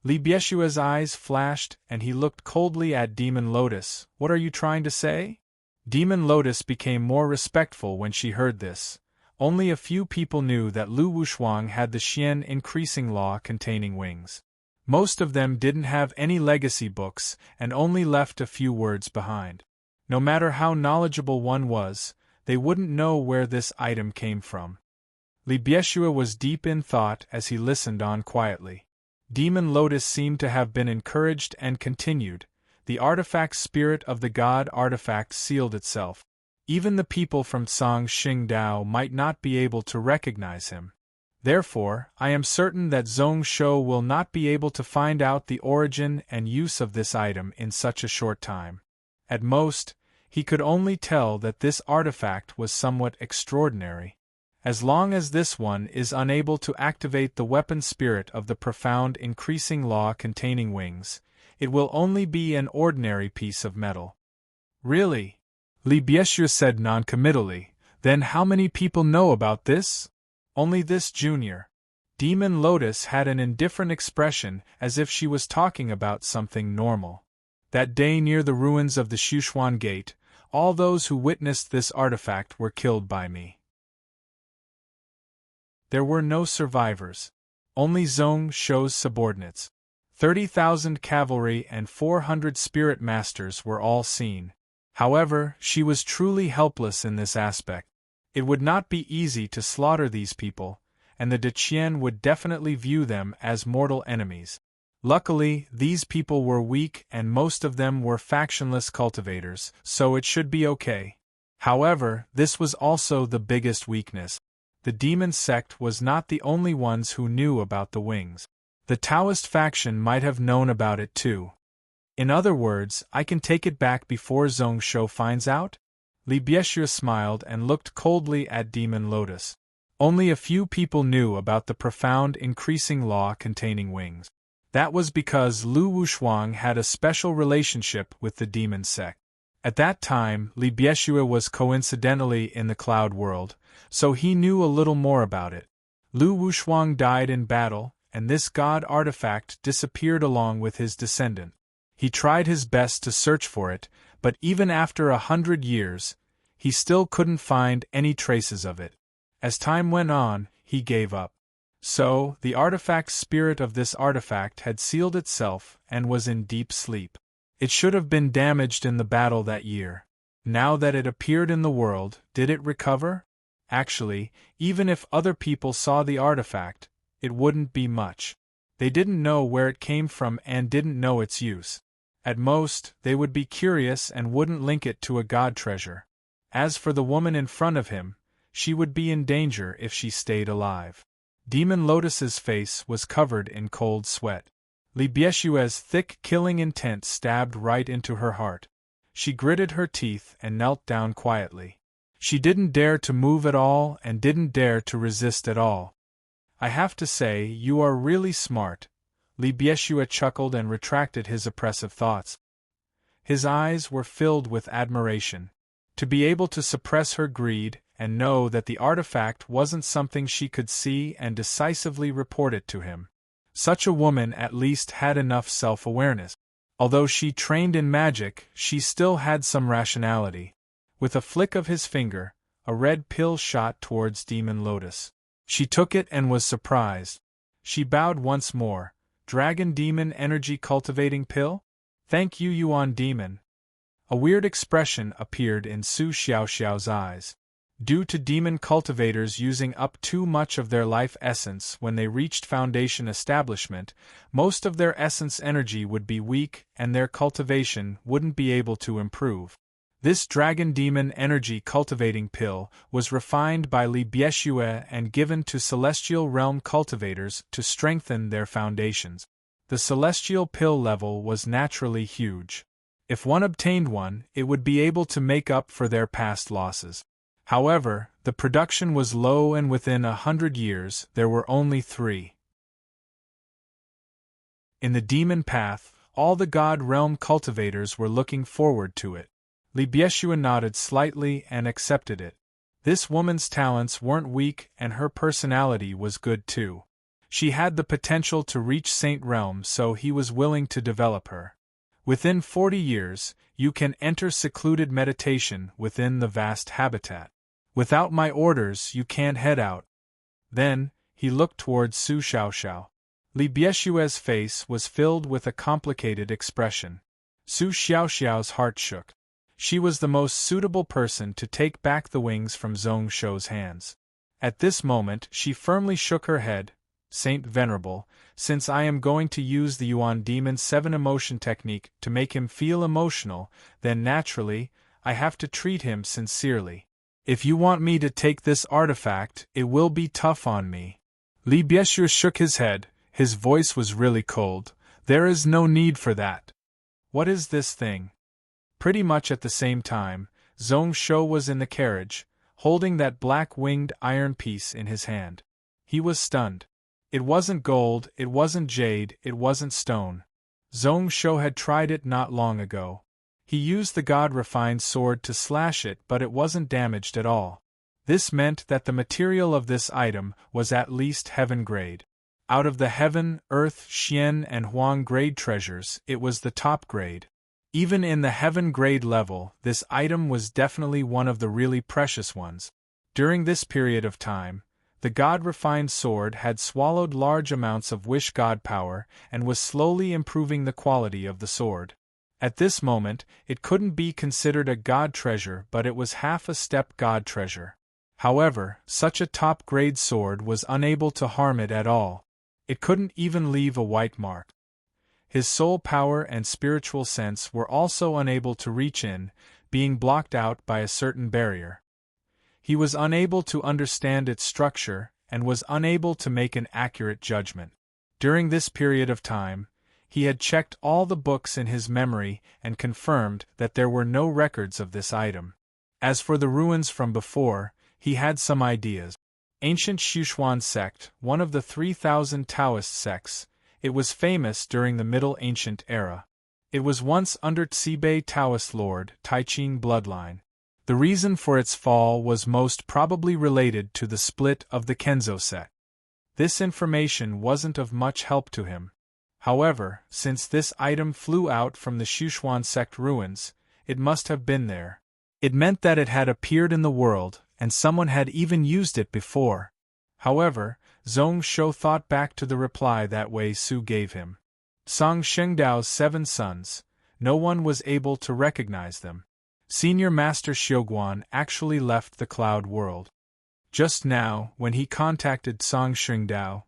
Li Bieshua's eyes flashed and he looked coldly at Demon Lotus. What are you trying to say? Demon Lotus became more respectful when she heard this. Only a few people knew that Lu Wushuang had the Xian increasing law containing wings. Most of them didn't have any legacy books and only left a few words behind. No matter how knowledgeable one was, they wouldn't know where this item came from. Li Bieshua was deep in thought as he listened on quietly. Demon Lotus seemed to have been encouraged and continued. The artifact spirit of the god artifact sealed itself. Even the people from Tsang Xingdao might not be able to recognize him. Therefore, I am certain that Zhong Shou will not be able to find out the origin and use of this item in such a short time. At most, he could only tell that this artifact was somewhat extraordinary. As long as this one is unable to activate the weapon spirit of the profound increasing law containing wings, it will only be an ordinary piece of metal. Really? Li Bieshua said non-committally. Then how many people know about this? Only this junior. Demon Lotus had an indifferent expression as if she was talking about something normal. That day near the ruins of the Xushuan Gate, all those who witnessed this artifact were killed by me. There were no survivors. Only Zhong Shou's subordinates. 30,000 cavalry and 400 spirit masters were all seen. However, she was truly helpless in this aspect. It would not be easy to slaughter these people, and the Deqian would definitely view them as mortal enemies. Luckily, these people were weak and most of them were factionless cultivators, so it should be okay. However, this was also the biggest weakness. The demon sect was not the only ones who knew about the wings. The Taoist faction might have known about it too. In other words, I can take it back before Zhong Shou finds out? Li Bieshua smiled and looked coldly at Demon Lotus. Only a few people knew about the profound increasing law containing wings. That was because Lu Wushuang had a special relationship with the demon sect. At that time, Li Bieshua was coincidentally in the cloud world, so he knew a little more about it. Lu Wushuang died in battle, and this god artifact disappeared along with his descendant. He tried his best to search for it, but even after 100 years, he still couldn't find any traces of it. As time went on, he gave up. So, the artifact spirit of this artifact had sealed itself and was in deep sleep. It should have been damaged in the battle that year. Now that it appeared in the world, did it recover? Actually, even if other people saw the artifact, it wouldn't be much. They didn't know where it came from and didn't know its use. At most, they would be curious and wouldn't link it to a god treasure. As for the woman in front of him, she would be in danger if she stayed alive. Demon Lotus's face was covered in cold sweat. Li Bieshua's thick killing intent stabbed right into her heart. She gritted her teeth and knelt down quietly. She didn't dare to move at all and didn't dare to resist at all. I have to say, you are really smart. Li Bieshua chuckled and retracted his oppressive thoughts. His eyes were filled with admiration. To be able to suppress her greed and know that the artifact wasn't something she could see and decisively report it to him. Such a woman at least had enough self-awareness. Although she trained in magic, she still had some rationality. With a flick of his finger, a red pill shot towards Demon Lotus. She took it and was surprised. She bowed once more. Dragon Demon Energy Cultivating Pill? Thank you, Yuan Demon. A weird expression appeared in Su Xiaoxiao's eyes. Due to demon cultivators using up too much of their life essence when they reached Foundation establishment, most of their essence energy would be weak and their cultivation wouldn't be able to improve. This Dragon Demon Energy Cultivating Pill was refined by Li Bieshua and given to Celestial Realm cultivators to strengthen their foundations. The Celestial Pill level was naturally huge. If one obtained one, it would be able to make up for their past losses. However, the production was low and within 100 years there were only 3. In the demon path, all the god realm cultivators were looking forward to it. Li Bieshua nodded slightly and accepted it. This woman's talents weren't weak and her personality was good too. She had the potential to reach Saint Realm, so he was willing to develop her. Within 40 years, you can enter secluded meditation within the vast habitat. Without my orders, you can't head out. Then, he looked towards Su Xiaoxiao. Li Bieshue's face was filled with a complicated expression. Su Xiaoxiao's heart shook. She was the most suitable person to take back the wings from Zhong Shou's hands. At this moment, she firmly shook her head. Saint Venerable, since I am going to use the Yuan Demon's 7 emotion technique to make him feel emotional, then naturally, I have to treat him sincerely. If you want me to take this artifact, it will be tough on me. Li Bieshue shook his head. His voice was really cold. There is no need for that. What is this thing? Pretty much at the same time, Zhong Shou was in the carriage, holding that black-winged iron piece in his hand. He was stunned. It wasn't gold, it wasn't jade, it wasn't stone. Zhong Shou had tried it not long ago. He used the god-refined sword to slash it, but it wasn't damaged at all. This meant that the material of this item was at least heaven grade. Out of the heaven, earth, Xian and Huang grade treasures, it was the top grade. Even in the heaven grade level, this item was definitely one of the really precious ones. During this period of time, the god-refined sword had swallowed large amounts of wish god power and was slowly improving the quality of the sword. At this moment, it couldn't be considered a god treasure, but it was half a step god treasure. However, such a top-grade sword was unable to harm it at all. It couldn't even leave a white mark. His soul power and spiritual sense were also unable to reach in, being blocked out by a certain barrier. He was unable to understand its structure, and was unable to make an accurate judgment. During this period of time, he had checked all the books in his memory and confirmed that there were no records of this item. As for the ruins from before, he had some ideas. Ancient Sichuan sect, one of the 3,000 Taoist sects, it was famous during the Middle Ancient era. It was once under Cibei Taoist lord Taiqing bloodline. The reason for its fall was most probably related to the split of the Kenzo sect. This information wasn't of much help to him. However, since this item flew out from the Sichuan sect ruins, it must have been there. It meant that it had appeared in the world, and someone had even used it before. However, Zhong Shou thought back to the reply that Wei Su gave him. Song Shengdao's 7 sons, no one was able to recognize them. Senior Master Xiuguan actually left the cloud world. Just now, when he contacted Song Shengdao,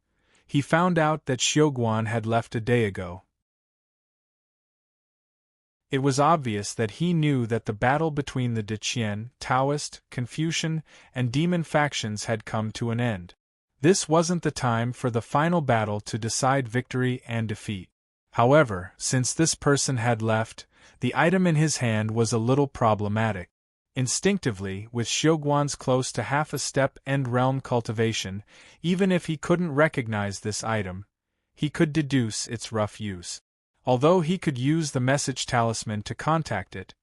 he found out that Xiuguan had left a day ago. It was obvious that he knew that the battle between the Deqian, Taoist, Confucian, and Demon factions had come to an end. This wasn't the time for the final battle to decide victory and defeat. However, since this person had left, the item in his hand was a little problematic. Instinctively, with Xiuguan's close to half a step end realm cultivation, even if he couldn't recognize this item, he could deduce its rough use. Although he could use the message talisman to contact it,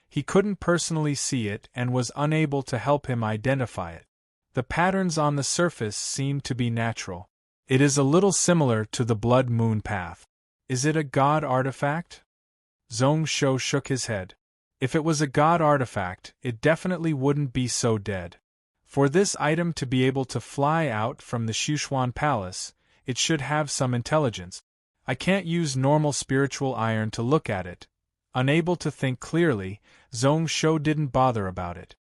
he couldn't personally see it and was unable to help him identify it. The patterns on the surface seemed to be natural. It is a little similar to the Blood Moon Path. Is it a god artifact? Zhong Shou shook his head. If it was a god artifact, it definitely wouldn't be so dead. For this item to be able to fly out from the Sichuan Palace, it should have some intelligence. I can't use normal spiritual iron to look at it. Unable to think clearly, Zhong Shou didn't bother about it.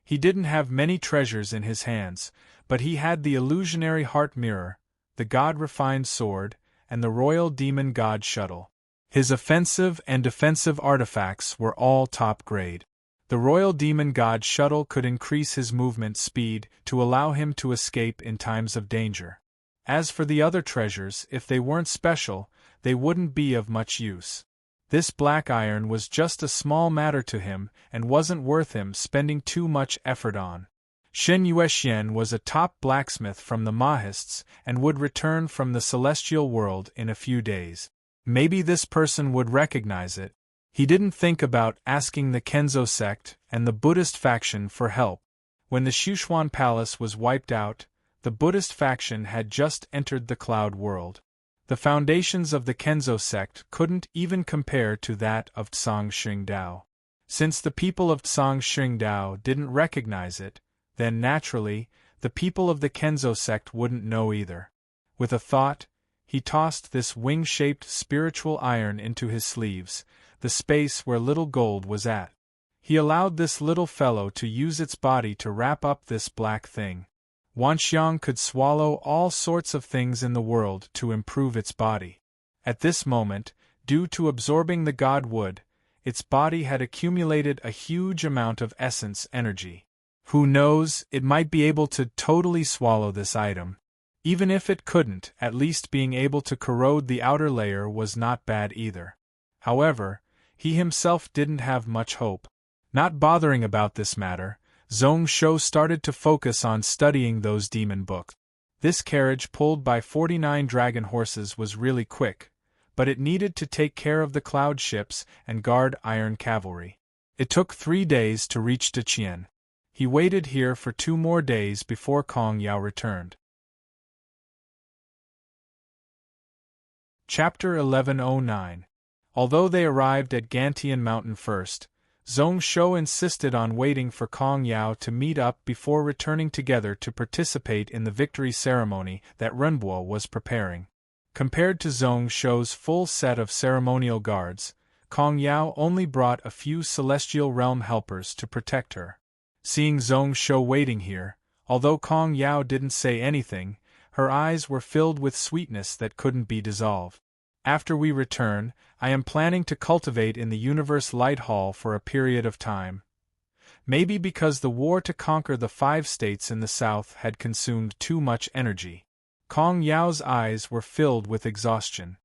He didn't have many treasures in his hands, but he had the illusionary heart mirror, the god-refined sword, and the royal demon god shuttle. His offensive and defensive artifacts were all top grade. The royal demon god shuttle could increase his movement speed to allow him to escape in times of danger. As for the other treasures, if they weren't special, they wouldn't be of much use. This black iron was just a small matter to him and wasn't worth him spending too much effort on. Shen Yuexian was a top blacksmith from the Mahists and would return from the celestial world in a few days. Maybe this person would recognize it. He didn't think about asking the Kenzo sect and the Buddhist faction for help. When the Sichuan palace was wiped out, the Buddhist faction had just entered the cloud world. The foundations of the Kenzo sect couldn't even compare to that of Tsang Xingdao. Since the people of Tsang Xingdao didn't recognize it, then naturally, the people of the Kenzo sect wouldn't know either. With a thought, he tossed this wing-shaped spiritual iron into his sleeves, the space where little gold was at. He allowed this little fellow to use its body to wrap up this black thing. Wanxiang could swallow all sorts of things in the world to improve its body. At this moment, due to absorbing the god wood, its body had accumulated a huge amount of essence energy. Who knows, it might be able to totally swallow this item. Even if it couldn't, at least being able to corrode the outer layer was not bad either. However, he himself didn't have much hope. Not bothering about this matter, Zhong Shou started to focus on studying those demon books. This carriage pulled by 49 dragon horses was really quick, but it needed to take care of the cloud ships and guard iron cavalry. It took 3 days to reach Deqian. He waited here for 2 more days before Kong Yao returned. Chapter 1109. Although they arrived at Gantian Mountain first, Zhong Shou insisted on waiting for Kong Yao to meet up before returning together to participate in the victory ceremony that Renbo was preparing. Compared to Zhong Shou's full set of ceremonial guards, Kong Yao only brought a few celestial realm helpers to protect her. Seeing Zhong Shou waiting here, although Kong Yao didn't say anything, her eyes were filled with sweetness that couldn't be dissolved. After we return, I am planning to cultivate in the Universe Light Hall for a period of time. Maybe because the war to conquer the 5 states in the south had consumed too much energy. Kong Yao's eyes were filled with exhaustion.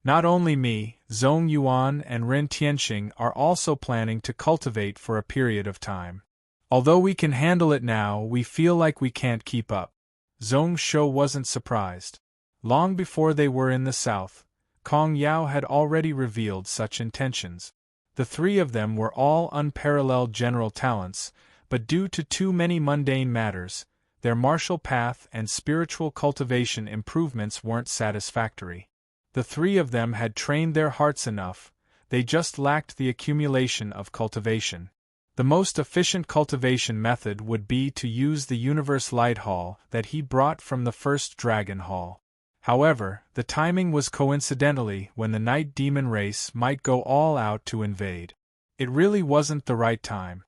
Not only me, Zhong Yuan and Ren Tianxing are also planning to cultivate for a period of time. Although we can handle it now, we feel like we can't keep up. Zhong Shou wasn't surprised. Long before they were in the south, Kong Yao had already revealed such intentions. The 3 of them were all unparalleled general talents, but due to too many mundane matters, their martial path and spiritual cultivation improvements weren't satisfactory. The 3 of them had trained their hearts enough, they just lacked the accumulation of cultivation. The most efficient cultivation method would be to use the Universe Light Hall that he brought from the first Dragon Hall. However, the timing was coincidentally when the Night Demon race might go all out to invade. It really wasn't the right time.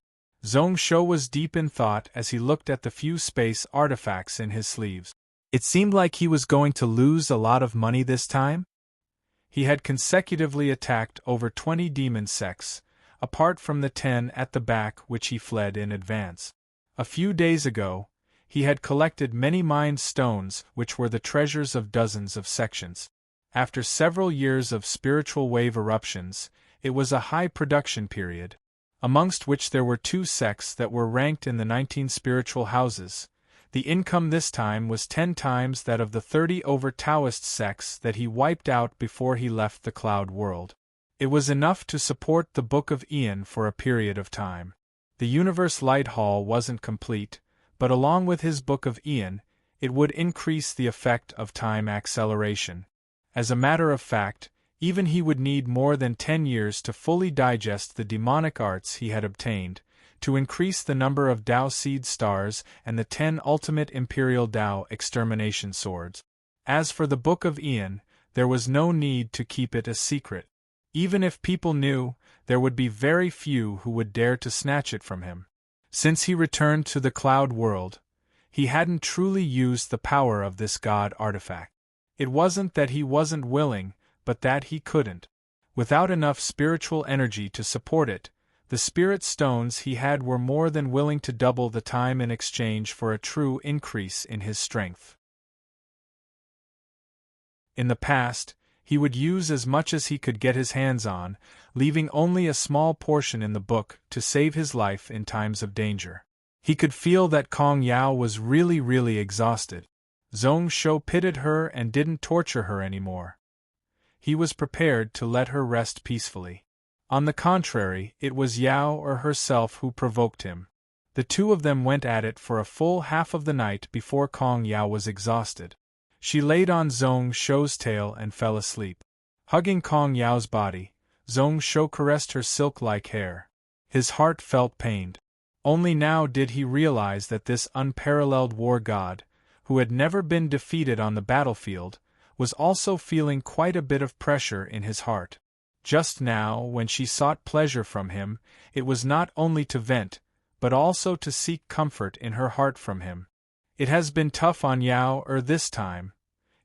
Zhong Shou was deep in thought as he looked at the few space artifacts in his sleeves. It seemed like he was going to lose a lot of money this time. He had consecutively attacked over 20 demon sects, apart from the 10 at the back which he fled in advance. A few days ago, he had collected many mind stones which were the treasures of dozens of sections. After several years of spiritual wave eruptions, it was a high production period, amongst which there were 2 sects that were ranked in the 19 spiritual houses. The income this time was 10 times that of the 30 over Taoist sects that he wiped out before he left the cloud world. It was enough to support the Book of Ian for a period of time. The Universe Light Hall wasn't complete, but along with his Book of Ian, it would increase the effect of time acceleration. As a matter of fact, even he would need more than 10 years to fully digest the demonic arts he had obtained, to increase the number of Dao Seed Stars and the 10 ultimate Imperial Dao extermination swords. As for the Book of Ian, there was no need to keep it a secret. Even if people knew, there would be very few who would dare to snatch it from him. Since he returned to the cloud world, he hadn't truly used the power of this god artifact. It wasn't that he wasn't willing, but that he couldn't. Without enough spiritual energy to support it, the spirit stones he had were more than willing to double the time in exchange for a true increase in his strength. In the past, he would use as much as he could get his hands on, leaving only a small portion in the book to save his life in times of danger. He could feel that Kong Yao was really exhausted. Zhong Shou pitied her and didn't torture her anymore. He was prepared to let her rest peacefully. On the contrary, it was Yao or herself who provoked him. The two of them went at it for a full half of the night before Kong Yao was exhausted. She laid on Zhong Shou's tail and fell asleep. Hugging Kong Yao's body, Zhong Shou caressed her silk-like hair. His heart felt pained. Only now did he realize that this unparalleled war god, who had never been defeated on the battlefield, was also feeling quite a bit of pressure in his heart. Just now, when she sought pleasure from him, it was not only to vent, but also to seek comfort in her heart from him. It has been tough on Yao this time.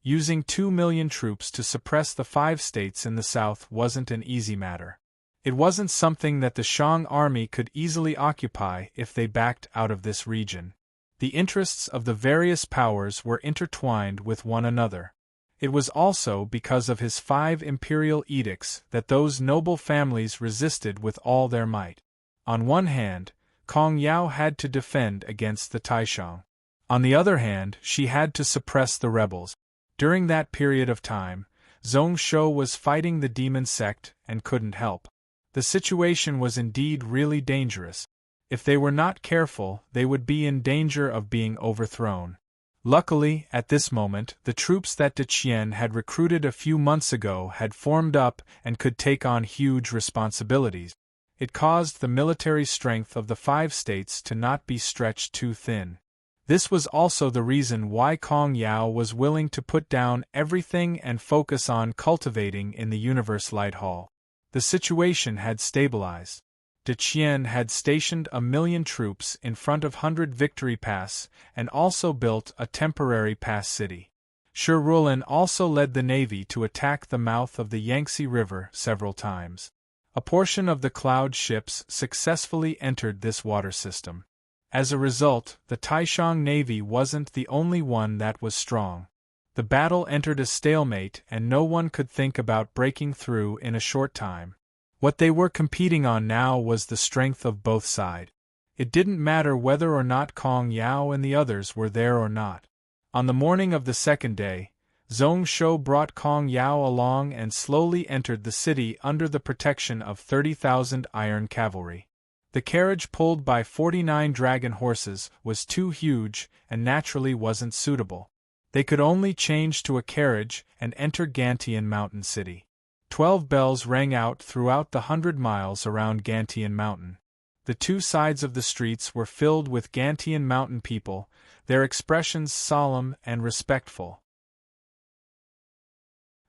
Using 2 million troops to suppress the 5 states in the south wasn't an easy matter. It wasn't something that the Shang army could easily occupy if they backed out of this region. The interests of the various powers were intertwined with one another. It was also because of his 5 imperial edicts that those noble families resisted with all their might. On one hand, Kong Yao had to defend against the Taishang. On the other hand, she had to suppress the rebels. During that period of time, Zhong Shou was fighting the demon sect and couldn't help. The situation was indeed really dangerous. If they were not careful, they would be in danger of being overthrown. Luckily, at this moment, the troops that De Qian had recruited a few months ago had formed up and could take on huge responsibilities. It caused the military strength of the 5 states to not be stretched too thin. This was also the reason why Kong Yao was willing to put down everything and focus on cultivating in the Universe Light Hall. The situation had stabilized. De Qian had stationed 1 million troops in front of 100 Victory Pass and also built a temporary pass city. Shi Rulin also led the navy to attack the mouth of the Yangtze River several times. A portion of the Cloud ships successfully entered this water system. As a result, the Taishang navy wasn't the only one that was strong. The battle entered a stalemate and no one could think about breaking through in a short time. What they were competing on now was the strength of both sides. It didn't matter whether or not Kong Yao and the others were there or not. On the morning of the second day, Zhong Shou brought Kong Yao along and slowly entered the city under the protection of 30,000 iron cavalry. The carriage pulled by 49 dragon horses was too huge and naturally wasn't suitable. They could only change to a carriage and enter Gantian Mountain City. 12 bells rang out throughout the 100 miles around Gantian Mountain. The 2 sides of the streets were filled with Gantian Mountain people, their expressions solemn and respectful.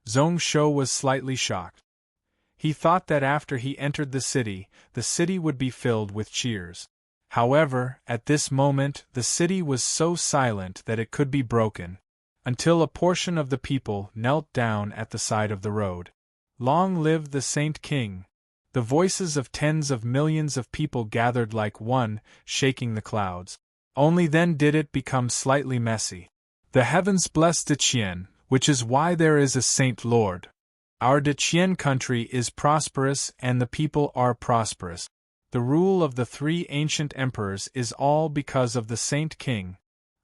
Zhong Shou was slightly shocked. He thought that after he entered the city would be filled with cheers. However, at this moment the city was so silent that it could be broken, until a portion of the people knelt down at the side of the road. Long live the Saint King! The voices of tens of millions of people gathered like one, shaking the clouds. Only then did it become slightly messy. The heavens bless De Qian, which is why there is a Saint Lord. Our De Qian country is prosperous and the people are prosperous. The rule of the 3 ancient emperors is all because of the Saint King.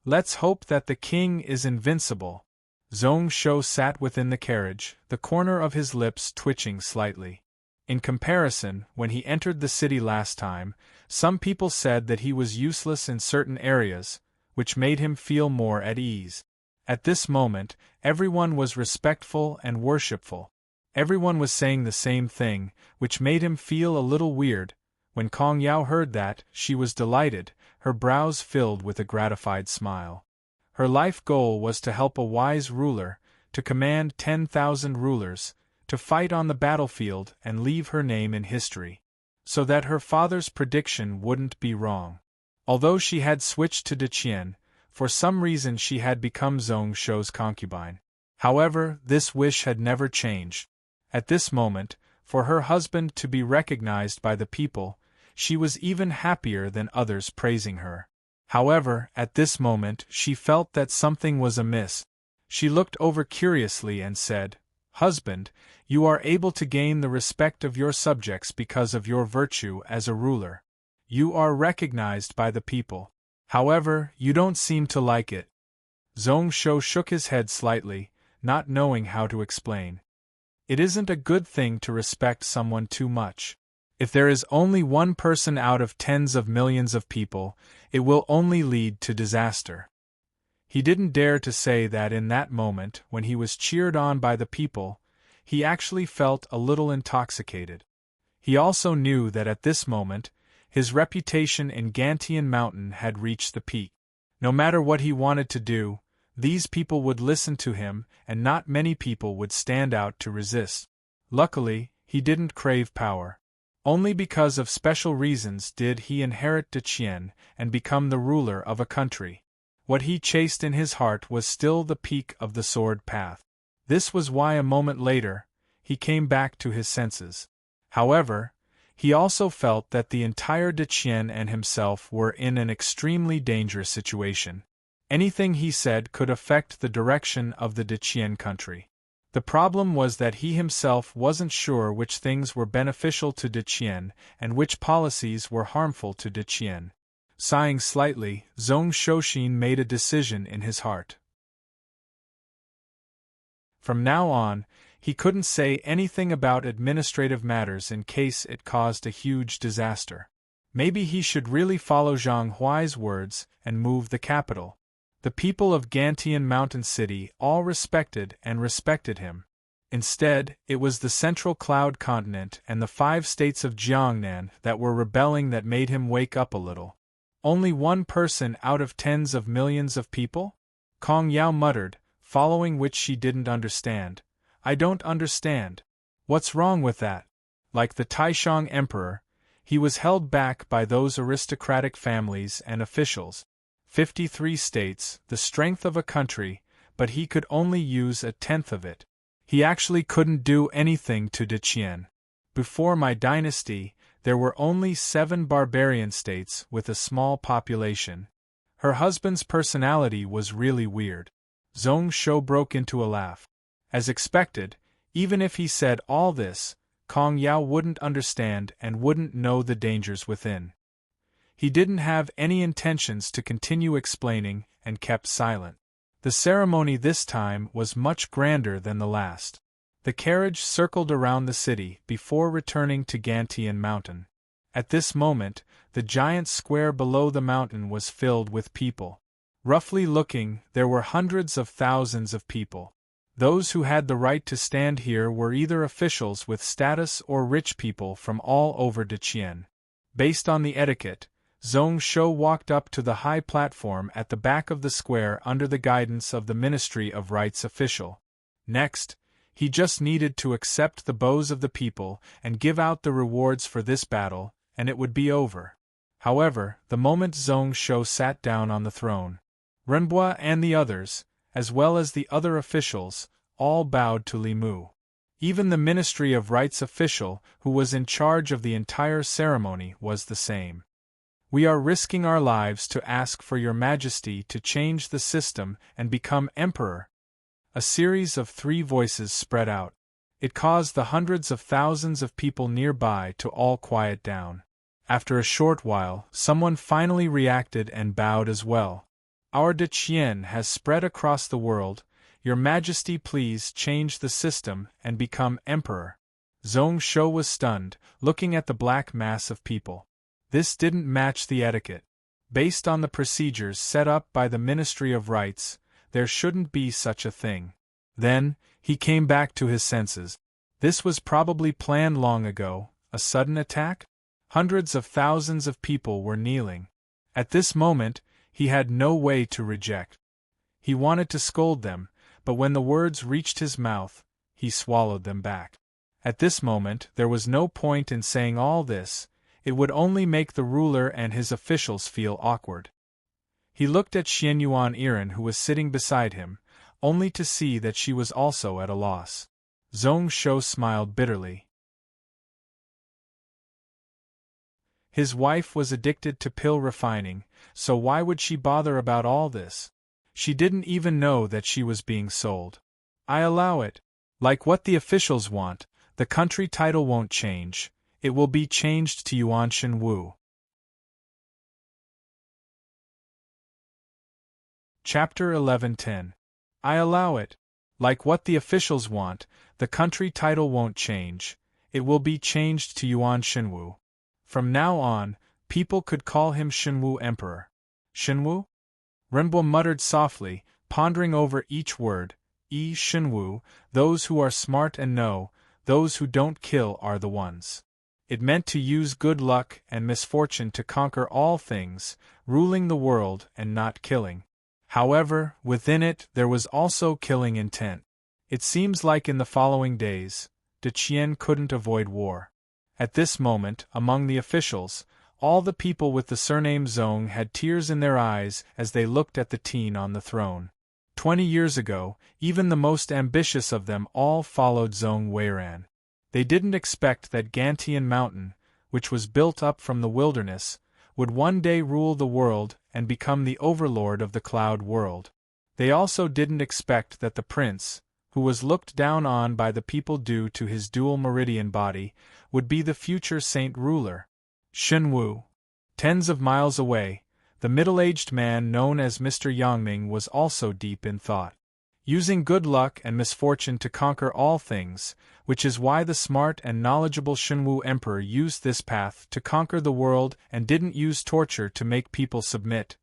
Let's hope that the king is invincible. Zhong Shou sat within the carriage, the corner of his lips twitching slightly. In comparison, when he entered the city last time, some people said that he was useless in certain areas, which made him feel more at ease. At this moment, everyone was respectful and worshipful. Everyone was saying the same thing, which made him feel a little weird. When Kong Yao heard that, she was delighted, her brows filled with a gratified smile. Her life goal was to help a wise ruler, to command 10,000 rulers, to fight on the battlefield and leave her name in history, so that her father's prediction wouldn't be wrong. Although she had switched to De Qian, for some reason she had become Zhong Shou's concubine. However, this wish had never changed. At this moment, for her husband to be recognized by the people, she was even happier than others praising her. However, at this moment she felt that something was amiss. She looked over curiously and said, "Husband, you are able to gain the respect of your subjects because of your virtue as a ruler. You are recognized by the people. However, you don't seem to like it." Zhong Shou shook his head slightly, not knowing how to explain. It isn't a good thing to respect someone too much. If there is only one person out of tens of millions of people, it will only lead to disaster. He didn't dare to say that in that moment, when he was cheered on by the people, he actually felt a little intoxicated. He also knew that at this moment, his reputation in Gantian Mountain had reached the peak. No matter what he wanted to do, these people would listen to him, and not many people would stand out to resist. Luckily, he didn't crave power. Only because of special reasons did he inherit Deqian and become the ruler of a country. What he chased in his heart was still the peak of the sword path. This was why a moment later, he came back to his senses. However, he also felt that the entire Deqian and himself were in an extremely dangerous situation. Anything he said could affect the direction of the Deqian country. The problem was that he himself wasn't sure which things were beneficial to Deqian and which policies were harmful to Deqian. Sighing slightly, Zhong Shouxin made a decision in his heart. From now on, he couldn't say anything about administrative matters in case it caused a huge disaster. Maybe he should really follow Zhang Huai's words and move the capital. The people of Gantian Mountain City all respected him. Instead, it was the Central Cloud Continent and the 5 states of Jiangnan that were rebelling that made him wake up a little. Only one person out of tens of millions of people? Kong Yao muttered, following which she didn't understand. I don't understand. What's wrong with that? Like the Taishang Emperor, he was held back by those aristocratic families and officials. 53 states, the strength of a country, but he could only use a tenth of it. He actually couldn't do anything to Deqian. Before my dynasty, there were only 7 barbarian states with a small population. Her husband's personality was really weird. Zhong Shou broke into a laugh. As expected, even if he said all this, Kong Yao wouldn't understand and wouldn't know the dangers within. He didn't have any intentions to continue explaining and kept silent. The ceremony this time was much grander than the last. The carriage circled around the city before returning to Gantian Mountain. At this moment, the giant square below the mountain was filled with people. Roughly looking, there were hundreds of thousands of people. Those who had the right to stand here were either officials with status or rich people from all over Deqian. Based on the etiquette, Zhong Shou walked up to the high platform at the back of the square under the guidance of the Ministry of Rights official. Next, he just needed to accept the bows of the people and give out the rewards for this battle, and it would be over. However, the moment Zhong Shou sat down on the throne, Renbois and the others, as well as the other officials, all bowed to Li Mu. Even the Ministry of Rights official, who was in charge of the entire ceremony, was the same. We are risking our lives to ask for your majesty to change the system and become emperor. A series of 3 voices spread out. It caused the hundreds of thousands of people nearby to all quiet down. After a short while, someone finally reacted and bowed as well. Our Deqian has spread across the world. Your Majesty, please change the system and become emperor. Zhong Shou was stunned, looking at the black mass of people. This didn't match the etiquette. Based on the procedures set up by the Ministry of Rights, there shouldn't be such a thing. Then, he came back to his senses. This was probably planned long ago, a sudden attack? Hundreds of thousands of people were kneeling. At this moment, he had no way to reject. He wanted to scold them, but when the words reached his mouth, he swallowed them back. At this moment, there was no point in saying all this. It would only make the ruler and his officials feel awkward. He looked at Xianyuan Iren, who was sitting beside him, only to see that she was also at a loss. Zhong Shou smiled bitterly. His wife was addicted to pill refining, so why would she bother about all this? She didn't even know that she was being sold. I allow it. Like what the officials want, the country title won't change. It will be changed to Yuanshan Wu. Chapter 11:10. I allow it. Like what the officials want, the country title won't change. it will be changed to Yuan Shenwu. From now on, people could call him Shenwu Emperor. Shenwu? Renbo muttered softly, pondering over each word. Shenwu, those who are smart and know, those who don't kill are the ones. It meant to use good luck and misfortune to conquer all things, ruling the world and not killing. However, within it there was also killing intent. It seems like in the following days, De Chien couldn't avoid war. At this moment, among the officials, all the people with the surname Zong had tears in their eyes as they looked at the teen on the throne. 20 years ago, even the most ambitious of them all followed Zong Weiran. They didn't expect that Gantian Mountain, which was built up from the wilderness, would one day rule the world and become the overlord of the cloud world. They also didn't expect that the prince, who was looked down on by the people due to his dual meridian body, would be the future saint ruler. Shenwu. Tens of miles away, the middle-aged man known as Mr. Yangming was also deep in thought. Using good luck and misfortune to conquer all things, which is why the smart and knowledgeable Shenwu Emperor used this path to conquer the world and didn't use torture to make people submit.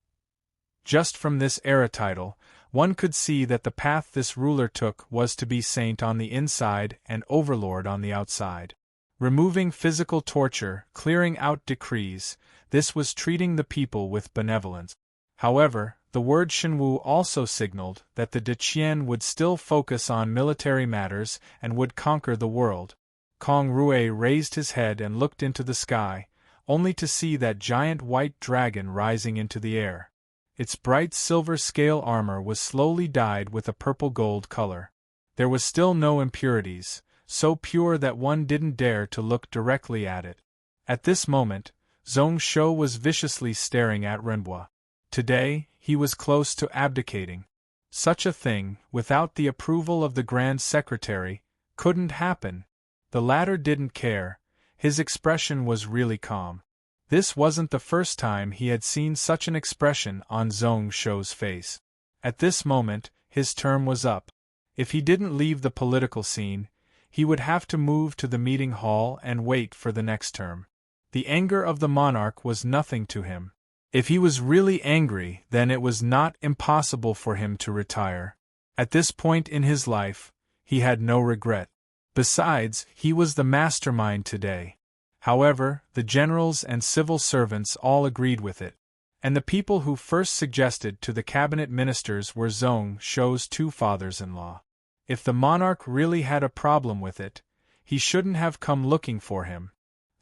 Just from this era title, one could see that the path this ruler took was to be saint on the inside and overlord on the outside. Removing physical torture, clearing out decrees, this was treating the people with benevolence. However, the word Shenwu also signaled that the De Chien would still focus on military matters and would conquer the world. Kong Rui raised his head and looked into the sky, only to see that giant white dragon rising into the air. Its bright silver scale armor was slowly dyed with a purple-gold color. There was still no impurities, so pure that one didn't dare to look directly at it. At this moment, Zhong Shou was viciously staring at Renbo. Today, he was close to abdicating. Such a thing, without the approval of the Grand Secretary, couldn't happen. The latter didn't care. His expression was really calm. This wasn't the first time he had seen such an expression on Zhong Shou's face. At this moment, his term was up. If he didn't leave the political scene, he would have to move to the meeting hall and wait for the next term. The anger of the monarch was nothing to him. If he was really angry, then it was not impossible for him to retire. At this point in his life, he had no regret. Besides, he was the mastermind today. However, the generals and civil servants all agreed with it. And the people who first suggested to the cabinet ministers were Zhong Shou's two fathers-in-law. If the monarch really had a problem with it, he shouldn't have come looking for him.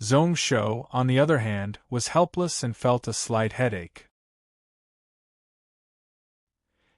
Zhong Shou, on the other hand, was helpless and felt a slight headache.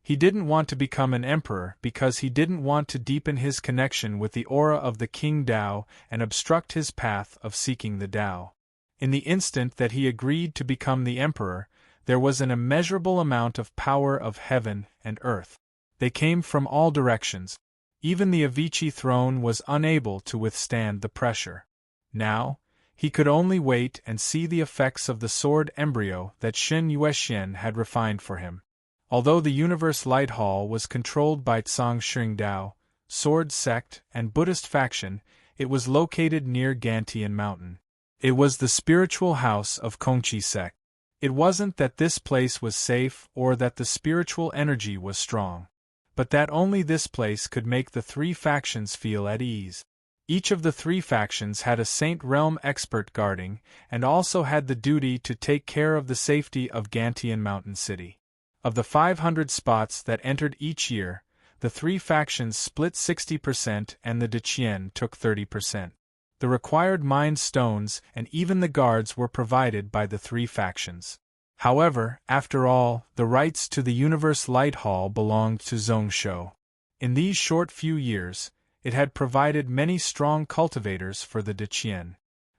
He didn't want to become an emperor because he didn't want to deepen his connection with the aura of the King Tao and obstruct his path of seeking the Tao. In the instant that he agreed to become the emperor, there was an immeasurable amount of power of heaven and earth. They came from all directions. Even the Avicii throne was unable to withstand the pressure. Now, he could only wait and see the effects of the sword embryo that Shen Yuexian had refined for him. Although the Universe Light Hall was controlled by Tsang Xingdao, sword sect, and Buddhist faction, it was located near Gantian Mountain. It was the spiritual house of Kongqi sect. It wasn't that this place was safe or that the spiritual energy was strong, but that only this place could make the three factions feel at ease. Each of the three factions had a Saint Realm expert guarding, and also had the duty to take care of the safety of Gantian Mountain City. Of the 500 spots that entered each year, the three factions split 60% and the De Chien took 30%. The required mind stones and even the guards were provided by the three factions. However, after all, the rights to the Universe Light Hall belonged to Zhong Shou. In these short few years, it had provided many strong cultivators for the De Chien.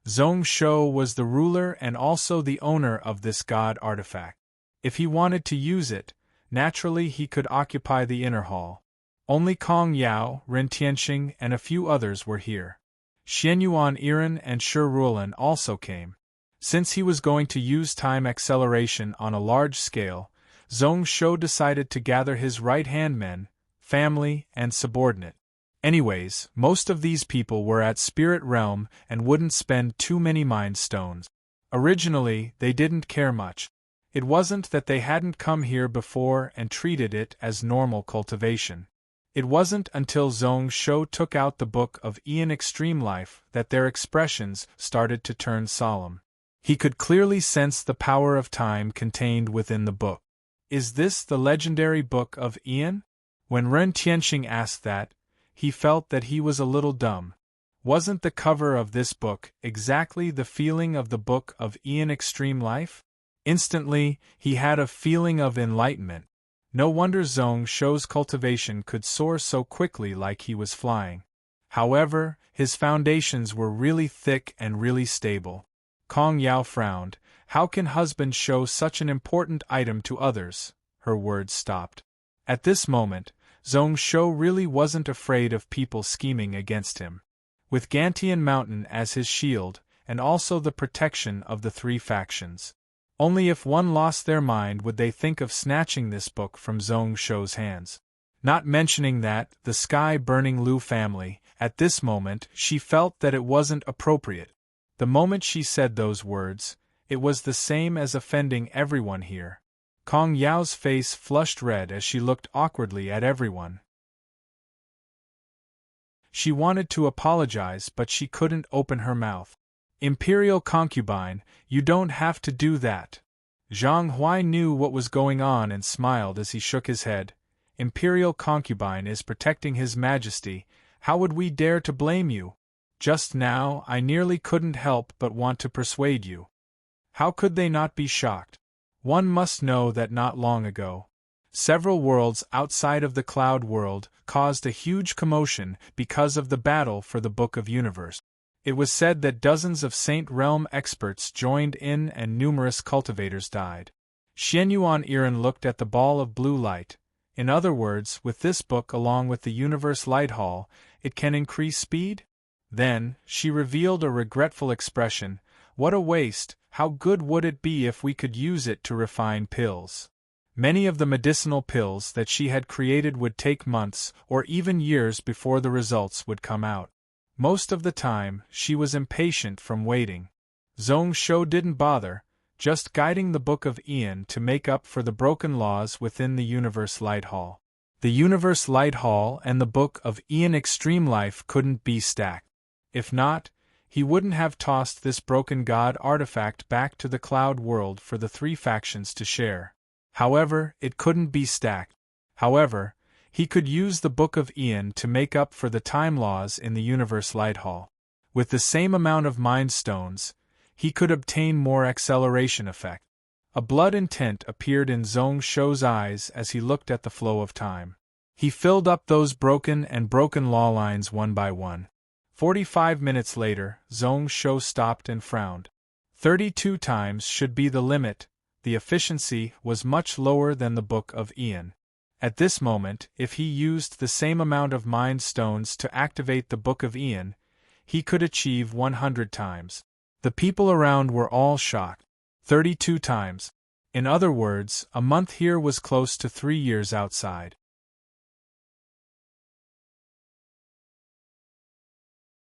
Zhong Shou was the ruler and also the owner of this god artifact. If he wanted to use it, naturally he could occupy the inner hall. Only Kong Yao, Ren Tianxing, and a few others were here. Xianyuan Iran and Shi Ruolan also came. Since he was going to use time acceleration on a large scale, Zhong Shou decided to gather his right-hand men, family, and subordinate. Anyways, most of these people were at Spirit Realm and wouldn't spend too many Mind Stones. Originally, they didn't care much. It wasn't that they hadn't come here before and treated it as normal cultivation. It wasn't until Zhong Shou took out the Book of Ian Extreme Life that their expressions started to turn solemn. He could clearly sense the power of time contained within the book. Is this the legendary Book of Ian? When Ren Tianxing asked that, he felt that he was a little dumb. Wasn't the cover of this book exactly the feeling of the Book of Ian Extreme Life? Instantly, he had a feeling of enlightenment. No wonder Zhong Shou's cultivation could soar so quickly like he was flying. However, his foundations were really thick and really stable. Kong Yao frowned. How can husband show such an important item to others? Her words stopped. At this moment, Zhong Shou really wasn't afraid of people scheming against him. With Gantian Mountain as his shield, and also the protection of the three factions. Only if one lost their mind would they think of snatching this book from Zhong Shou's hands. Not mentioning that, the sky-burning Liu family, at this moment she felt that it wasn't appropriate. The moment she said those words, it was the same as offending everyone here. Kong Yao's face flushed red as she looked awkwardly at everyone. She wanted to apologize but she couldn't open her mouth. Imperial concubine, you don't have to do that. Zhang Huai knew what was going on and smiled as he shook his head. Imperial concubine is protecting His Majesty, how would we dare to blame you? Just now I nearly couldn't help but want to persuade you. How could they not be shocked? One must know that not long ago, several worlds outside of the Cloud World caused a huge commotion because of the battle for the Book of Universe. It was said that dozens of Saint Realm experts joined in and numerous cultivators died. Xianyuan Iran looked at the ball of blue light. In other words, with this book along with the Universe Light Hall, it can increase speed? Then, she revealed a regretful expression. What a waste, how good would it be if we could use it to refine pills? Many of the medicinal pills that she had created would take months or even years before the results would come out. Most of the time, she was impatient from waiting. Zhong Shou didn't bother, just guiding the Book of Ian to make up for the broken laws within the Universe Light Hall. The Universe Light Hall and the Book of Ian Extreme Life couldn't be stacked. If not, he wouldn't have tossed this broken god artifact back to the Cloud World for the three factions to share. However, it couldn't be stacked. However, he could use the Book of Ian to make up for the time laws in the Universe Light Hall. With the same amount of Mind Stones, he could obtain more acceleration effect. A blood intent appeared in Zhong Shou's eyes as he looked at the flow of time. He filled up those broken law lines one by one. 45 minutes later, Zhong Shou stopped and frowned. 32 times should be the limit. The efficiency was much lower than the Book of Ian. At this moment, if he used the same amount of Mind Stones to activate the Book of Ian, he could achieve 100 times. The people around were all shocked. 32 times. In other words, a month here was close to 3 years outside.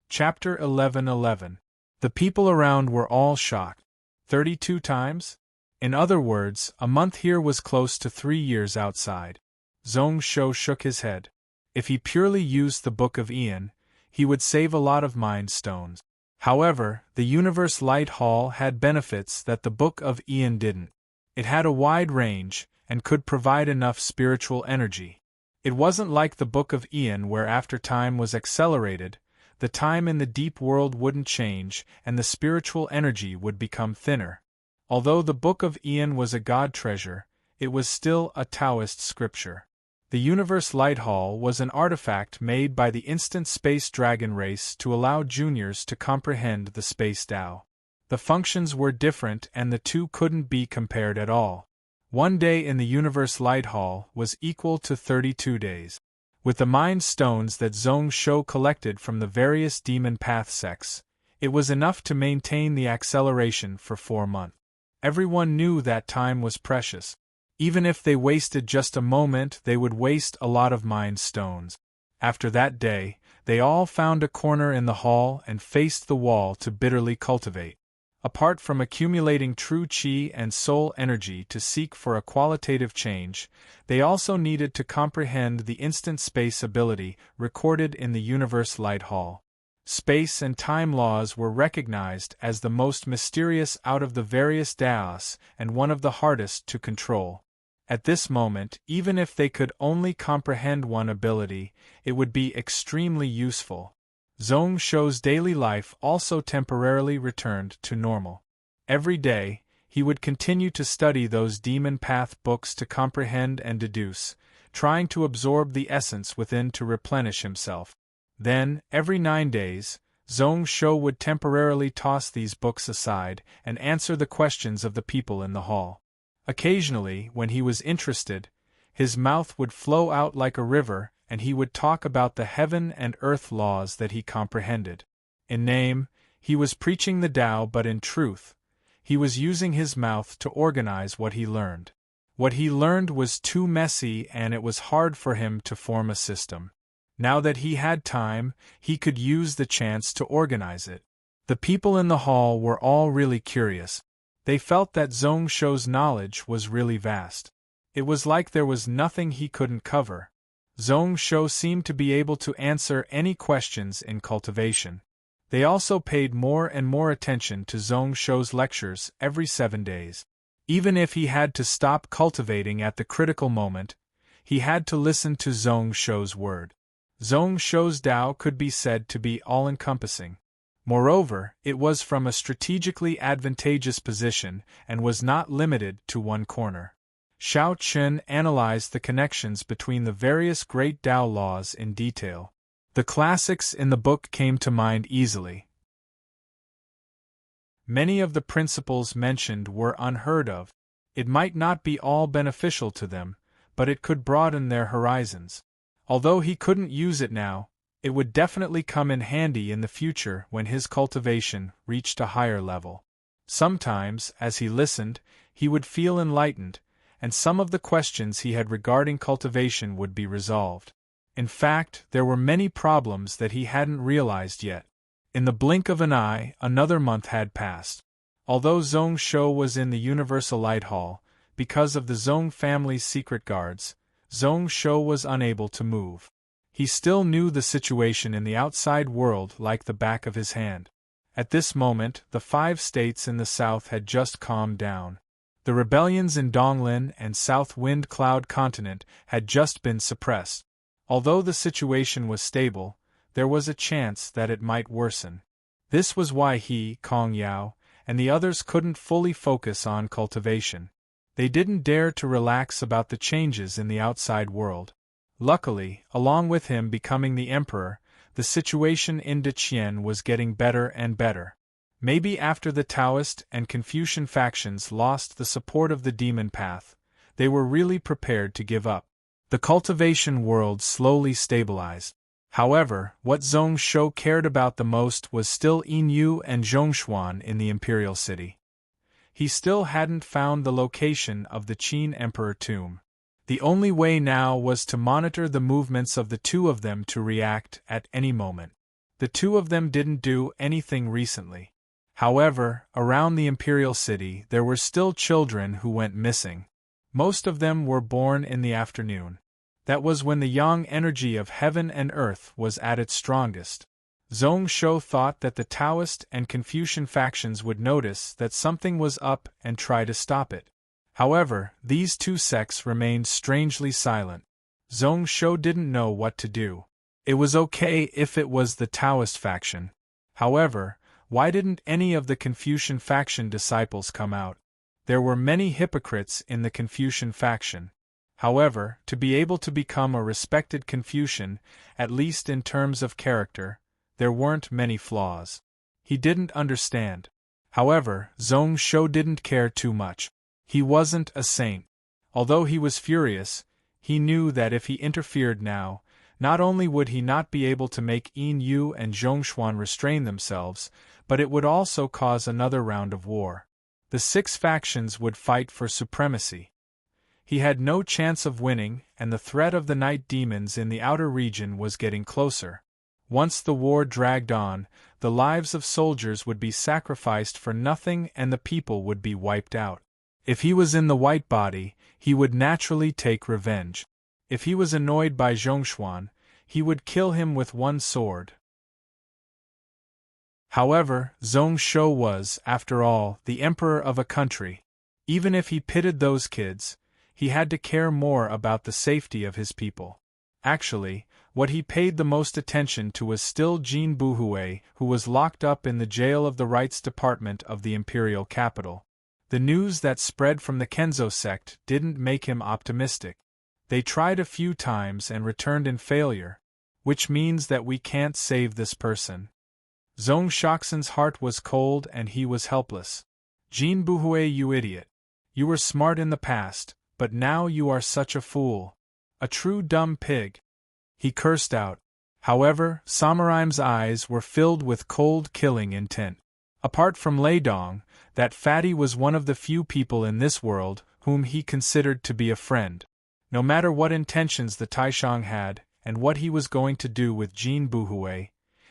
Chapter 11:11. The people around were all shocked. 32 times? In other words, a month here was close to 3 years outside. Zhong Shou shook his head. If he purely used the Book of Ian, he would save a lot of Mind Stones. However, the Universe Light Hall had benefits that the Book of Ian didn't. It had a wide range, and could provide enough spiritual energy. It wasn't like the Book of Ian where after time was accelerated, the time in the deep world wouldn't change, and the spiritual energy would become thinner. Although the Book of Ian was a god treasure, it was still a Taoist scripture. The Universe Light Hall was an artifact made by the Instant Space Dragon race to allow juniors to comprehend the Space Tao. The functions were different and the two couldn't be compared at all. 1 day in the Universe Light Hall was equal to 32 days. With the Mind Stones that Zhong Shou collected from the various demon path sects, it was enough to maintain the acceleration for 4 months. Everyone knew that time was precious. Even if they wasted just a moment, they would waste a lot of Mind Stones. After that day, They all found a corner in the hall and faced the wall to bitterly cultivate. Apart from accumulating true chi and soul energy to seek for a qualitative change, they also needed to comprehend the instant space ability recorded in the Universe Light Hall. Space and time laws were recognized as the most mysterious out of the various daos and one of the hardest to control. At this moment, even if they could only comprehend one ability, it would be extremely useful. Zhong Shou's daily life also temporarily returned to normal. Every day, he would continue to study those demon path books to comprehend and deduce, trying to absorb the essence within to replenish himself. Then, every 9 days, Zhong Shou would temporarily toss these books aside and answer the questions of the people in the hall. Occasionally, when he was interested, his mouth would flow out like a river and he would talk about the heaven and earth laws that he comprehended. In name, he was preaching the Tao, but in truth, he was using his mouth to organize what he learned. What he learned was too messy and it was hard for him to form a system. Now that he had time, he could use the chance to organize it. The people in the hall were all really curious. They felt that Zhong Shou's knowledge was really vast. It was like there was nothing he couldn't cover. Zhong Shou seemed to be able to answer any questions in cultivation. They also paid more and more attention to Zhong Shou's lectures every 7 days. Even if he had to stop cultivating at the critical moment, he had to listen to Zhong Shou's word. Zhong Shou's Tao could be said to be all-encompassing. Moreover, it was from a strategically advantageous position and was not limited to one corner. Xiao Qun analyzed the connections between the various great Tao laws in detail. The classics in the book came to mind easily. Many of the principles mentioned were unheard of. It might not be all beneficial to them, but it could broaden their horizons. Although he couldn't use it now, it would definitely come in handy in the future when his cultivation reached a higher level. Sometimes, as he listened, he would feel enlightened, and some of the questions he had regarding cultivation would be resolved. In fact, there were many problems that he hadn't realized yet. In the blink of an eye, another month had passed. Although Zhong Shou was in the Universal Light Hall, because of the Zhong family's secret guards, Zhong Shou was unable to move. He still knew the situation in the outside world like the back of his hand. At this moment, the 5 states in the south had just calmed down. The rebellions in Donglin and South Wind Cloud Continent had just been suppressed. Although the situation was stable, there was a chance that it might worsen. This was why he, Kong Yao, and the others couldn't fully focus on cultivation. They didn't dare to relax about the changes in the outside world. Luckily, along with him becoming the emperor, the situation in Deqian was getting better and better. Maybe after the Taoist and Confucian factions lost the support of the demon path, they were really prepared to give up. The cultivation world slowly stabilized. However, what Zhong Shou cared about the most was still Yinyu and Zhongshuan in the imperial city. He still hadn't found the location of the Qin Emperor tomb. The only way now was to monitor the movements of the two of them to react at any moment. The two of them didn't do anything recently. However, around the imperial city there were still children who went missing. Most of them were born in the afternoon. That was when the yang energy of heaven and earth was at its strongest. Zhong Shou thought that the Taoist and Confucian factions would notice that something was up and try to stop it. However, these two sects remained strangely silent. Zhong Shou didn't know what to do. It was okay if it was the Taoist faction. However, why didn't any of the Confucian faction disciples come out? There were many hypocrites in the Confucian faction. However, to be able to become a respected Confucian, at least in terms of character, there weren't many flaws. He didn't understand. However, Zhong Shou didn't care too much. He wasn't a saint. Although he was furious, he knew that if he interfered now, not only would he not be able to make Yin Yu and Zhongshuan restrain themselves, but it would also cause another round of war. The 6 factions would fight for supremacy. He had no chance of winning, and the threat of the night demons in the outer region was getting closer. Once the war dragged on, the lives of soldiers would be sacrificed for nothing and the people would be wiped out. If he was in the white body, he would naturally take revenge. If he was annoyed by Zhongshuan, he would kill him with one sword. However, Zhong Shou was, after all, the emperor of a country. Even if he pitted those kids, he had to care more about the safety of his people. Actually, what he paid the most attention to was still Jin Buhui, who was locked up in the jail of the rights department of the imperial capital. The news that spread from the Kenzo sect didn't make him optimistic. They tried a few times and returned in failure, which means that we can't save this person. Zhong Shoxin's heart was cold and he was helpless. Jin Buhui, you idiot. You were smart in the past, but now you are such a fool. A true dumb pig. He cursed out. However, Samuraim's eyes were filled with cold killing intent. Apart from Lei Dong, that fatty was one of the few people in this world whom he considered to be a friend. No matter what intentions the Taishang had, and what he was going to do with Jin Buhui,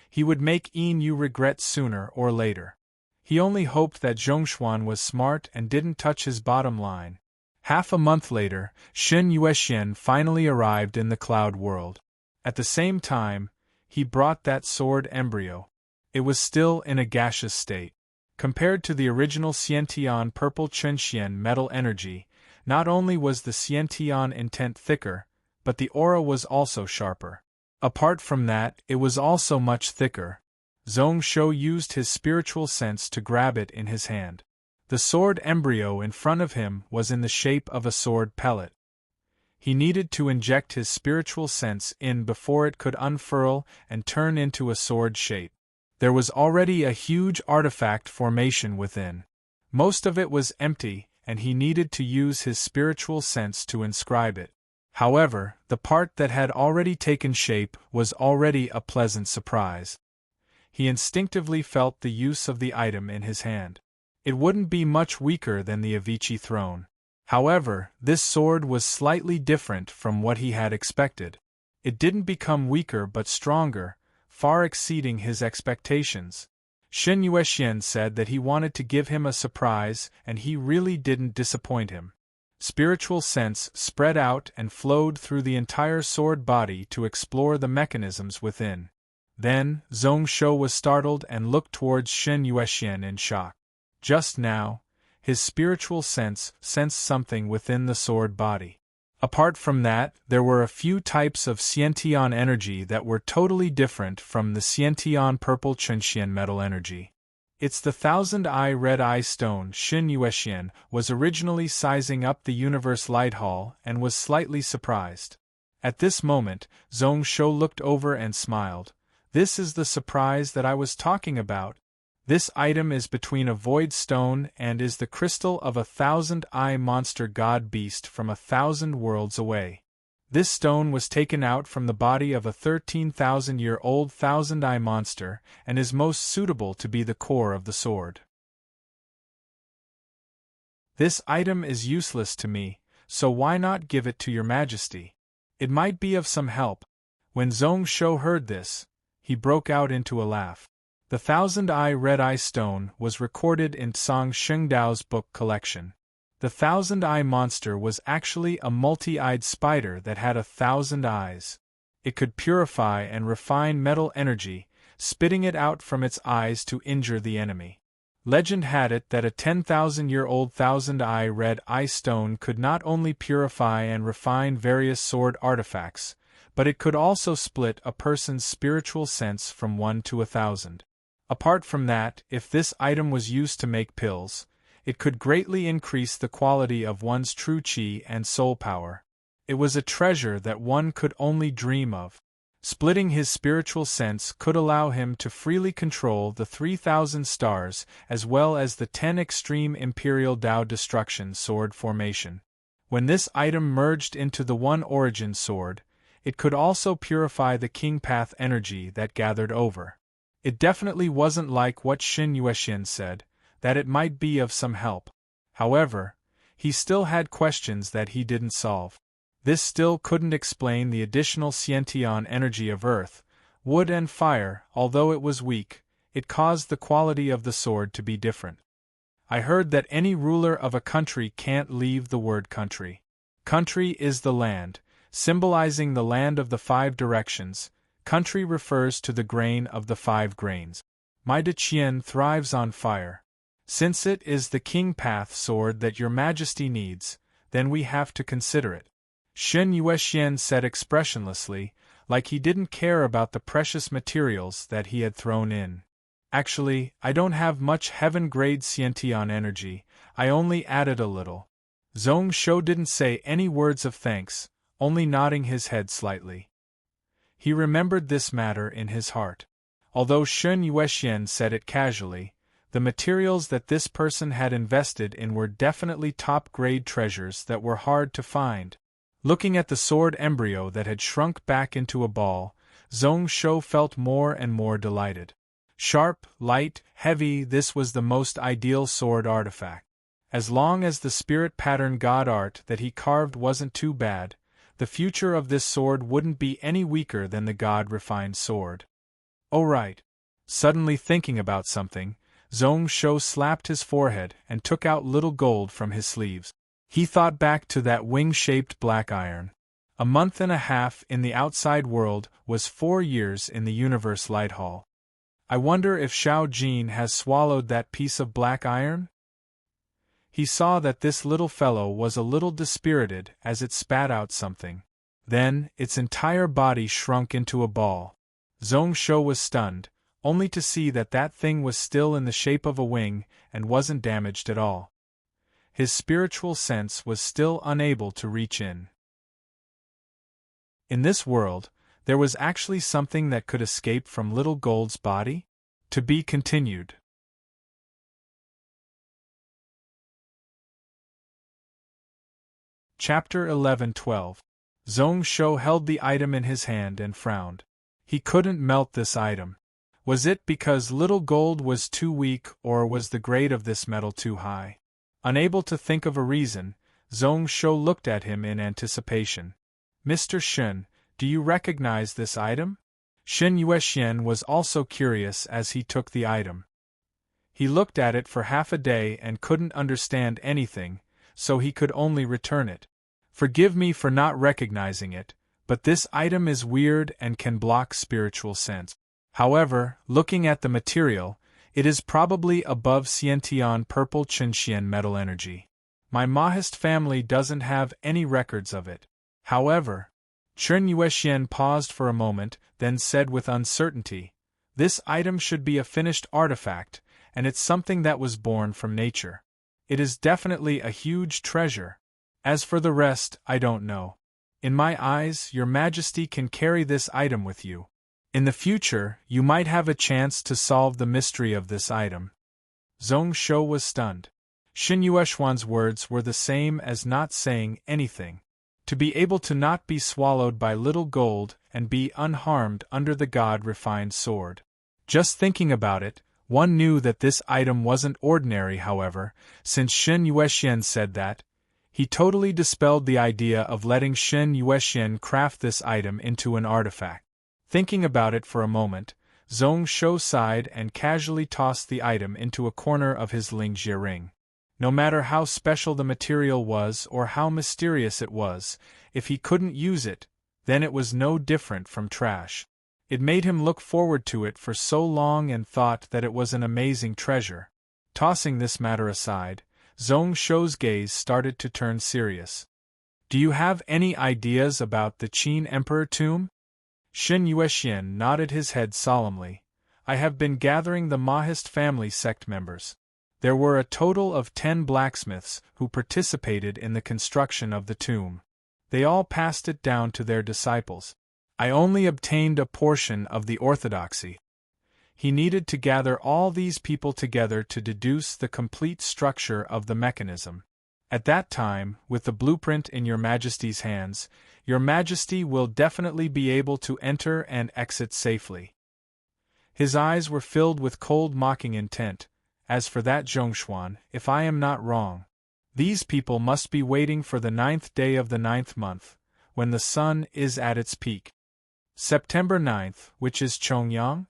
he would make Yin Yu regret sooner or later. He only hoped that Zhongshuan was smart and didn't touch his bottom line. Half a month later, Shen Yuexian finally arrived in the cloud world. At the same time, he brought that sword embryo. It was still in a gaseous state. Compared to the original Xiantian purple Chunxian metal energy, not only was the Xiantian intent thicker, but the aura was also sharper. Apart from that, it was also much thicker. Zhong Shou used his spiritual sense to grab it in his hand. The sword embryo in front of him was in the shape of a sword pellet. He needed to inject his spiritual sense in before it could unfurl and turn into a sword shape. There was already a huge artifact formation within. Most of it was empty, and he needed to use his spiritual sense to inscribe it. However, the part that had already taken shape was already a pleasant surprise. He instinctively felt the use of the item in his hand. It wouldn't be much weaker than the Avici throne. However, this sword was slightly different from what he had expected. It didn't become weaker but stronger, far exceeding his expectations. Shen Yuexian said that he wanted to give him a surprise, and he really didn't disappoint him. Spiritual sense spread out and flowed through the entire sword body to explore the mechanisms within. Then, Zhong Shou was startled and looked towards Shen Yuexian in shock. Just now, his spiritual sense sensed something within the sword body. Apart from that, there were a few types of Xiantian energy that were totally different from the Xiantian purple Chunxian metal energy. It's the thousand-eye red-eye stone. Shen Yuexian was originally sizing up the universe light hall and was slightly surprised. At this moment, Zhong Shou looked over and smiled. This is the surprise that I was talking about. This item is between a void stone and is the crystal of a thousand-eye monster god beast from 1,000 worlds away. This stone was taken out from the body of a 13,000-year-old thousand-eye monster and is most suitable to be the core of the sword. This item is useless to me, so why not give it to your majesty? It might be of some help. When Zhong Shou heard this, he broke out into a laugh. The thousand-eye red-eye stone was recorded in Song Shengdao's book collection. The thousand-eye monster was actually a multi-eyed spider that had 1,000 eyes. It could purify and refine metal energy, spitting it out from its eyes to injure the enemy. Legend had it that a 10,000-year-old thousand-eye red-eye stone could not only purify and refine various sword artifacts, but it could also split a person's spiritual sense from 1 to 1,000. Apart from that, if this item was used to make pills, it could greatly increase the quality of one's true qi and soul power. It was a treasure that one could only dream of. Splitting his spiritual sense could allow him to freely control the 3,000 stars as well as the 10 extreme Imperial Dao Destruction sword formation. When this item merged into the One Origin sword, it could also purify the King Path energy that gathered over. It definitely wasn't like what Shen Yuexian said, that it might be of some help. However, he still had questions that he didn't solve. This still couldn't explain the additional Xiantian energy of Earth, wood and fire. Although it was weak, it caused the quality of the sword to be different. I heard that any ruler of a country can't leave the word country. Country is the land, symbolizing the land of the 5 directions. Country refers to the grain of the 5 grains. My Qian thrives on fire. Since it is the king path sword that your majesty needs, then we have to consider it. Shen Yuexian said expressionlessly, like he didn't care about the precious materials that he had thrown in. Actually, I don't have much heaven-grade Xiantian energy, I only added a little. Zhong Shou didn't say any words of thanks, only nodding his head slightly. He remembered this matter in his heart. Although Shen Yuexian said it casually, the materials that this person had invested in were definitely top-grade treasures that were hard to find. Looking at the sword embryo that had shrunk back into a ball, Zhong Shou felt more and more delighted. Sharp, light, heavy, this was the most ideal sword artifact. As long as the spirit pattern god art that he carved wasn't too bad, the future of this sword wouldn't be any weaker than the god-refined sword. Oh right. Suddenly thinking about something, Zhong Shou slapped his forehead and took out little gold from his sleeves. He thought back to that wing-shaped black iron. A month and a half in the outside world was 4 years in the universe light hall. I wonder if Xiao Jin has swallowed that piece of black iron? He saw that this little fellow was a little dispirited as it spat out something. Then, its entire body shrunk into a ball. Zhong Shou was stunned, only to see that that thing was still in the shape of a wing and wasn't damaged at all. His spiritual sense was still unable to reach in. In this world, there was actually something that could escape from Little Gold's body? To be continued. Chapter 11-12. Zhong Shou held the item in his hand and frowned. He couldn't melt this item. Was it because Little Gold was too weak, or was the grade of this metal too high? Unable to think of a reason, Zhong Shou looked at him in anticipation. Mr. Shen, do you recognize this item? Shen Yuexian was also curious as he took the item. He looked at it for half a day and couldn't understand anything, so he could only return it. Forgive me for not recognizing it, but this item is weird and can block spiritual sense. However, looking at the material, it is probably above Xiantian purple Qinxian metal energy. My Mahist family doesn't have any records of it. However, Chen Yuexian paused for a moment, then said with uncertainty, this item should be a finished artifact, and it's something that was born from nature. It is definitely a huge treasure. As for the rest, I don't know. In my eyes, Your Majesty can carry this item with you. In the future, you might have a chance to solve the mystery of this item. Zhong Shou was stunned. Shen Yuexian's words were the same as not saying anything. To be able to not be swallowed by Little Gold and be unharmed under the god-refined sword. Just thinking about it, one knew that this item wasn't ordinary. However, since Shen Yuexian said that, he totally dispelled the idea of letting Shen Yuexian craft this item into an artifact. Thinking about it for a moment, Zhong Shou sighed and casually tossed the item into a corner of his Lingjie ring. No matter how special the material was or how mysterious it was, if he couldn't use it, then it was no different from trash. It made him look forward to it for so long and thought that it was an amazing treasure. Tossing this matter aside, Zhong Shou's gaze started to turn serious. Do you have any ideas about the Qin Emperor tomb? Shen Yuexian nodded his head solemnly. I have been gathering the Mahist family sect members. There were a total of 10 blacksmiths who participated in the construction of the tomb. They all passed it down to their disciples. I only obtained a portion of the orthodoxy. He needed to gather all these people together to deduce the complete structure of the mechanism. At that time, with the blueprint in Your Majesty's hands, Your Majesty will definitely be able to enter and exit safely. His eyes were filled with cold mocking intent. As for that Zhongshuan, if I am not wrong, these people must be waiting for the 9th day of the 9th month, when the sun is at its peak. September 9th, which is Chongyang?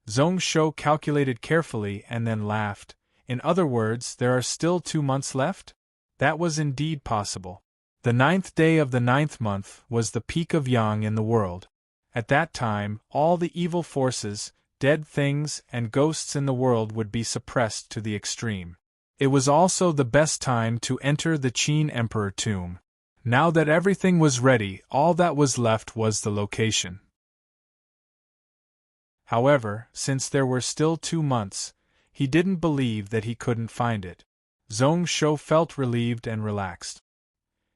Zhong Shou calculated carefully and then laughed. In other words, there are still 2 months left? That was indeed possible. The 9th day of the 9th month was the peak of Yang in the world. At that time, all the evil forces, dead things, and ghosts in the world would be suppressed to the extreme. It was also the best time to enter the Qin Emperor tomb. Now that everything was ready, all that was left was the location. However, since there were still 2 months, he didn't believe that he couldn't find it. Zhong Shou felt relieved and relaxed.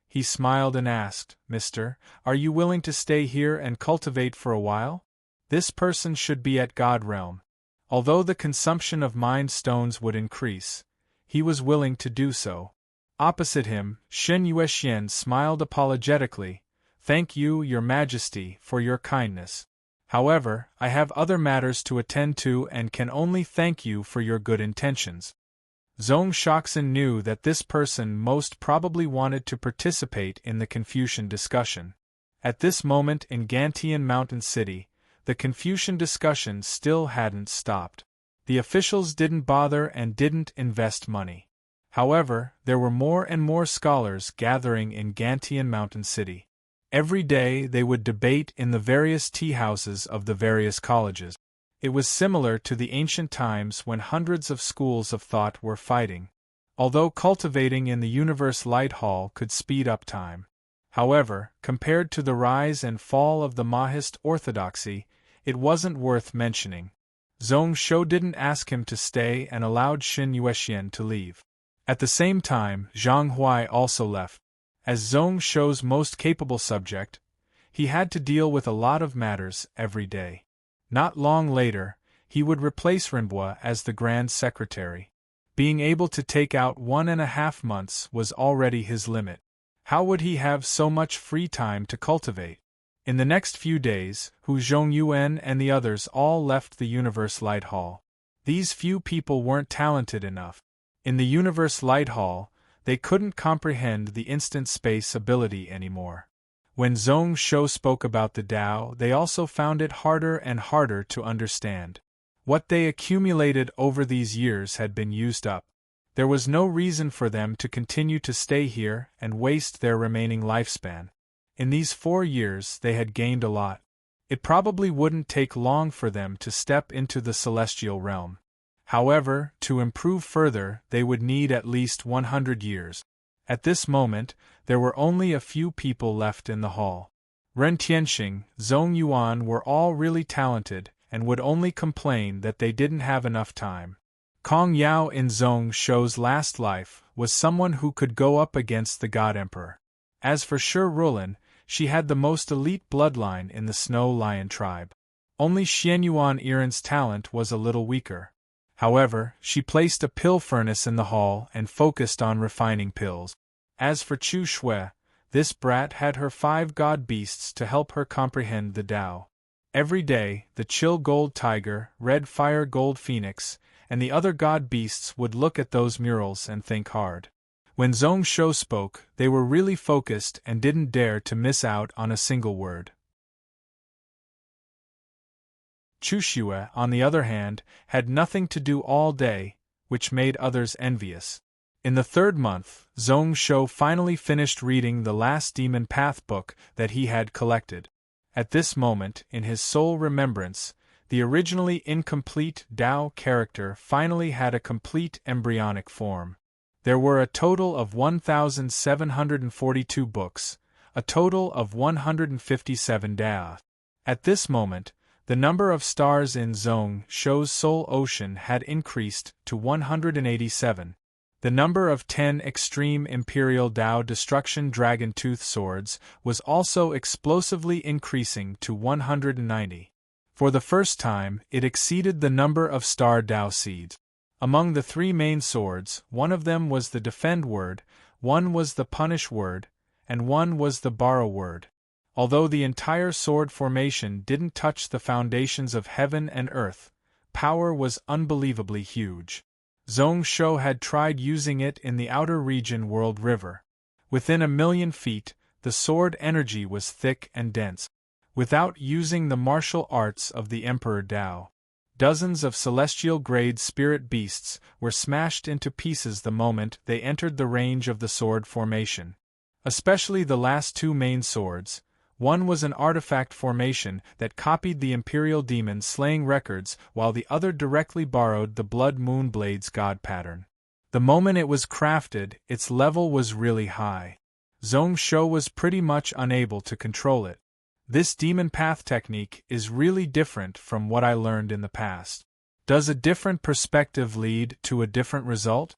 He smiled and asked, "Mister, are you willing to stay here and cultivate for a while? This person should be at God realm." Although the consumption of mind stones would increase, he was willing to do so. Opposite him, Shen Yuexian smiled apologetically. "Thank you, Your Majesty, for your kindness. However, I have other matters to attend to and can only thank you for your good intentions." Zhong Shoxin knew that this person most probably wanted to participate in the Confucian discussion. At this moment in Gantian Mountain City, the Confucian discussion still hadn't stopped. The officials didn't bother and didn't invest money. However, there were more and more scholars gathering in Gantian Mountain City. Every day they would debate in the various tea houses of the various colleges. It was similar to the ancient times when hundreds of schools of thought were fighting. Although cultivating in the Universe Light Hall could speed up time. However, compared to the rise and fall of the Mahist orthodoxy, it wasn't worth mentioning. Zhong Shou didn't ask him to stay and allowed Shen Yuexian to leave. At the same time, Zhang Huai also left. As Zhong Shou's most capable subject, he had to deal with a lot of matters every day. Not long later, he would replace Rinbo as the Grand Secretary. Being able to take out 1.5 months was already his limit. How would he have so much free time to cultivate? In the next few days, Hu Zhongyuan and the others all left the Universe Light Hall. These few people weren't talented enough. In the Universe Light Hall, they couldn't comprehend the instant space ability anymore. When Zhong Shou spoke about the Tao, they also found it harder and harder to understand. What they accumulated over these years had been used up. There was no reason for them to continue to stay here and waste their remaining lifespan. In these 4 years they had gained a lot. It probably wouldn't take long for them to step into the celestial realm. However, to improve further, they would need at least 100 years. At this moment, there were only a few people left in the hall. Ren Tianxing, Zhong Yuan were all really talented, and would only complain that they didn't have enough time. Kong Yao in Zhong Shou's last life was someone who could go up against the God Emperor. As for Shi Rulin, she had the most elite bloodline in the Snow Lion tribe. Only Xianyuan Iran's talent was a little weaker. However, she placed a pill furnace in the hall and focused on refining pills. As for Chu Shui, this brat had her 5 god beasts to help her comprehend the Tao. Every day, the Chill Gold Tiger, Red Fire Gold Phoenix, and the other god beasts would look at those murals and think hard. When Zhong Shou spoke, they were really focused and didn't dare to miss out on a single word. Chu Shui, on the other hand, had nothing to do all day, which made others envious. In the 3rd month, Zhong Shou finally finished reading the last Demon Path book that he had collected. At this moment, in his sole remembrance, the originally incomplete Tao character finally had a complete embryonic form. There were a total of 1,742 books, a total of 157 Tao. At this moment, the number of stars in Zhong Shou's soul ocean had increased to 187. The number of 10 extreme Imperial Tao Destruction Dragon Tooth swords was also explosively increasing to 190. For the first time, it exceeded the number of Star Tao seeds. Among the 3 main swords, one of them was the Defend word, one was the Punish word, and one was the Borrow word. Although the entire sword formation didn't touch the foundations of heaven and earth, power was unbelievably huge. Zhong Shou had tried using it in the outer region World River. Within 1,000,000 feet, the sword energy was thick and dense. without using the martial arts of the Emperor Tao. Dozens of celestial-grade spirit beasts were smashed into pieces the moment they entered the range of the sword formation. Especially the last two main swords. One was an artifact formation that copied the Imperial Demon slaying records, while the other directly borrowed the Blood Moon Blade's god pattern. The moment it was crafted, its level was really high. Zhong Shou was pretty much unable to control it. This demon path technique is really different from what I learned in the past. Does a different perspective lead to a different result?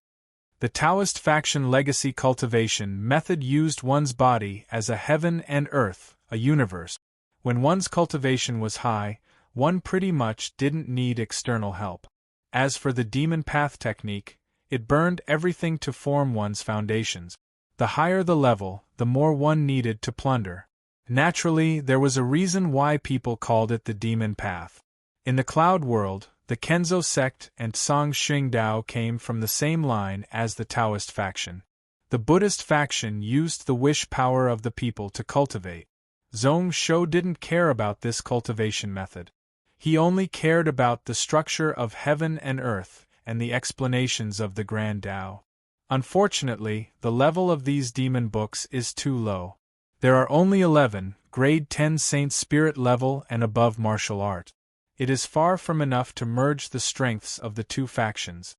The Taoist faction legacy cultivation method used one's body as a heaven and earth, a universe. When one's cultivation was high, one pretty much didn't need external help. As for the demon path technique, it burned everything to form one's foundations. The higher the level, the more one needed to plunder. Naturally, there was a reason why people called it the demon path. In the cloud world, the Kenzo sect and Song Xing Dao came from the same line as the Taoist faction. The Buddhist faction used the wish power of the people to cultivate. Zhong Shou didn't care about this cultivation method. He only cared about the structure of heaven and earth and the explanations of the Grand Tao. Unfortunately, the level of these demon books is too low. There are only 11, grade 10 Saint Spirit level and above martial art. It is far from enough to merge the strengths of the two factions.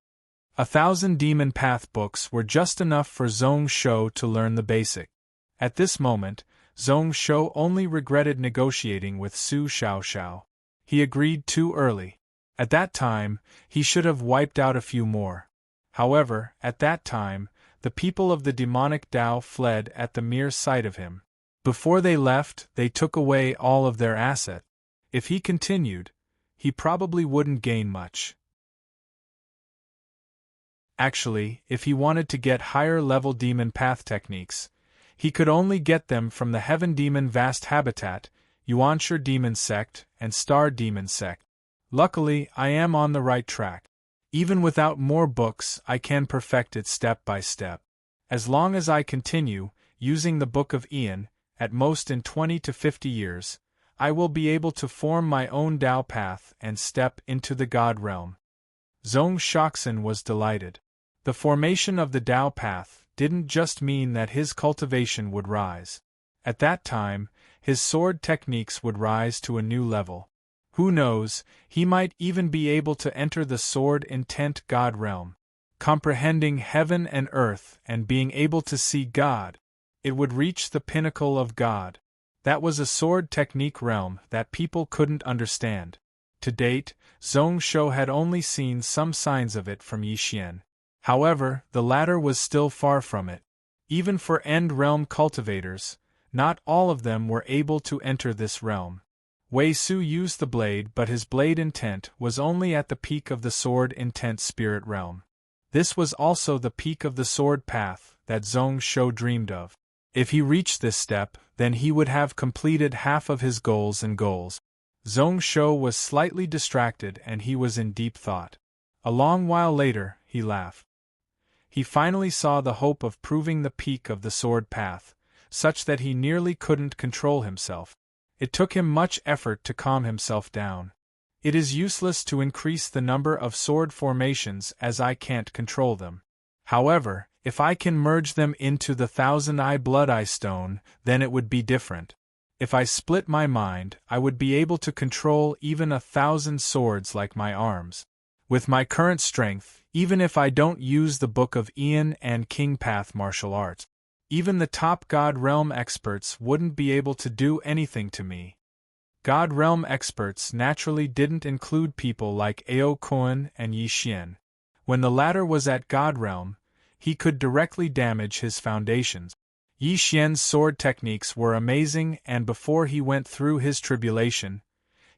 1,000 demon path books were just enough for Zhong Shou to learn the basic. At this moment, Zhong Shou only regretted negotiating with Su Xiaoxiao. He agreed too early. At that time, he should have wiped out a few more. However, at that time, the people of the demonic Tao fled at the mere sight of him. Before they left, they took away all of their asset. If he continued, he probably wouldn't gain much. Actually, if he wanted to get higher-level demon path techniques, he could only get them from the Heaven Demon Vast Habitat, Yuanshi Demon Sect, and Star Demon Sect. Luckily, I am on the right track. Even without more books, I can perfect it step by step. As long as I continue, using the Book of Ian, at most in 20 to 50 years, I will be able to form my own Tao path and step into the God realm. Zhong Shoxin was delighted. The formation of the Tao path didn't just mean that his cultivation would rise. At that time, his sword techniques would rise to a new level. Who knows, he might even be able to enter the sword intent God realm. Comprehending heaven and earth and being able to see God, it would reach the pinnacle of God. That was a sword technique realm that people couldn't understand. To date, Zhong Shou had only seen some signs of it from Yixian. However, the latter was still far from it. Even for end-realm cultivators, not all of them were able to enter this realm. Wei Su used the blade, but his blade intent was only at the peak of the sword intent spirit realm. This was also the peak of the sword path that Zhong Shou dreamed of. If he reached this step, then he would have completed half of his goals. Zhong Shou was slightly distracted and he was in deep thought. A long while later, he laughed. He finally saw the hope of proving the peak of the sword path, such that he nearly couldn't control himself. It took him much effort to calm himself down. It is useless to increase the number of sword formations as I can't control them. However, if I can merge them into the 1,000-eye Blood-Eye Stone, then it would be different. If I split my mind, I would be able to control even 1,000 swords like my arms. With my current strength, even if I don't use the Book of Ian and King Path martial arts, even the top God Realm experts wouldn't be able to do anything to me. God Realm experts naturally didn't include people like Ao Kuan and Yi Xian. When the latter was at God Realm, he could directly damage his foundations. Yi Xian's sword techniques were amazing, and before he went through his tribulation,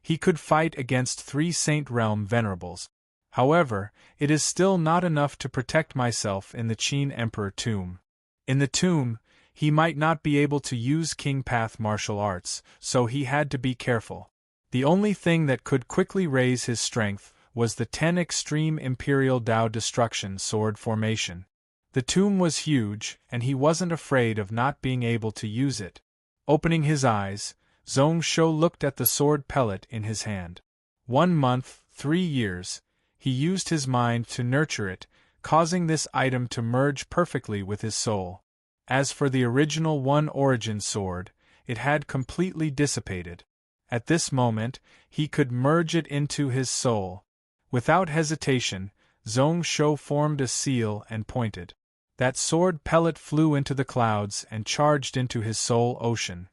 he could fight against 3 Saint Realm venerables. However, it is still not enough to protect myself in the Qin Emperor tomb. In the tomb, he might not be able to use King Path martial arts, so he had to be careful. The only thing that could quickly raise his strength was the 10 Extreme Imperial Tao Destruction sword formation. The tomb was huge, and he wasn't afraid of not being able to use it. Opening his eyes, Zhong Shou looked at the sword pellet in his hand. 1 month, 3 years, he used his mind to nurture it, causing this item to merge perfectly with his soul. As for the original One Origin sword, it had completely dissipated. At this moment, he could merge it into his soul. Without hesitation, Zhong Shou formed a seal and pointed. That sword pellet flew into the clouds and charged into his soul ocean.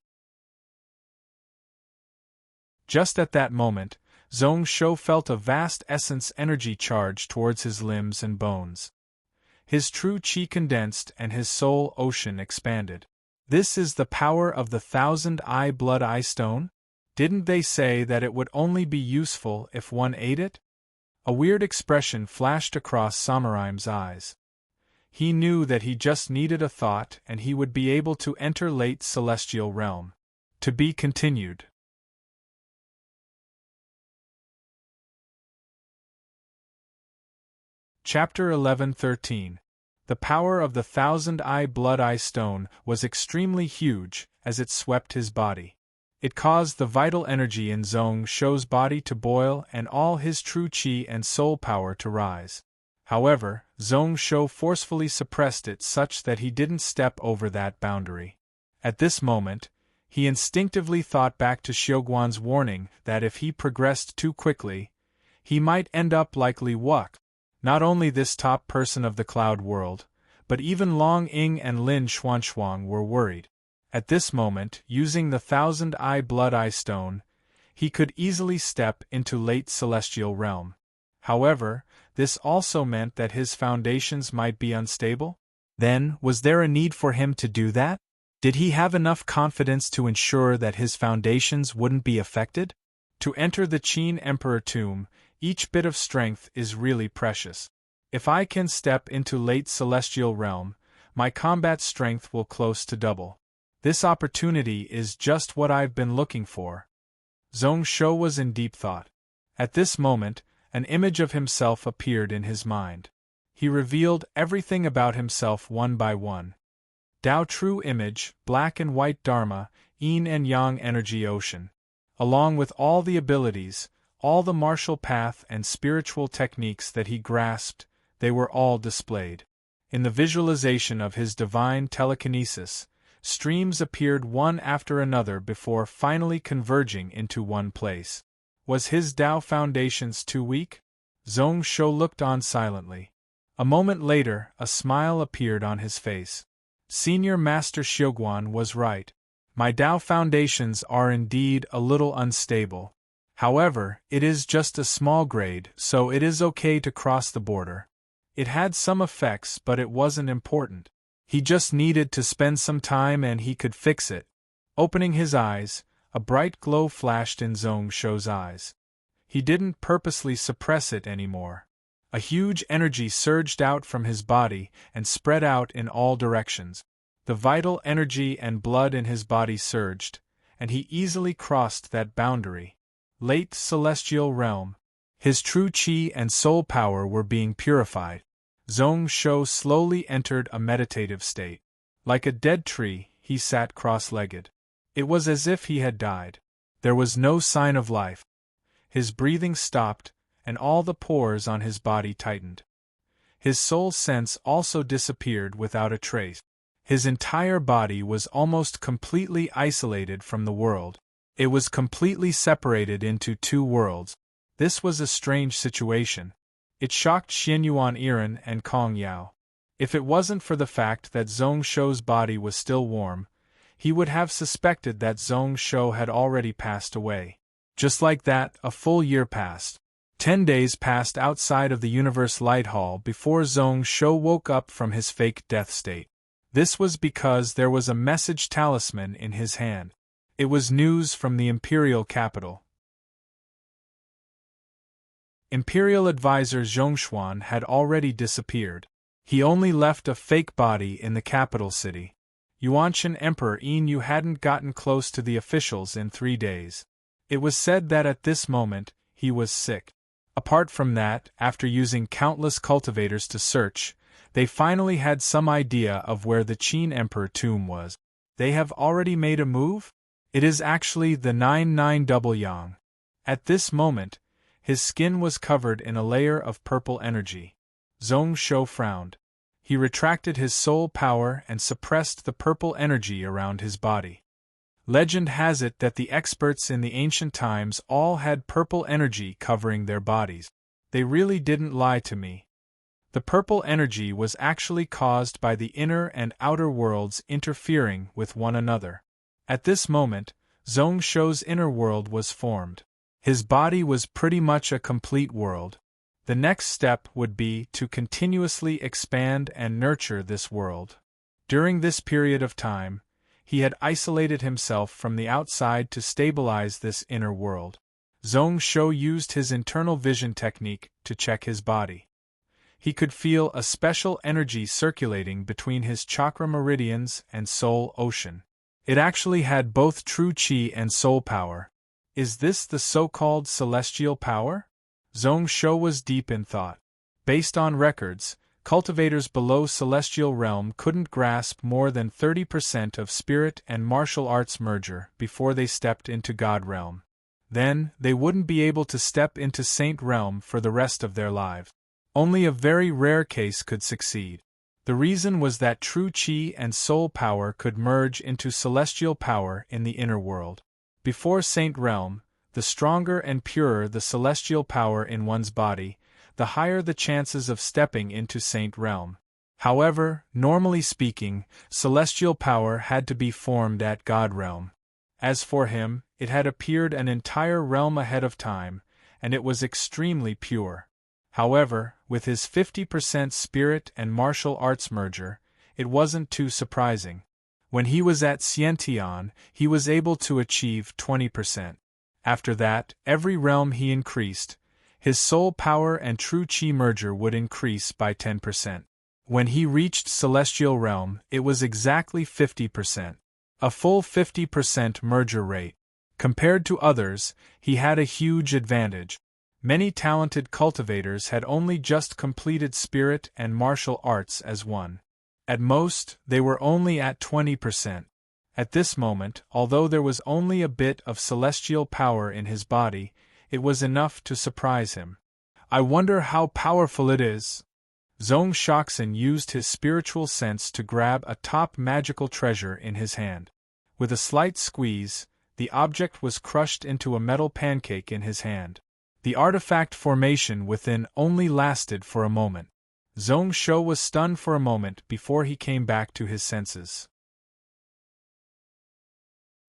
Just at that moment, Zhong Shou felt a vast essence energy charge towards his limbs and bones. His true qi condensed and his soul ocean expanded. This is the power of the 1000-eye blood eye stone? Didn't they say that it would only be useful if one ate it? A weird expression flashed across Samuraim's eyes. He knew that he just needed a thought and he would be able to enter late celestial realm. To be continued. Chapter 11-13. The power of the 1000-eye blood eye stone was extremely huge as it swept his body. It caused the vital energy in Zhong Shou's body to boil and all his true qi and soul power to rise. However, Zhong Shou forcefully suppressed it such that he didn't step over that boundary. At this moment, he instinctively thought back to Xiuguan's warning that if he progressed too quickly, he might end up like Li Wuke. Not only this top person of the cloud world, but even Long Ying and Lin Xuanxuang were worried. At this moment, using the 1000-eye blood eye stone, he could easily step into late celestial realm. However, this also meant that his foundations might be unstable? Then, was there a need for him to do that? Did he have enough confidence to ensure that his foundations wouldn't be affected? To enter the Qin Emperor tomb, each bit of strength is really precious. If I can step into late celestial realm, my combat strength will close to double. This opportunity is just what I've been looking for. Zhong Shou was in deep thought. At this moment, an image of himself appeared in his mind. He revealed everything about himself one by one. Tao True Image, Black and White Dharma, Yin and Yang Energy Ocean. Along with all the abilities, all the martial path and spiritual techniques that he grasped, they were all displayed. In the visualization of his divine telekinesis, streams appeared one after another before finally converging into one place. Was his Tao foundations too weak? Zhong Shou looked on silently. A moment later, a smile appeared on his face. Senior Master Xiuguan was right. My Tao foundations are indeed a little unstable. However, it is just a small grade, so it is okay to cross the border. It had some effects, but it wasn't important. He just needed to spend some time and he could fix it. Opening his eyes, a bright glow flashed in Zhong Shou's eyes. He didn't purposely suppress it anymore. A huge energy surged out from his body and spread out in all directions. The vital energy and blood in his body surged, and he easily crossed that boundary. Late celestial realm. His true qi and soul power were being purified. Zhong Shou slowly entered a meditative state. Like a dead tree, he sat cross-legged. It was as if he had died. There was no sign of life. His breathing stopped, and all the pores on his body tightened. His soul sense also disappeared without a trace. His entire body was almost completely isolated from the world. It was completely separated into two worlds. This was a strange situation. It shocked Xianyuan Iran and Kong Yao. If it wasn't for the fact that Zhong Shou's body was still warm, he would have suspected that Zhong Shou had already passed away. Just like that, a full year passed. 10 days passed outside of the Universe Light Hall before Zhong Shou woke up from his fake death state. This was because there was a message talisman in his hand. It was news from the imperial capital. Imperial advisor Zhongshuan had already disappeared. He only left a fake body in the capital city. Yuanshan Emperor Yin hadn't gotten close to the officials in 3 days. It was said that at this moment, he was sick. Apart from that, after using countless cultivators to search, they finally had some idea of where the Qin Emperor tomb was. They have already made a move? It is actually the 99 double yang. At this moment, his skin was covered in a layer of purple energy. Zhong Shou frowned. He retracted his soul power and suppressed the purple energy around his body. Legend has it that the experts in the ancient times all had purple energy covering their bodies. They really didn't lie to me. The purple energy was actually caused by the inner and outer worlds interfering with one another. At this moment, Zhong Shou's inner world was formed. His body was pretty much a complete world. The next step would be to continuously expand and nurture this world. During this period of time, he had isolated himself from the outside to stabilize this inner world. Zhong Shou used his internal vision technique to check his body. He could feel a special energy circulating between his chakra meridians and soul ocean. It actually had both true qi and soul power. Is this the so-called celestial power? Zhong Shou was deep in thought. Based on records, cultivators below celestial realm couldn't grasp more than 30% of spirit and martial arts merger before they stepped into God realm. Then, they wouldn't be able to step into saint realm for the rest of their lives. Only a very rare case could succeed. The reason was that true qi and soul power could merge into celestial power in the inner world. Before saint realm, the stronger and purer the celestial power in one's body, the higher the chances of stepping into saint realm. However, normally speaking, celestial power had to be formed at God realm. As for him, it had appeared an entire realm ahead of time, and it was extremely pure. However, with his 50% spirit and martial arts merger, it wasn't too surprising. When he was at Xiantian, he was able to achieve 20%. After that, every realm he increased, his soul power and true qi merger would increase by 10%. When he reached celestial realm, it was exactly 50%. A full 50% merger rate. Compared to others, he had a huge advantage. Many talented cultivators had only just completed spirit and martial arts as one. At most, they were only at 20%. At this moment, although there was only a bit of celestial power in his body, it was enough to surprise him. I wonder how powerful it is. Zhong Shoxin used his spiritual sense to grab a top magical treasure in his hand. With a slight squeeze, the object was crushed into a metal pancake in his hand. The artifact formation within only lasted for a moment. Zhong Shou was stunned for a moment before he came back to his senses.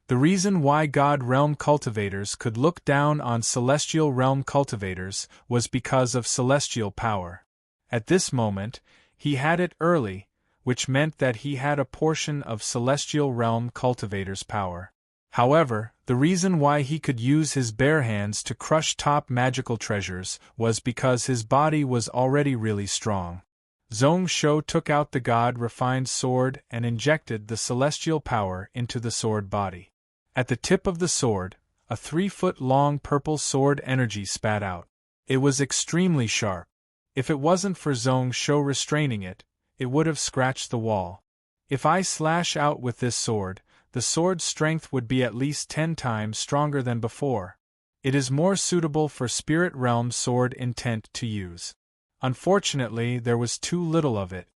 The reason why God Realm cultivators could look down on Celestial Realm cultivators was because of celestial power. At this moment, he had it early, which meant that he had a portion of Celestial Realm cultivators' power. However, the reason why he could use his bare hands to crush top magical treasures was because his body was already really strong. Zhong Shou took out the God-refined sword and injected the celestial power into the sword body. At the tip of the sword, a 3-foot-long purple sword energy spat out. It was extremely sharp. If it wasn't for Zhong Shou restraining it, it would have scratched the wall. If I slash out with this sword, the sword's strength would be at least 10 times stronger than before. It is more suitable for Spirit Realm sword intent to use. Unfortunately, there was too little of it.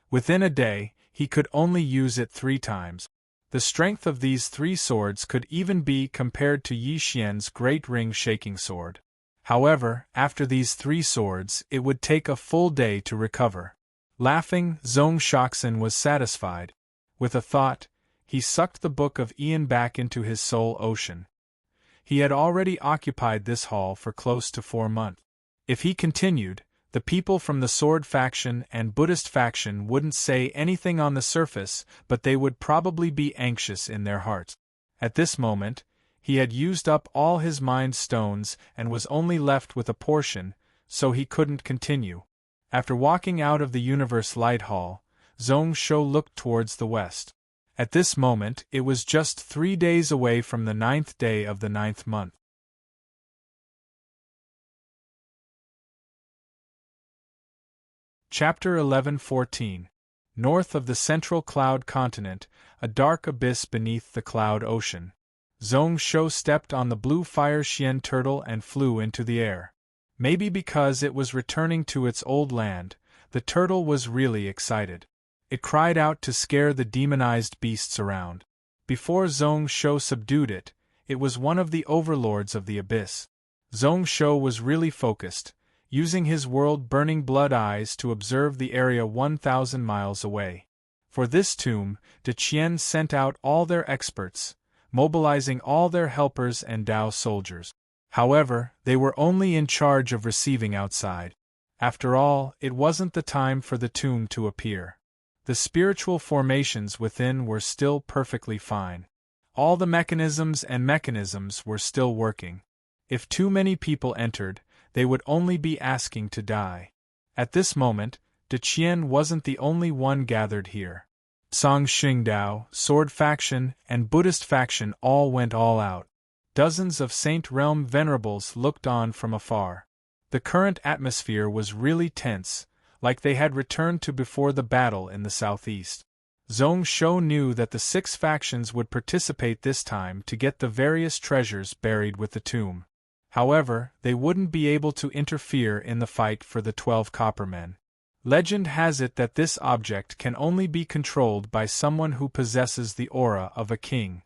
Within a day, he could only use it 3 times. The strength of these 3 swords could even be compared to Yi Xian's Great Ring Shaking Sword. However, after these 3 swords, it would take a full day to recover. Laughing, Zhong Shoxin was satisfied. With a thought, he sucked the Book of Ian back into his soul ocean. He had already occupied this hall for close to 4 months. If he continued, the people from the Sword faction and Buddhist faction wouldn't say anything on the surface, but they would probably be anxious in their hearts. At this moment, he had used up all his mind stones and was only left with a portion, so he couldn't continue. After walking out of the Universe Light Hall, Zhong Shou looked towards the west. At this moment, it was just 3 days away from the 9th day of the 9th month. Chapter 11:14. North of the central cloud continent, a dark abyss beneath the cloud ocean. Zhong Shou stepped on the blue fire Xian turtle and flew into the air. Maybe because it was returning to its old land, the turtle was really excited. It cried out to scare the demonized beasts around. Before Zhong Shou subdued it, it was one of the overlords of the abyss. Zhong Shou was really focused, using his world-burning blood eyes to observe the area 1,000 miles away. For this tomb, De Qian sent out all their experts, mobilizing all their helpers and Dao soldiers. However, they were only in charge of receiving outside. After all, it wasn't the time for the tomb to appear. The spiritual formations within were still perfectly fine. All the mechanisms were still working. If too many people entered, they would only be asking to die. At this moment, De Qian wasn't the only one gathered here. Song Xingdao, Sword faction, and Buddhist faction all went all out. Dozens of Saint Realm venerables looked on from afar. The current atmosphere was really tense, like they had returned to before the battle in the southeast. Zhong Shou knew that the 6 factions would participate this time to get the various treasures buried with the tomb. However, they wouldn't be able to interfere in the fight for the 12 copper men. Legend has it that this object can only be controlled by someone who possesses the aura of a king.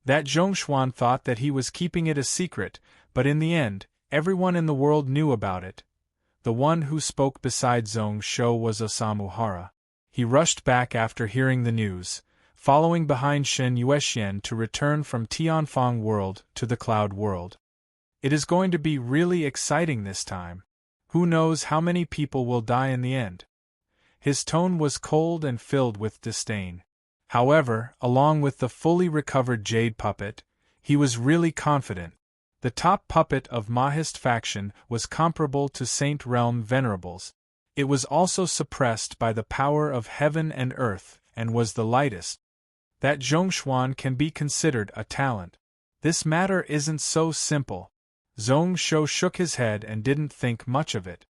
That Zhongshuan thought that he was keeping it a secret, but in the end, everyone in the world knew about it. The one who spoke beside Zhong Shou was Osamu Hara. He rushed back after hearing the news, following behind Shen Yuexian to return from Tianfang World to the Cloud World. It is going to be really exciting this time. Who knows how many people will die in the end? His tone was cold and filled with disdain. However, along with the fully recovered jade puppet, he was really confident. The top puppet of Mahist faction was comparable to Saint Realm venerables. It was also suppressed by the power of heaven and earth, and was the lightest. That Zhongshuan can be considered a talent. This matter isn't so simple. Zhong Shou shook his head and didn't think much of it.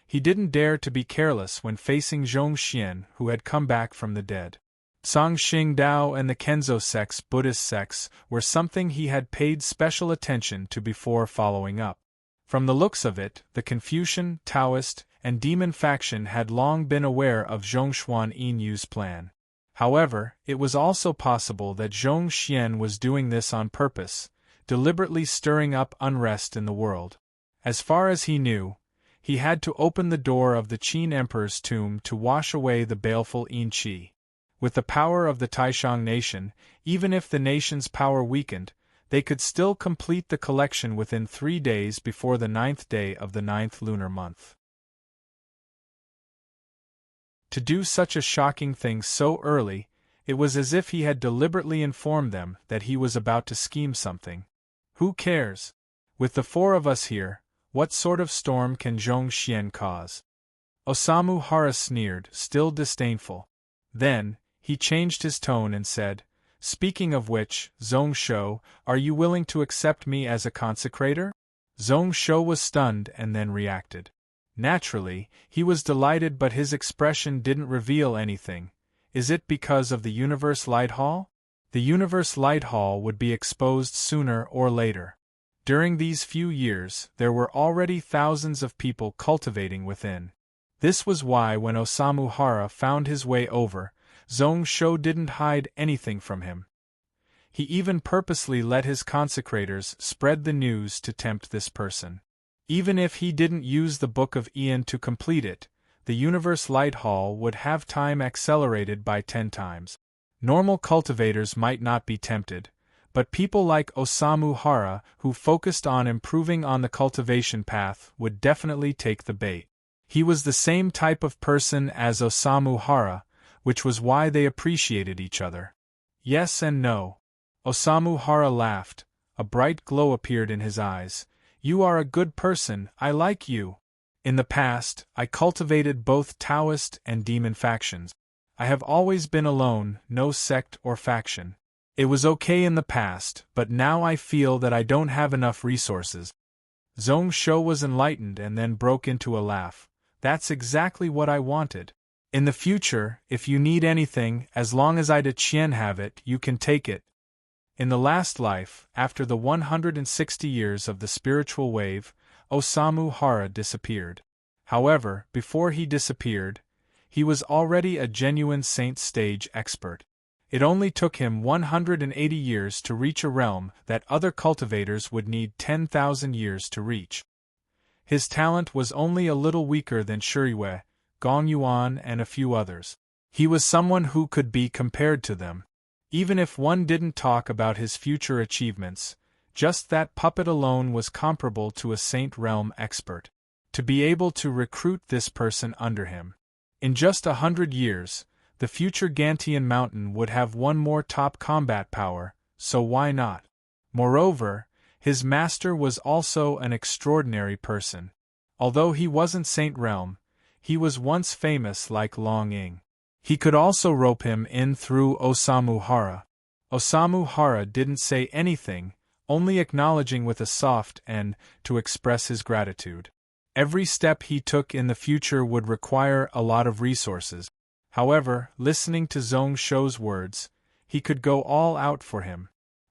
He didn't dare to be careless when facing Zhong Xian, who had come back from the dead. Song Xingdao and the Kenzo sects, Buddhist sects, were something he had paid special attention to before following up. From the looks of it, the Confucian, Taoist, and Demon faction had long been aware of Zhongshuan Yinyu's plan. However, it was also possible that Zhong Xian was doing this on purpose, deliberately stirring up unrest in the world. As far as he knew, he had to open the door of the Qin Emperor's tomb to wash away the baleful Yin Qi. With the power of the Taishang nation, even if the nation's power weakened, they could still complete the collection within 3 days before the 9th day of the 9th lunar month. To do such a shocking thing so early, it was as if he had deliberately informed them that he was about to scheme something. Who cares? With the 4 of us here, what sort of storm can Zhong Xian cause? Osamu Hara sneered, still disdainful. Then, he changed his tone and said, "Speaking of which, Zhong Shou, are you willing to accept me as a consecrator?" Zhong Shou was stunned and then reacted. Naturally, he was delighted, but his expression didn't reveal anything. Is it because of the Universe Light Hall? The Universe Light Hall would be exposed sooner or later. During these few years, there were already thousands of people cultivating within. This was why when Osamu Hara found his way over, Zhong Shou didn't hide anything from him. He even purposely let his consecrators spread the news to tempt this person. Even if he didn't use the Book of Ian to complete it, the Universe Light Hall would have time accelerated by 10 times. Normal cultivators might not be tempted, but people like Osamu Hara, who focused on improving on the cultivation path, would definitely take the bait. He was the same type of person as Osamu Hara, which was why they appreciated each other. Yes and no. Osamu Hara laughed. A bright glow appeared in his eyes. You are a good person, I like you. In the past, I cultivated both Taoist and Demon factions. I have always been alone, no sect or faction. It was okay in the past, but now I feel that I don't have enough resources. Zhong Shou was enlightened and then broke into a laugh. That's exactly what I wanted. In the future, if you need anything, as long as I De Qian have it, you can take it. In the last life, after the 160 years of the spiritual wave, Osamu Hara disappeared. However, before he disappeared, he was already a genuine saint stage expert. It only took him 180 years to reach a realm that other cultivators would need 10,000 years to reach. His talent was only a little weaker than Shiryu, Gong Yuan and a few others. He was someone who could be compared to them. Even if one didn't talk about his future achievements, just that puppet alone was comparable to a saint realm expert. To be able to recruit this person under him. In just 100 years, the future Gantian Mountain would have one more top combat power, so why not? Moreover, his master was also an extraordinary person. Although he wasn't Saint Realm, he was once famous like Long Ying. He could also rope him in through Osamu Hara. Osamu Hara didn't say anything, only acknowledging with a soft "and" to express his gratitude. Every step he took in the future would require a lot of resources. However, listening to Zhong Shou's words, he could go all out for him.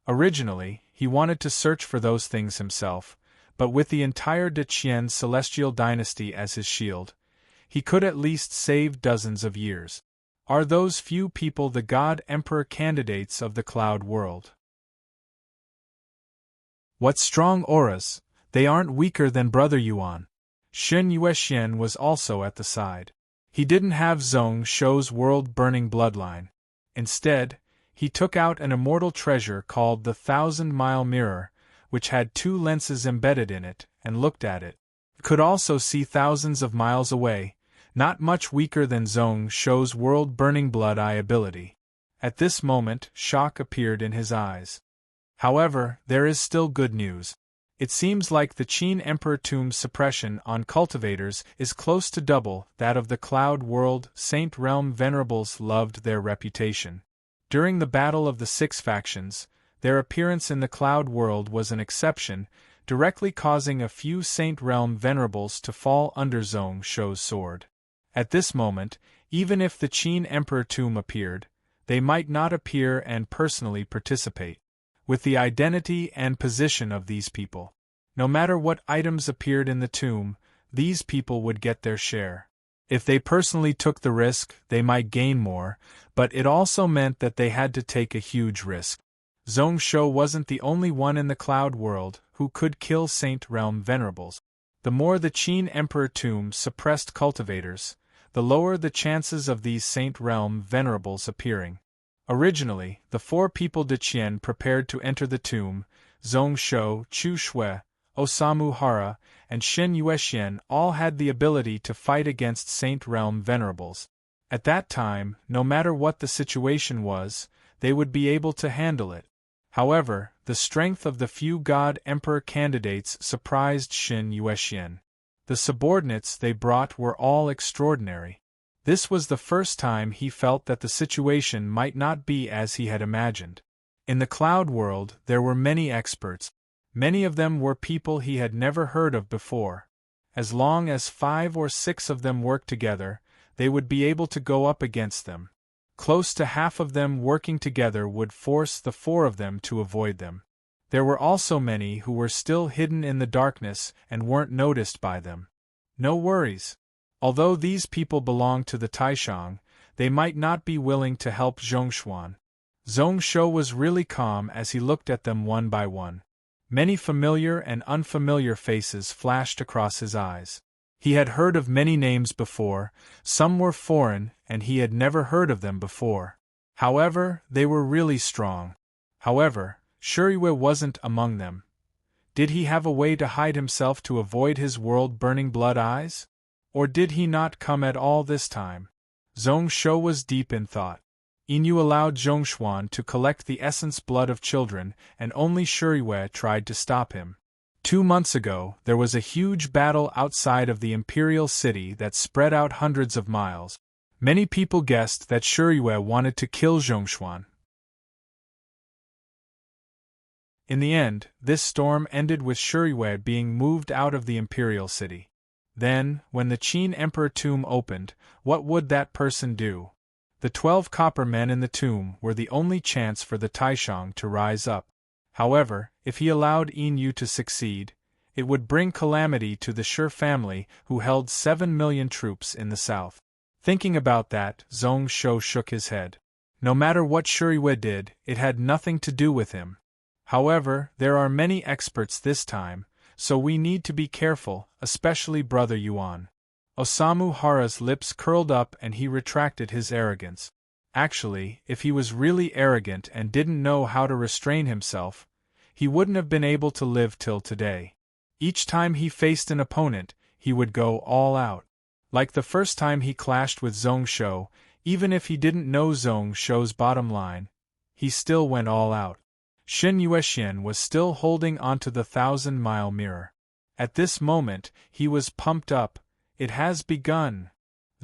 Originally, he wanted to search for those things himself, but with the entire Deqian celestial dynasty as his shield, he could at least save dozens of years. Are those few people the God Emperor candidates of the cloud world? What strong auras! They aren't weaker than Brother Yuan. Shen Yuexian was also at the side. He didn't have Zhong Shou's world-burning bloodline. Instead, he took out an immortal treasure called the 1,000-Mile Mirror, which had 2 lenses embedded in it, and looked at it. He could also see thousands of miles away, not much weaker than Zhong Shou's world-burning blood eye ability. At this moment, shock appeared in his eyes. However, there is still good news. It seems like the Qin Emperor Tomb's suppression on cultivators is close to double that of the Cloud World. Saint Realm Venerables loved their reputation. During the Battle of the 6 Factions, their appearance in the Cloud World was an exception, directly causing a few Saint Realm Venerables to fall under Zhong Shou's sword. At this moment, even if the Qin Emperor Tomb appeared, they might not appear and personally participate. With the identity and position of these people, no matter what items appeared in the tomb, these people would get their share. If they personally took the risk, they might gain more, but it also meant that they had to take a huge risk. Zhong Shou wasn't the only one in the Cloud World who could kill Saint Realm Venerables. The more the Qin Emperor Tomb suppressed cultivators, the lower the chances of these Saint Realm Venerables appearing. Originally, the 4 people Deqian prepared to enter the tomb, Zhong Shou, Chu Shui, Osamu Hara, and Shen Yuexian all had the ability to fight against Saint Realm Venerables. At that time, no matter what the situation was, they would be able to handle it. However, the strength of the few God Emperor candidates surprised Shen Yuexian. The subordinates they brought were all extraordinary. This was the first time he felt that the situation might not be as he had imagined. In the Cloud World, there were many experts. Many of them were people he had never heard of before. As long as 5 or 6 of them worked together, they would be able to go up against them. Close to half of them working together would force the 4 of them to avoid them. There were also many who were still hidden in the darkness and weren't noticed by them. No worries. Although these people belonged to the Taishang, they might not be willing to help Zhongshuan. Zhong Shou was really calm as he looked at them one by one. Many familiar and unfamiliar faces flashed across his eyes. He had heard of many names before, some were foreign, and he had never heard of them before. However, they were really strong. However, Shiryu wasn't among them. Did he have a way to hide himself to avoid his world-burning blood eyes? Or did he not come at all this time? Zhong Shou was deep in thought. Inu allowed Zhongshuan to collect the essence blood of children, and only Shiryu tried to stop him. 2 months ago, there was a huge battle outside of the imperial city that spread out hundreds of miles. Many people guessed that Shiryu wanted to kill Zhongshuan. In the end, this storm ended with Shiryu being moved out of the imperial city. Then, when the Qin Emperor Tomb opened, what would that person do? The 12 copper men in the tomb were the only chance for the Taishang to rise up. However, if he allowed Yin Yu to succeed, it would bring calamity to the Shi family who held 7 million troops in the south. Thinking about that, Zhong Shou shook his head. No matter what Shi Yue did, it had nothing to do with him. However, there are many experts this time, so we need to be careful, especially Brother Yuan. Osamu Hara's lips curled up and he retracted his arrogance. Actually, if he was really arrogant and didn't know how to restrain himself, he wouldn't have been able to live till today. Each time he faced an opponent, he would go all out. Like the first time he clashed with Zhong Shou, even if he didn't know Zhong Shou's bottom line, he still went all out. Shen Yuexian was still holding onto the 1,000-mile mirror. At this moment, he was pumped up. It has begun.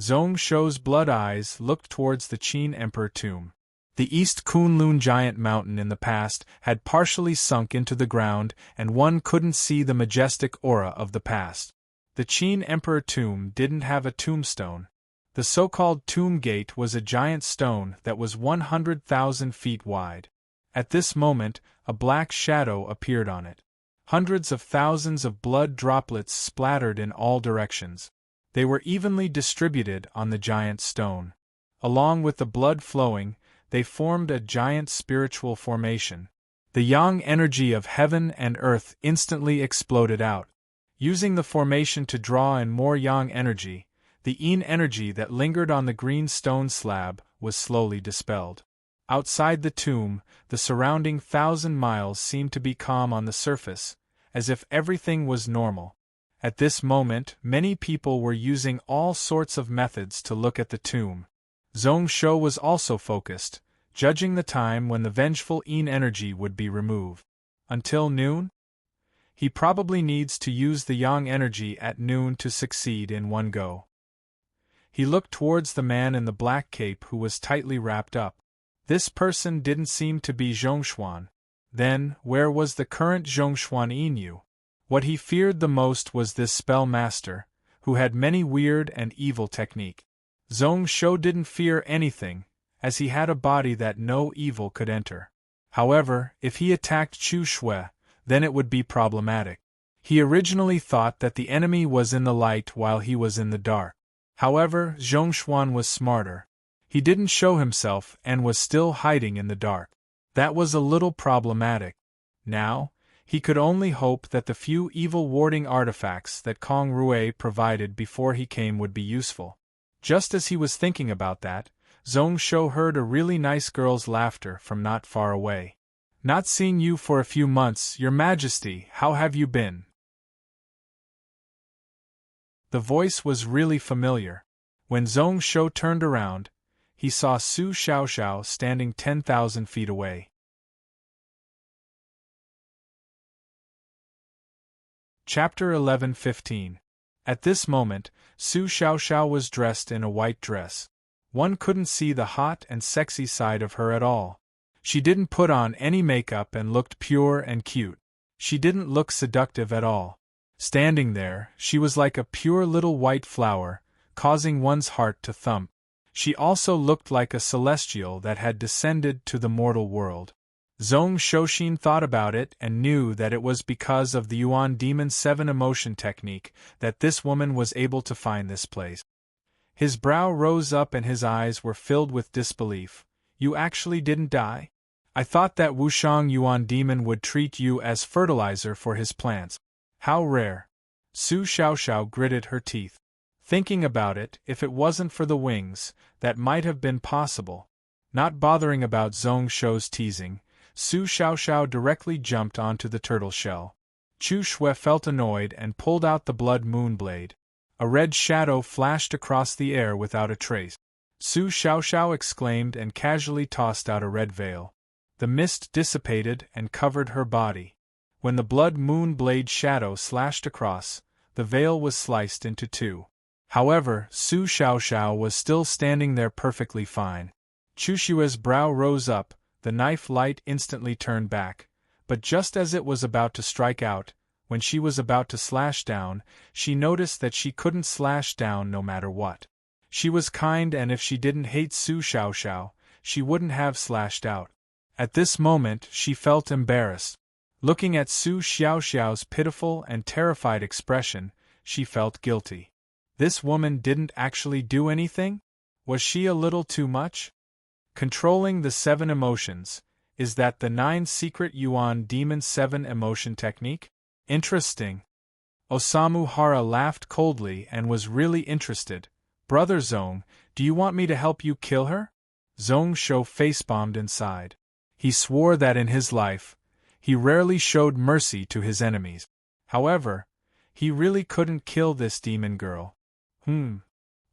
Zhong Shou's blood eyes looked towards the Qin Emperor tomb. The East Kunlun giant mountain in the past had partially sunk into the ground and one couldn't see the majestic aura of the past. The Qin Emperor tomb didn't have a tombstone. The so-called tomb gate was a giant stone that was 100,000 feet wide. At this moment, a black shadow appeared on it. Hundreds of thousands of blood droplets splattered in all directions. They were evenly distributed on the giant stone. Along with the blood flowing, they formed a giant spiritual formation. The yang energy of heaven and earth instantly exploded out. Using the formation to draw in more yang energy, the yin energy that lingered on the green stone slab was slowly dispelled. Outside the tomb, the surrounding 1,000 miles seemed to be calm on the surface, as if everything was normal. At this moment, many people were using all sorts of methods to look at the tomb. Zhong Shou was also focused, judging the time when the vengeful yin energy would be removed. Until noon? He probably needs to use the yang energy at noon to succeed in one go. He looked towards the man in the black cape who was tightly wrapped up. This person didn't seem to be Zhongshuan. Then, where was the current Zhongshuan Yin Yu? What he feared the most was this spell master, who had many weird and evil technique. Zhong Shou didn't fear anything, as he had a body that no evil could enter. However, if he attacked Chu Shui, then it would be problematic. He originally thought that the enemy was in the light while he was in the dark. However, Zhongshuan was smarter. He didn't show himself and was still hiding in the dark. That was a little problematic. Now, he could only hope that the few evil warding artifacts that Kong Rui provided before he came would be useful. Just as he was thinking about that, Zhong Shou heard a really nice girl's laughter from not far away. "Not seen you for a few months, Your Majesty, how have you been?" The voice was really familiar. When Zhong Shou turned around, he saw Su Xiaoxiao standing 10,000 feet away. Chapter 11:15. At this moment, Su Xiaoxiao was dressed in a white dress. One couldn't see the hot and sexy side of her at all. She didn't put on any makeup and looked pure and cute. She didn't look seductive at all. Standing there, she was like a pure little white flower, causing one's heart to thump. She also looked like a celestial that had descended to the mortal world. Zhong Shouxin thought about it and knew that it was because of the Yuan Demon 7 emotion technique that this woman was able to find this place. His brow rose up and his eyes were filled with disbelief. "You actually didn't die? I thought that Wushang Yuan Demon would treat you as fertilizer for his plants. How rare." Su Xiaoxiao gritted her teeth. Thinking about it, if it wasn't for the wings, that might have been possible. Not bothering about Zhong Shou's teasing, Su Xiaoxiao directly jumped onto the turtle shell. Chu Shui felt annoyed and pulled out the blood moon blade. A red shadow flashed across the air without a trace. Su Xiaoxiao exclaimed and casually tossed out a red veil. The mist dissipated and covered her body. When the blood moon blade shadow slashed across, the veil was sliced into two. However, Su Xiaoxiao was still standing there perfectly fine. Chu Shui's brow rose up, the knife light instantly turned back, but just as it was about to strike out, when she was about to slash down, she noticed that she couldn't slash down no matter what. She was kind, and if she didn't hate Su Xiaoxiao, she wouldn't have slashed out. At this moment, she felt embarrassed. Looking at Su Xiaoxiao's pitiful and terrified expression, she felt guilty. This woman didn't actually do anything? Was she a little too much? Controlling the 7 emotions. Is that the 9 secret Yuan Demon 7 emotion technique? Interesting. Osamu Hara laughed coldly and was really interested. Brother Zong, do you want me to help you kill her? Zong Shou face-bombed inside. He swore that in his life, he rarely showed mercy to his enemies. However, he really couldn't kill this demon girl.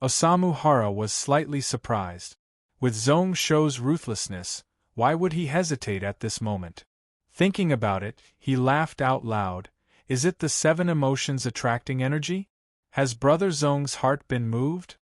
Osamu Hara was slightly surprised. With Zong Shou's ruthlessness, why would he hesitate at this moment? Thinking about it, he laughed out loud. Is it the 7 emotions attracting energy? Has Brother Zong's heart been moved?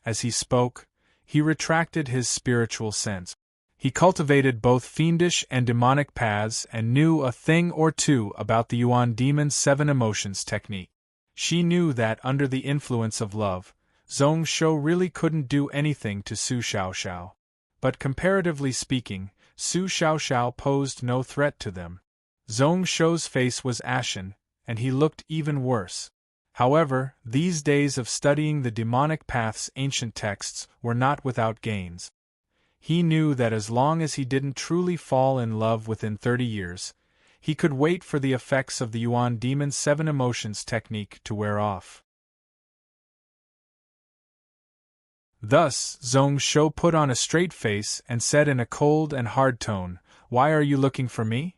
As he spoke, he retracted his spiritual sense. He cultivated both fiendish and demonic paths and knew a thing or two about the Yuan Demon's 7 emotions technique. She knew that under the influence of love, Zong Shou really couldn't do anything to Su Xiaoxiao. But comparatively speaking, Su Xiaoxiao posed no threat to them. Zong Shou's face was ashen, and he looked even worse. However, these days of studying the demonic path's ancient texts were not without gains. He knew that as long as he didn't truly fall in love within 30 years, he could wait for the effects of the Yuan Demon's 7 emotions technique to wear off. Thus, Zong Shou put on a straight face and said in a cold and hard tone, "Why are you looking for me?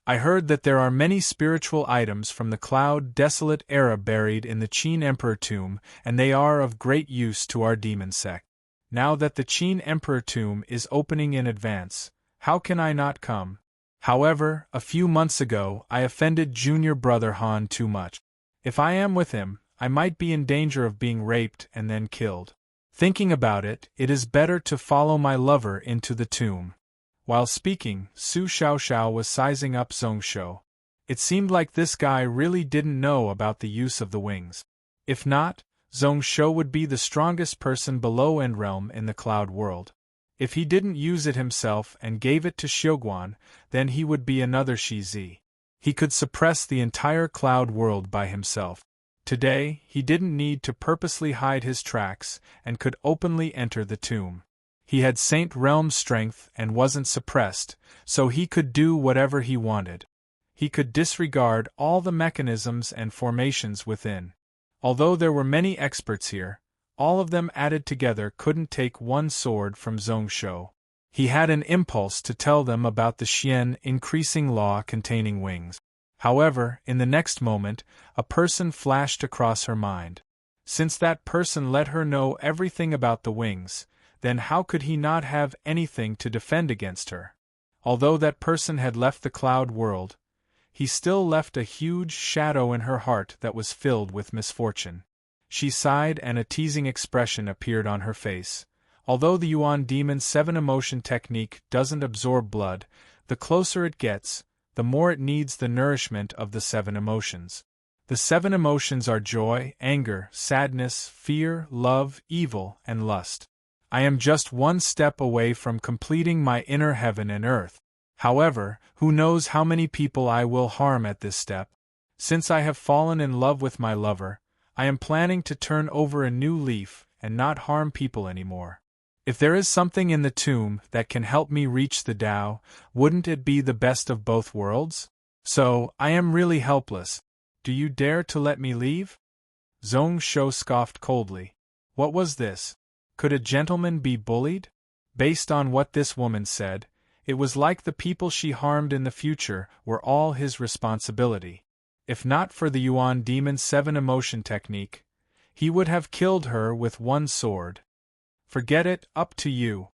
I heard that there are many spiritual items from the Cloud-Desolate era buried in the Qin Emperor tomb, and they are of great use to our demon sect. Now that the Qin Emperor tomb is opening in advance, how can I not come? However, a few months ago I offended Junior Brother Han too much. If I am with him, I might be in danger of being raped and then killed. Thinking about it, it is better to follow my lover into the tomb." While speaking, Su Xiaoxiao was sizing up Zong Shou. It seemed like this guy really didn't know about the use of the wings. If not, Zong Shou would be the strongest person below End Realm in the Cloud World. If he didn't use it himself and gave it to Xiuguan, then he would be another Shizi. He could suppress the entire Cloud World by himself. Today, he didn't need to purposely hide his tracks and could openly enter the tomb. He had Saint Realm strength and wasn't suppressed, so he could do whatever he wanted. He could disregard all the mechanisms and formations within. Although there were many experts here, all of them added together couldn't take one sword from Zong Shou. He had an impulse to tell them about the Xian increasing law containing wings. However, in the next moment, a person flashed across her mind. Since that person let her know everything about the wings, then how could he not have anything to defend against her? Although that person had left the Cloud World, he still left a huge shadow in her heart that was filled with misfortune. She sighed and a teasing expression appeared on her face. Although the Yuan Demon's 7 emotion technique doesn't absorb blood, the closer it gets, the more it needs the nourishment of the 7 emotions. The 7 emotions are joy, anger, sadness, fear, love, evil, and lust. I am just one step away from completing my inner heaven and earth. However, who knows how many people I will harm at this step? Since I have fallen in love with my lover, I am planning to turn over a new leaf and not harm people anymore. If there is something in the tomb that can help me reach the Tao, wouldn't it be the best of both worlds? So, I am really helpless. Do you dare to let me leave? Zong Shou scoffed coldly. What was this? Could a gentleman be bullied? Based on what this woman said, it was like the people she harmed in the future were all his responsibility. If not for the Yuan Demon's 7 emotion technique, he would have killed her with one sword. Forget it, up to you.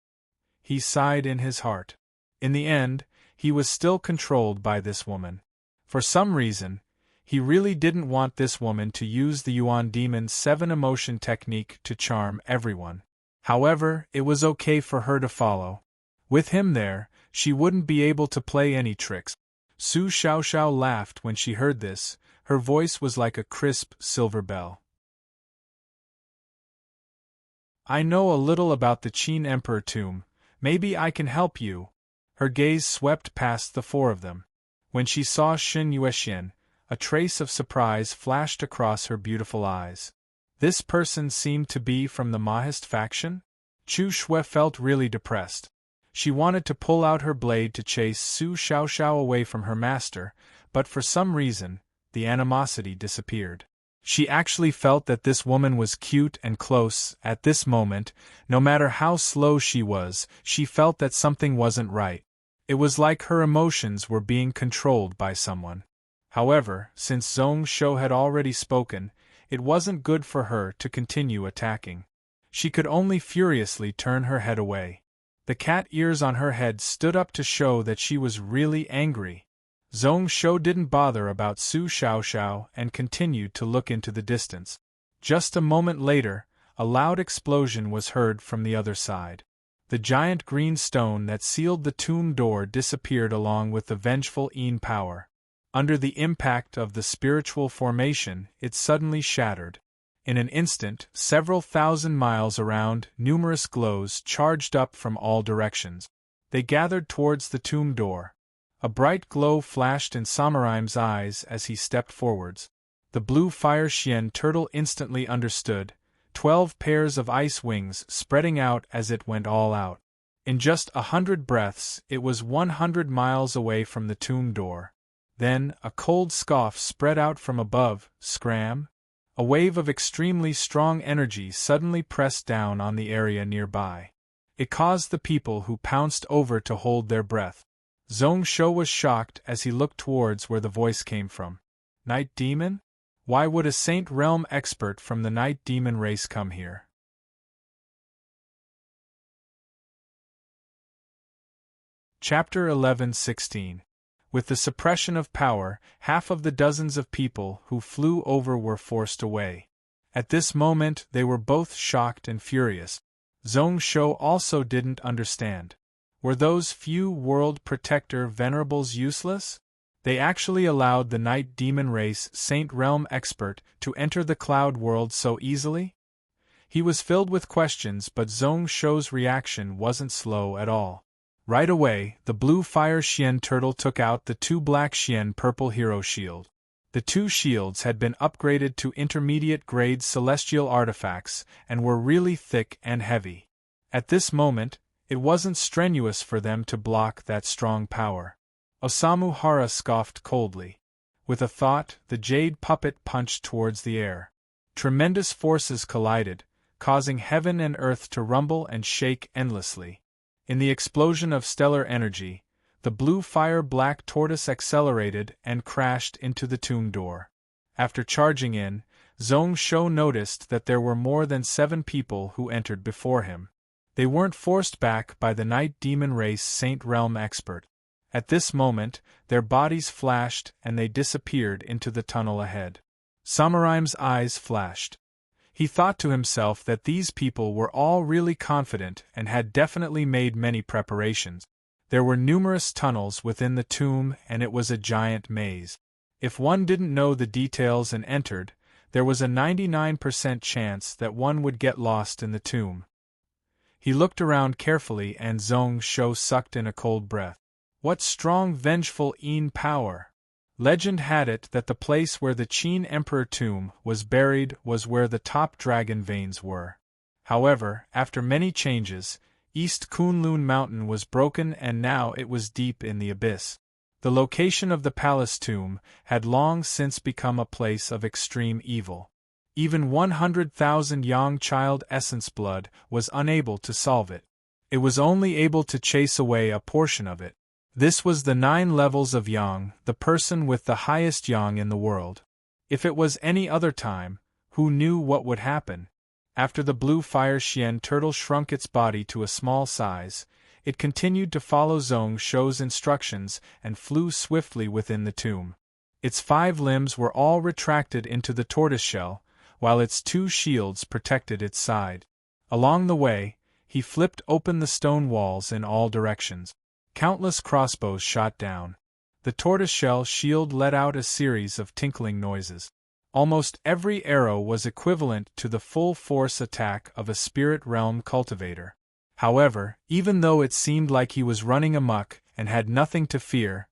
He sighed in his heart. In the end, he was still controlled by this woman. For some reason, he really didn't want this woman to use the Yuan Demon's 7 emotion technique to charm everyone. However, it was okay for her to follow. With him there, she wouldn't be able to play any tricks. Su Xiaoxiao laughed when she heard this. Her voice was like a crisp silver bell. I know a little about the Qin Emperor tomb, maybe I can help you. Her gaze swept past the four of them. When she saw Shen Yuexian, a trace of surprise flashed across her beautiful eyes. This person seemed to be from the Mahist faction? Chu Shui felt really depressed. She wanted to pull out her blade to chase Su Xiaoxiao away from her master, but for some reason, the animosity disappeared. She actually felt that this woman was cute and close. At this moment, no matter how slow she was, she felt that something wasn't right. It was like her emotions were being controlled by someone. However, since Zhong Shou had already spoken, it wasn't good for her to continue attacking. She could only furiously turn her head away. The cat ears on her head stood up to show that she was really angry. Zhong Shou didn't bother about Su Xiaoxiao and continued to look into the distance. Just a moment later, a loud explosion was heard from the other side. The giant green stone that sealed the tomb door disappeared along with the vengeful Yin power. Under the impact of the spiritual formation, it suddenly shattered. In an instant, several thousand miles around, numerous glows charged up from all directions. They gathered towards the tomb door. A bright glow flashed in Samuraim's eyes as he stepped forwards. The blue fire Xian turtle instantly understood, 12 pairs of ice wings spreading out as it went all out. In just 100 breaths, it was 100 miles away from the tomb door. Then, a cold scoff spread out from above. Scram! A wave of extremely strong energy suddenly pressed down on the area nearby. It caused the people who pounced over to hold their breath. Zhong Shou was shocked as he looked towards where the voice came from. Night Demon? Why would a Saint Realm expert from the Night Demon race come here? Chapter 11:16. With the suppression of power, half of the dozens of people who flew over were forced away. At this moment they were both shocked and furious. Zhong Shou also didn't understand. Were those few World Protector Venerables useless? They actually allowed the Night Demon race Saint Realm expert to enter the Cloud World so easily? He was filled with questions, but Zhong Shou's reaction wasn't slow at all. Right away, the blue fire Xian turtle took out the 2 black Xian purple hero shield. The 2 shields had been upgraded to intermediate-grade celestial artifacts and were really thick and heavy. At this moment, it wasn't strenuous for them to block that strong power. Osamu Hara scoffed coldly. With a thought, the jade puppet punched towards the air. Tremendous forces collided, causing heaven and earth to rumble and shake endlessly. In the explosion of stellar energy, the blue fire black tortoise accelerated and crashed into the tomb door. After charging in, Zhong Shou noticed that there were more than 7 people who entered before him. They weren't forced back by the Night Demon race Saint Realm expert. At this moment, their bodies flashed and they disappeared into the tunnel ahead. Samuraim's eyes flashed. He thought to himself that these people were all really confident and had definitely made many preparations. There were numerous tunnels within the tomb and it was a giant maze. If one didn't know the details and entered, there was a 99% chance that one would get lost in the tomb. He looked around carefully and Zhong Shou sucked in a cold breath. What strong vengeful Yin power! Legend had it that the place where the Qin Emperor tomb was buried was where the top dragon veins were. However, after many changes, East Kunlun Mountain was broken and now it was deep in the abyss. The location of the palace tomb had long since become a place of extreme evil. Even 100,000 Yang child essence blood was unable to solve it. It was only able to chase away a portion of it. This was the 9 levels of Yang, the person with the highest Yang in the world. If it was any other time, who knew what would happen? After the blue fire Xian turtle shrunk its body to a small size, it continued to follow Zhong Shou's instructions and flew swiftly within the tomb. Its 5 limbs were all retracted into the tortoiseshell, while its 2 shields protected its side. Along the way, he flipped open the stone walls in all directions. Countless crossbows shot down. The tortoiseshell shield let out a series of tinkling noises. Almost every arrow was equivalent to the full force attack of a spirit realm cultivator. However, even though it seemed like he was running amok and had nothing to fear,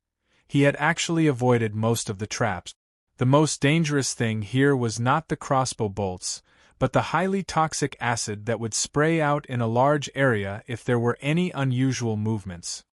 he had actually avoided most of the traps. The most dangerous thing here was not the crossbow bolts, but the highly toxic acid that would spray out in a large area if there were any unusual movements.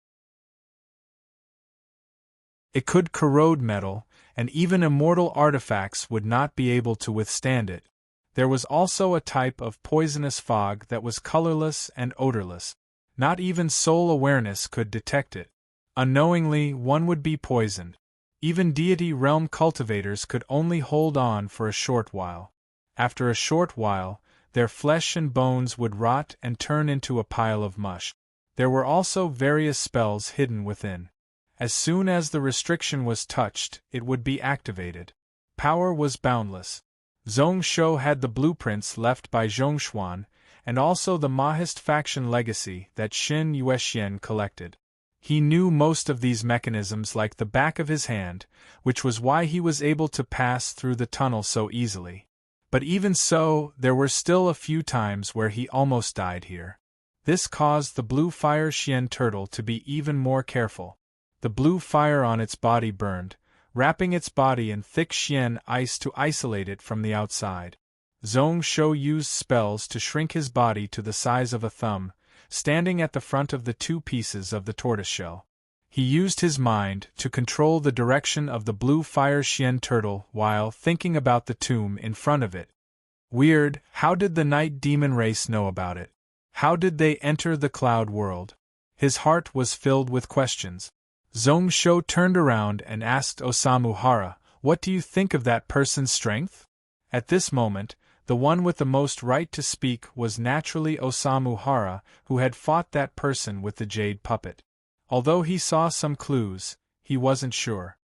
It could corrode metal, and even immortal artifacts would not be able to withstand it. There was also a type of poisonous fog that was colorless and odorless. Not even soul awareness could detect it. Unknowingly, one would be poisoned. Even deity realm cultivators could only hold on for a short while. After a short while, their flesh and bones would rot and turn into a pile of mush. There were also various spells hidden within. As soon as the restriction was touched, it would be activated. Power was boundless. Zhongshou had the blueprints left by Zhongshuan, and also the Mahist faction legacy that Xin Yuexian collected. He knew most of these mechanisms like the back of his hand, which was why he was able to pass through the tunnel so easily. But even so, there were still a few times where he almost died here. This caused the blue fire Xian turtle to be even more careful. The blue fire on its body burned, wrapping its body in thick Xian ice to isolate it from the outside. Zhongshou used spells to shrink his body to the size of a thumb, standing at the front of the two pieces of the tortoiseshell. He used his mind to control the direction of the blue fire Xian turtle while thinking about the tomb in front of it. Weird, how did the night demon race know about it? How did they enter the cloud world? His heart was filled with questions. Zhongshou turned around and asked Osamu Hara, "What do you think of that person's strength?" At this moment, the one with the most right to speak was naturally Osamu Hara, who had fought that person with the jade puppet. Although he saw some clues, he wasn't sure.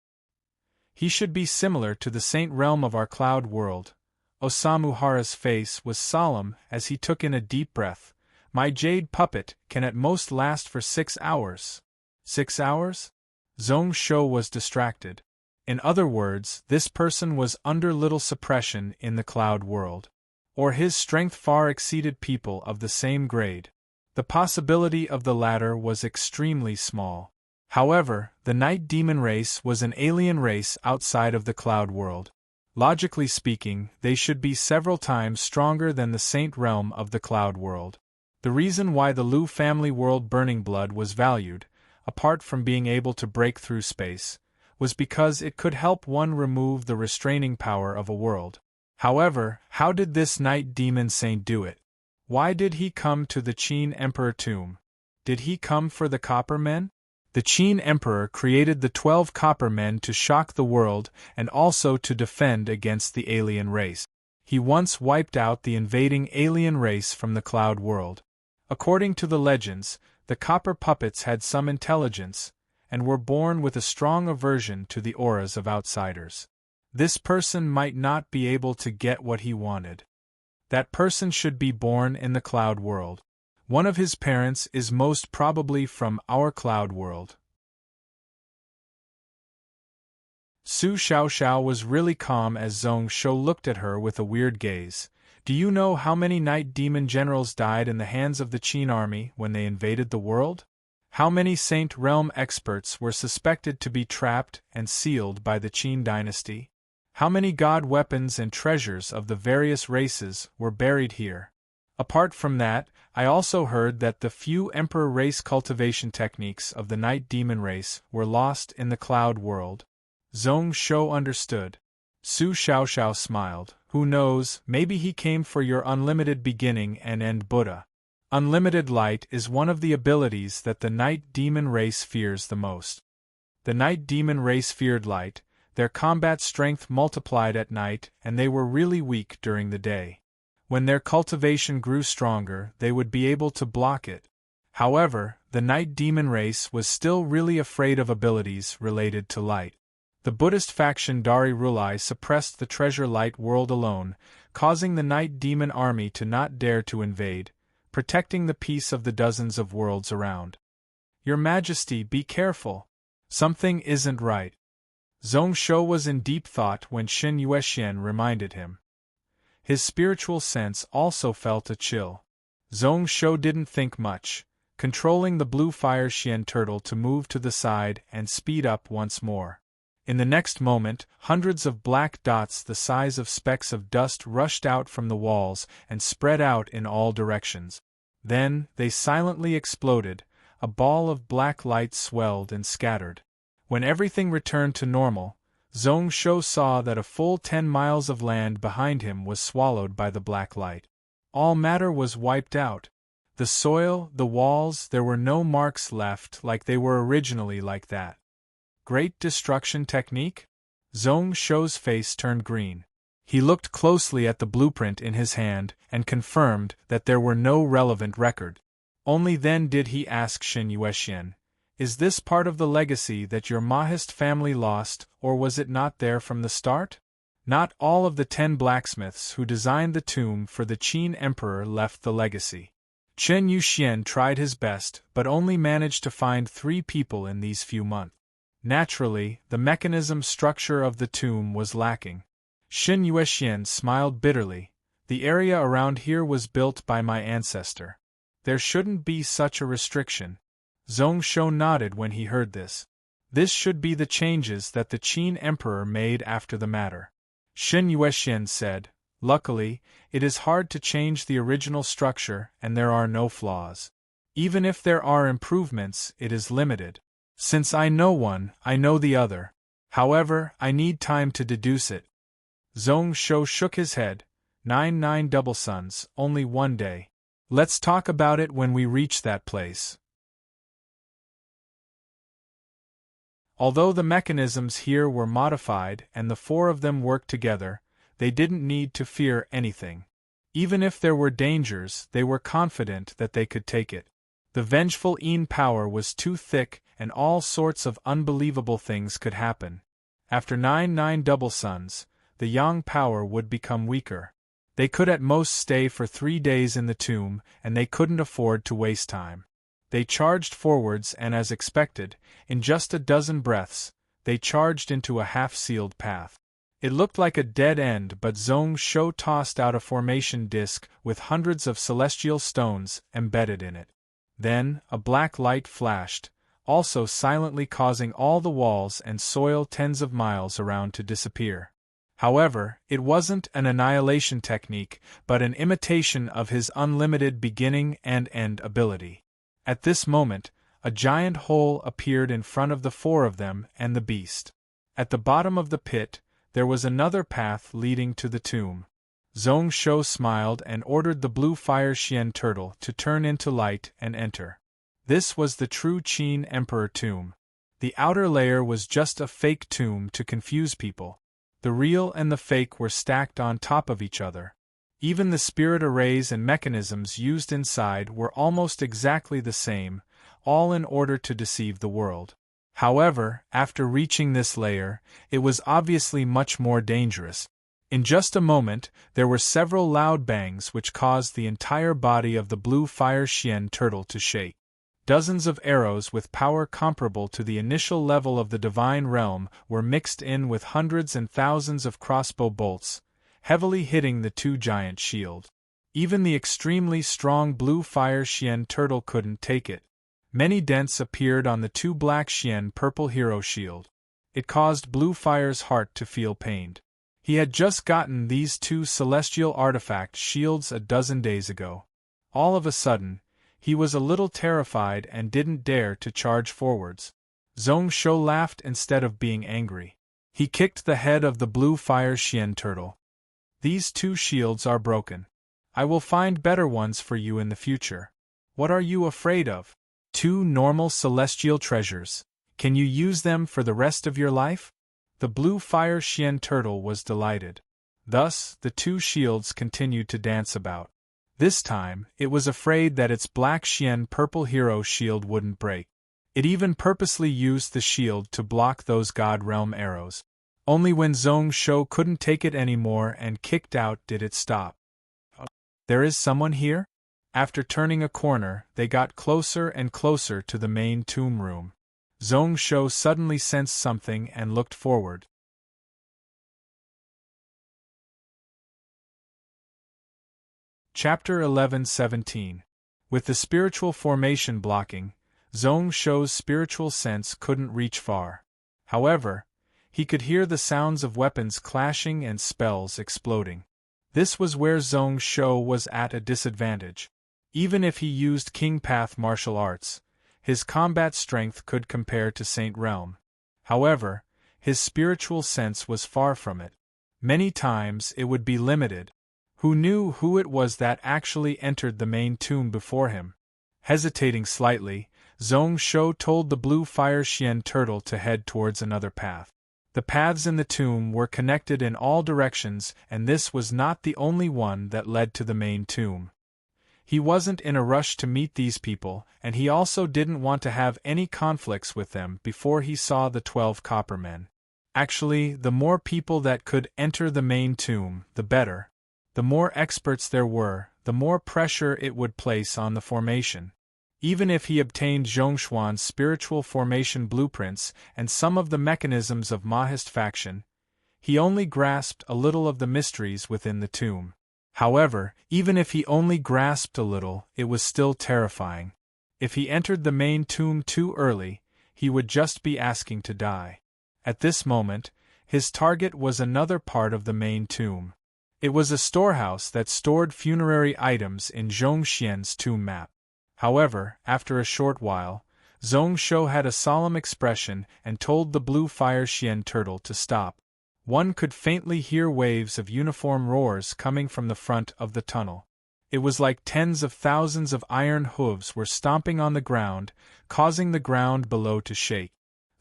He should be similar to the saint realm of our cloud world. Osamu Hara's face was solemn as he took in a deep breath. My jade puppet can at most last for 6 hours. 6 hours? Zhongshou was distracted. In other words, this person was under little suppression in the cloud world. Or his strength far exceeded people of the same grade. The possibility of the latter was extremely small. However, the night demon race was an alien race outside of the cloud world. Logically speaking, they should be several times stronger than the saint realm of the cloud world. The reason why the Lu family world Burning Blood was valued, apart from being able to break through space, was because it could help one remove the restraining power of a world. However, how did this night demon saint do it? Why did he come to the Qin Emperor tomb? Did he come for the Copper Men? The Qin Emperor created the 12 Copper Men to shock the world and also to defend against the alien race. He once wiped out the invading alien race from the cloud world. According to the legends, the copper puppets had some intelligence, and were born with a strong aversion to the auras of outsiders. This person might not be able to get what he wanted. That person should be born in the cloud world. One of his parents is most probably from our cloud world. Su Xiaoxiao was really calm as Zhongshou looked at her with a weird gaze. Do you know how many night demon generals died in the hands of the Qin army when they invaded the world? How many Saint Realm experts were suspected to be trapped and sealed by the Qin dynasty? How many god weapons and treasures of the various races were buried here? Apart from that, I also heard that the few Emperor race cultivation techniques of the night demon race were lost in the cloud world. Zhongshou understood. Su Xiaoxiao smiled. Who knows, maybe he came for your unlimited beginning and end Buddha. Unlimited light is one of the abilities that the night demon race fears the most. The night demon race feared light, their combat strength multiplied at night, and they were really weak during the day. When their cultivation grew stronger, they would be able to block it. However, the night demon race was still really afraid of abilities related to light. The Buddhist faction Dari Rulai suppressed the treasure light world alone, causing the night demon army to not dare to invade, protecting the peace of the dozens of worlds around. Your Majesty, be careful. Something isn't right. Zhong Shou was in deep thought when Shen Yuexian reminded him. His spiritual sense also felt a chill. Zhong Shou didn't think much, controlling the blue fire Xian turtle to move to the side and speed up once more. In the next moment, hundreds of black dots the size of specks of dust rushed out from the walls and spread out in all directions. Then, they silently exploded, a ball of black light swelled and scattered. When everything returned to normal, Zhong Shou saw that a full 10 miles of land behind him was swallowed by the black light. All matter was wiped out. The soil, the walls, there were no marks left like they were originally like that. Great destruction technique? Zhong Shou's face turned green. He looked closely at the blueprint in his hand and confirmed that there were no relevant record. Only then did he ask Shen Yuexian, "Is this part of the legacy that your Mahist family lost, or was it not there from the start?" Not all of the 10 blacksmiths who designed the tomb for the Qin Emperor left the legacy. Chen Yuxian tried his best but only managed to find 3 people in these few months. Naturally, the mechanism structure of the tomb was lacking. Shen Yuexian smiled bitterly. The area around here was built by my ancestor. There shouldn't be such a restriction. Zhong Shou nodded when he heard this. This should be the changes that the Qin Emperor made after the matter. Shen Yuexian said, "Luckily, it is hard to change the original structure and there are no flaws. Even if there are improvements, it is limited. Since I know one, I know the other. However, I need time to deduce it." Zhong Shou shook his head. 9 double suns, only one day. Let's talk about it when we reach that place. Although the mechanisms here were modified and the 4 of them worked together, they didn't need to fear anything. Even if there were dangers, they were confident that they could take it. The vengeful Yin power was too thick and all sorts of unbelievable things could happen. After 9 double suns, the Yang power would become weaker. They could at most stay for 3 days in the tomb, and they couldn't afford to waste time. They charged forwards and as expected, in just a dozen breaths, they charged into a half-sealed path. It looked like a dead end but Zhong Shou tossed out a formation disc with hundreds of celestial stones embedded in it. Then, a black light flashed, also silently causing all the walls and soil tens of miles around to disappear. However, it wasn't an annihilation technique, but an imitation of his unlimited beginning and end ability. At this moment, a giant hole appeared in front of the 4 of them and the beast. At the bottom of the pit, there was another path leading to the tomb. Zhong Shou smiled and ordered the blue fire Xian turtle to turn into light and enter. This was the true Qin Emperor tomb. The outer layer was just a fake tomb to confuse people. The real and the fake were stacked on top of each other. Even the spirit arrays and mechanisms used inside were almost exactly the same, all in order to deceive the world. However, after reaching this layer, it was obviously much more dangerous. In just a moment, there were several loud bangs which caused the entire body of the blue fire Xian turtle to shake. Dozens of arrows with power comparable to the initial level of the divine realm were mixed in with hundreds and thousands of crossbow bolts, heavily hitting the 2 giant shields. Even the extremely strong blue fire Xian turtle couldn't take it. Many dents appeared on the 2 black Xian purple hero shield. It caused Blue Fire's heart to feel pained. He had just gotten these 2 celestial artifact shields a dozen days ago. All of a sudden, he was a little terrified and didn't dare to charge forwards. Zhong Shou laughed instead of being angry. He kicked the head of the blue fire Xian turtle. "These 2 shields are broken. I will find better ones for you in the future. What are you afraid of? 2 normal celestial treasures. Can you use them for the rest of your life?" The blue fire Xian turtle was delighted. Thus, the 2 shields continued to dance about. This time, it was afraid that its black Xian purple hero shield wouldn't break. It even purposely used the shield to block those God Realm arrows. Only when Zhong Shou couldn't take it anymore and kicked out did it stop. "There is someone here?" After turning a corner, they got closer and closer to the main tomb room. Zhong Shou suddenly sensed something and looked forward. Chapter 11:17. With the spiritual formation blocking, Zhong Shou's spiritual sense couldn't reach far. However, he could hear the sounds of weapons clashing and spells exploding. This was where Zhong Shou was at a disadvantage. Even if he used King Path martial arts, his combat strength could compare to Saint Realm. However, his spiritual sense was far from it. Many times it would be limited. Who knew who it was that actually entered the main tomb before him? Hesitating slightly, Zhong Shou told the blue fire Xian turtle to head towards another path. The paths in the tomb were connected in all directions, and this was not the only one that led to the main tomb. He wasn't in a rush to meet these people, and he also didn't want to have any conflicts with them before he saw the 12 copper men. Actually, the more people that could enter the main tomb, the better. The more experts there were, the more pressure it would place on the formation. Even if he obtained Zhongshuan's spiritual formation blueprints and some of the mechanisms of Mahist faction, he only grasped a little of the mysteries within the tomb. However, even if he only grasped a little, it was still terrifying. If he entered the main tomb too early, he would just be asking to die. At this moment, his target was another part of the main tomb. It was a storehouse that stored funerary items in Zhong Xian's tomb map. However, after a short while, Zhong Shou had a solemn expression and told the blue fire Xian turtle to stop. One could faintly hear waves of uniform roars coming from the front of the tunnel. It was like tens of thousands of iron hooves were stomping on the ground, causing the ground below to shake.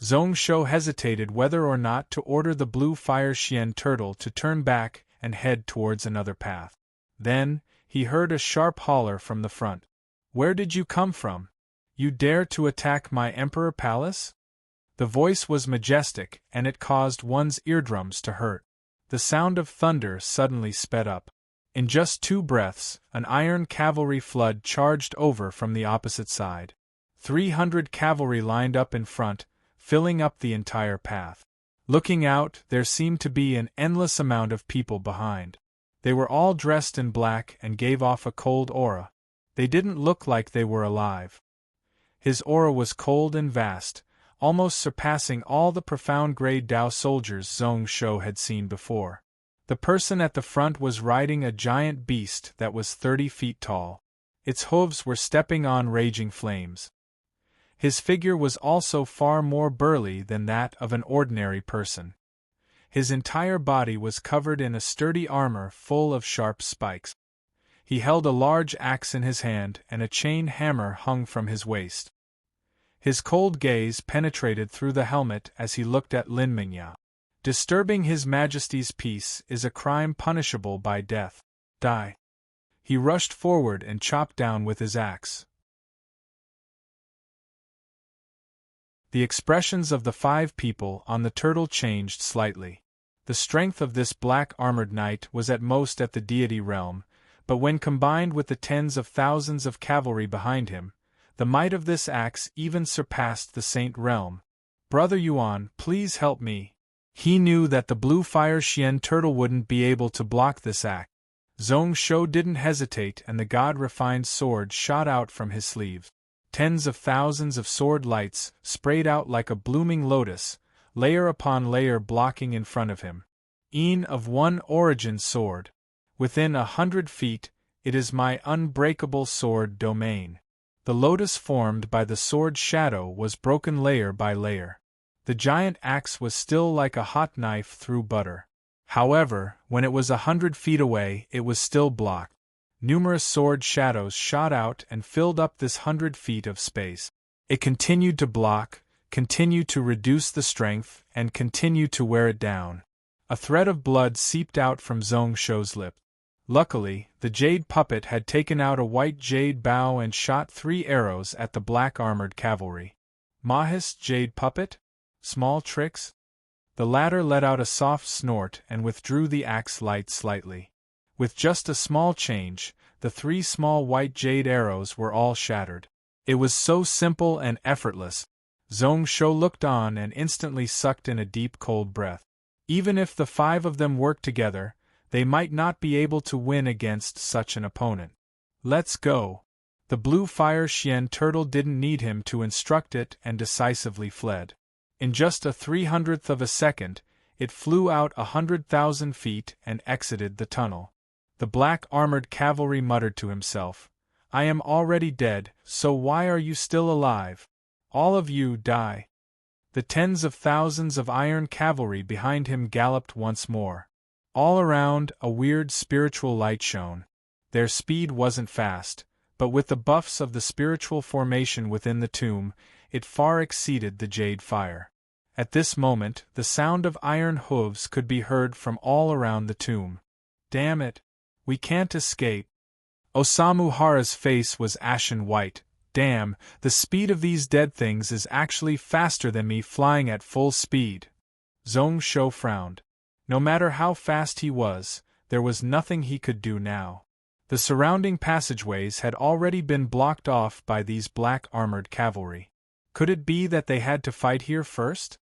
Zhong Shou hesitated whether or not to order the blue fire Xian turtle to turn back and head towards another path. Then, he heard a sharp holler from the front. "Where did you come from? You dare to attack my Emperor Palace?" The voice was majestic, and it caused one's eardrums to hurt. The sound of thunder suddenly sped up. In just 2 breaths, an iron cavalry flood charged over from the opposite side. 300 cavalry lined up in front, filling up the entire path. Looking out, there seemed to be an endless amount of people behind. They were all dressed in black and gave off a cold aura. They didn't look like they were alive. His aura was cold and vast, almost surpassing all the profound grey Dao soldiers Zhong Shou had seen before. The person at the front was riding a giant beast that was 30 feet tall. Its hooves were stepping on raging flames. His figure was also far more burly than that of an ordinary person. His entire body was covered in a sturdy armor full of sharp spikes. He held a large axe in his hand and a chain hammer hung from his waist. His cold gaze penetrated through the helmet as he looked at Lin Mingya. Disturbing His Majesty's peace is a crime punishable by death. Die. He rushed forward and chopped down with his axe. The expressions of the 5 people on the turtle changed slightly. The strength of this black-armored knight was at most at the deity realm, but when combined with the tens of thousands of cavalry behind him, the might of this axe even surpassed the Saint realm. "Brother Yuan, please help me." He knew that the blue fire Xian turtle wouldn't be able to block this axe. Zhong Shou didn't hesitate, and the god-refined sword shot out from his sleeve. Tens of thousands of sword lights sprayed out like a blooming lotus, layer upon layer blocking in front of him. E'en of one origin sword. Within 100 feet, it is my unbreakable sword domain. The lotus formed by the sword's shadow was broken layer by layer. The giant axe was still like a hot knife through butter. However, when it was 100 feet away, it was still blocked. Numerous sword shadows shot out and filled up this 100 feet of space. It continued to block, continued to reduce the strength, and continued to wear it down. A thread of blood seeped out from Zhong Shou's lip. Luckily, the jade puppet had taken out a white jade bow and shot 3 arrows at the black-armored cavalry. Mahist jade puppet? Small tricks? The latter let out a soft snort and withdrew the axe light slightly. With just a small change, the 3 small white jade arrows were all shattered. It was so simple and effortless. Zhong Shou looked on and instantly sucked in a deep cold breath. Even if the 5 of them worked together, they might not be able to win against such an opponent. Let's go. The blue fire Xian turtle didn't need him to instruct it and decisively fled. In just a 300th of a second, it flew out 100,000 feet and exited the tunnel. The black armored cavalry muttered to himself, "I am already dead, so why are you still alive? All of you die." The tens of thousands of iron cavalry behind him galloped once more. All around, a weird spiritual light shone. Their speed wasn't fast, but with the buffs of the spiritual formation within the tomb, it far exceeded the jade fire. At this moment, the sound of iron hooves could be heard from all around the tomb. "Damn it! We can't escape." Osamu Hara's face was ashen white. "Damn, the speed of these dead things is actually faster than me flying at full speed." Zhong Shou frowned. No matter how fast he was, there was nothing he could do now. The surrounding passageways had already been blocked off by these black armored cavalry. Could it be that they had to fight here first?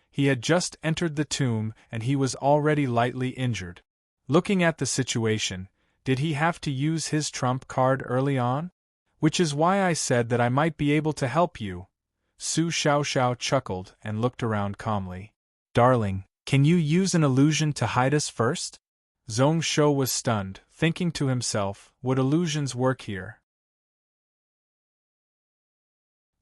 He had just entered the tomb and he was already lightly injured. Looking at the situation, did he have to use his trump card early on? "Which is why I said that I might be able to help you." Su Xiaoxiao chuckled and looked around calmly. "Darling, can you use an illusion to hide us first?" Zhong Shou was stunned, thinking to himself, would illusions work here?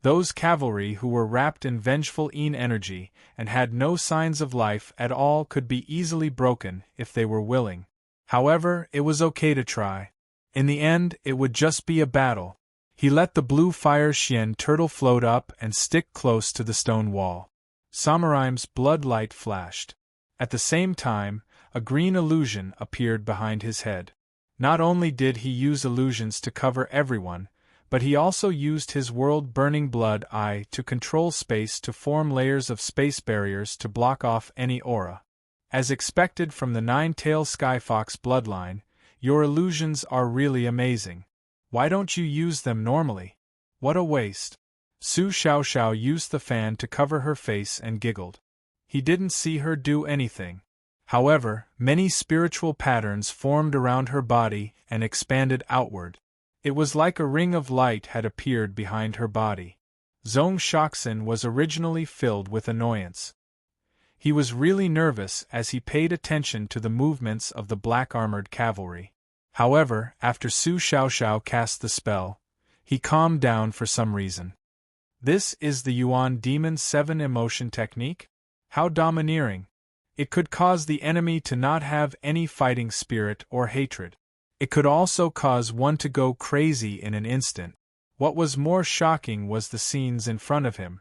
Those cavalry who were wrapped in vengeful Yin energy and had no signs of life at all could be easily broken if they were willing. However, it was okay to try. In the end, it would just be a battle. He let the blue fire Xian turtle float up and stick close to the stone wall. Samuraim's blood light flashed. At the same time, a green illusion appeared behind his head. Not only did he use illusions to cover everyone, but he also used his world-burning blood eye to control space to form layers of space barriers to block off any aura. As expected from the nine-tailed Skyfox bloodline, your illusions are really amazing. Why don't you use them normally? What a waste. Su Xiaoxiao used the fan to cover her face and giggled. He didn't see her do anything. However, many spiritual patterns formed around her body and expanded outward. It was like a ring of light had appeared behind her body. Zhong Shoxin was originally filled with annoyance. He was really nervous as he paid attention to the movements of the black-armored cavalry. However, after Su Xiaoxiao cast the spell, he calmed down for some reason. This is the Yuan Demon 7 emotion technique? How domineering! It could cause the enemy to not have any fighting spirit or hatred. It could also cause one to go crazy in an instant. What was more shocking was the scenes in front of him.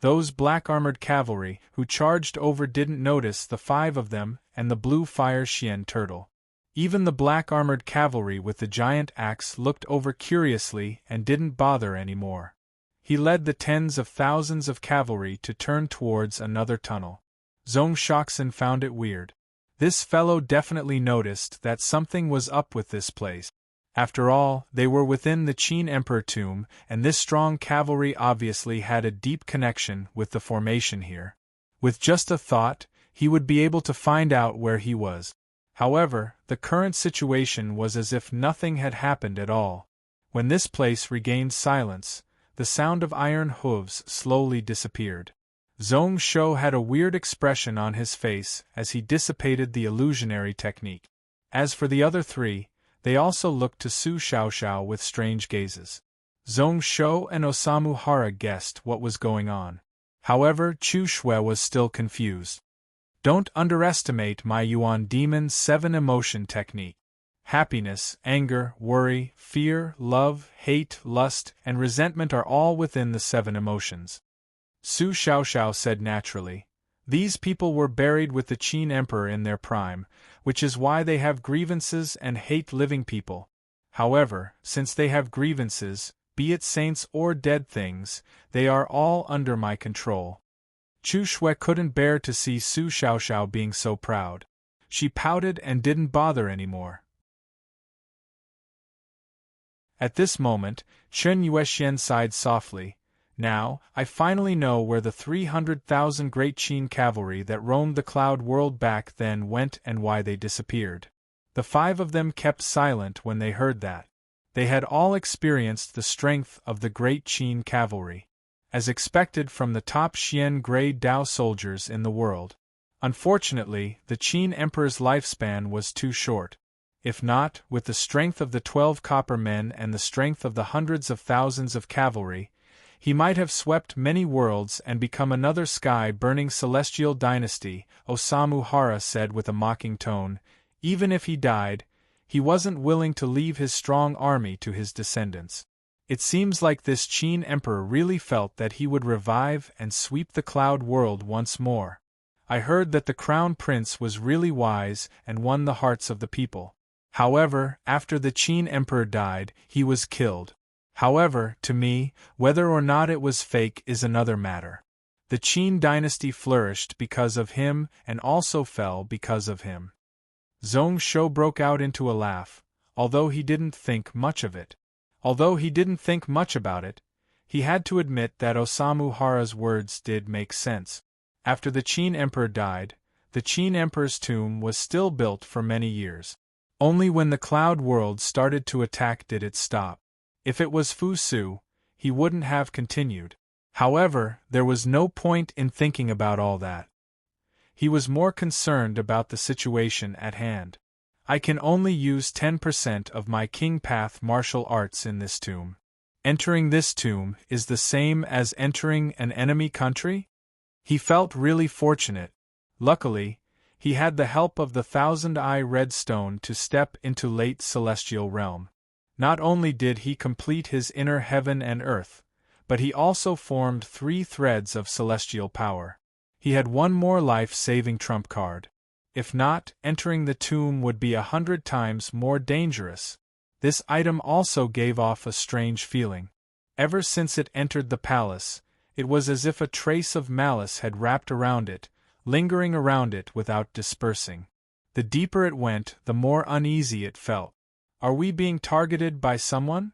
Those black-armored cavalry who charged over didn't notice the 5 of them and the blue fire Xian turtle. Even the black-armored cavalry with the giant axe looked over curiously and didn't bother anymore. He led the tens of thousands of cavalry to turn towards another tunnel. Zhong Shoxin found it weird. This fellow definitely noticed that something was up with this place. After all, they were within the Qin Emperor tomb, and this strong cavalry obviously had a deep connection with the formation here. With just a thought, he would be able to find out where he was. However, the current situation was as if nothing had happened at all. When this place regained silence, the sound of iron hooves slowly disappeared. Zhong Shou had a weird expression on his face as he dissipated the illusionary technique. As for the other 3, they also looked to Su Xiaoxiao with strange gazes. Zhong Shou and Osamu Hara guessed what was going on. However, Chu Shui was still confused. Don't underestimate my Yuan Demon 7 emotion technique. Happiness, anger, worry, fear, love, hate, lust, and resentment are all within the 7 emotions. Su Xiaoxiao said naturally. These people were buried with the Qin Emperor in their prime, which is why they have grievances and hate living people. However, since they have grievances, be it saints or dead things, they are all under my control. Chu Shui couldn't bear to see Su Xiaoxiao being so proud. She pouted and didn't bother anymore. At this moment, Chen Yuexian sighed softly. Now, I finally know where the 300,000 great Qin cavalry that roamed the cloud world back then went and why they disappeared. The 5 of them kept silent when they heard that. They had all experienced the strength of the great Qin cavalry, as expected from the top Xian grade Dao soldiers in the world. Unfortunately, the Qin Emperor's lifespan was too short. If not, with the strength of the 12 copper men and the strength of the hundreds of thousands of cavalry, he might have swept many worlds and become another sky-burning celestial dynasty, Osamu Hara said with a mocking tone. Even if he died, he wasn't willing to leave his strong army to his descendants. It seems like this Qin emperor really felt that he would revive and sweep the cloud world once more. I heard that the crown prince was really wise and won the hearts of the people. However, after the Qin emperor died, he was killed. However, to me, whether or not it was fake is another matter. The Qin dynasty flourished because of him and also fell because of him. Zhong Shou broke out into a laugh, although he didn't think much of it. Although he didn't think much about it, he had to admit that Osamu Hara's words did make sense. After the Qin emperor died, the Qin emperor's tomb was still built for many years. Only when the cloud world started to attack did it stop. If it was Fu Su, he wouldn't have continued. However, there was no point in thinking about all that. He was more concerned about the situation at hand. I can only use 10% of my King Path martial arts in this tomb. Entering this tomb is the same as entering an enemy country? He felt really fortunate. Luckily, he had the help of the Thousand-Eye Red Stone to step into late celestial realm. Not only did he complete his inner heaven and earth, but he also formed 3 threads of celestial power. He had one more life-saving trump card. If not, entering the tomb would be 100 times more dangerous. This item also gave off a strange feeling. Ever since it entered the palace, it was as if a trace of malice had wrapped around it, lingering around it without dispersing. The deeper it went, the more uneasy it felt. Are we being targeted by someone?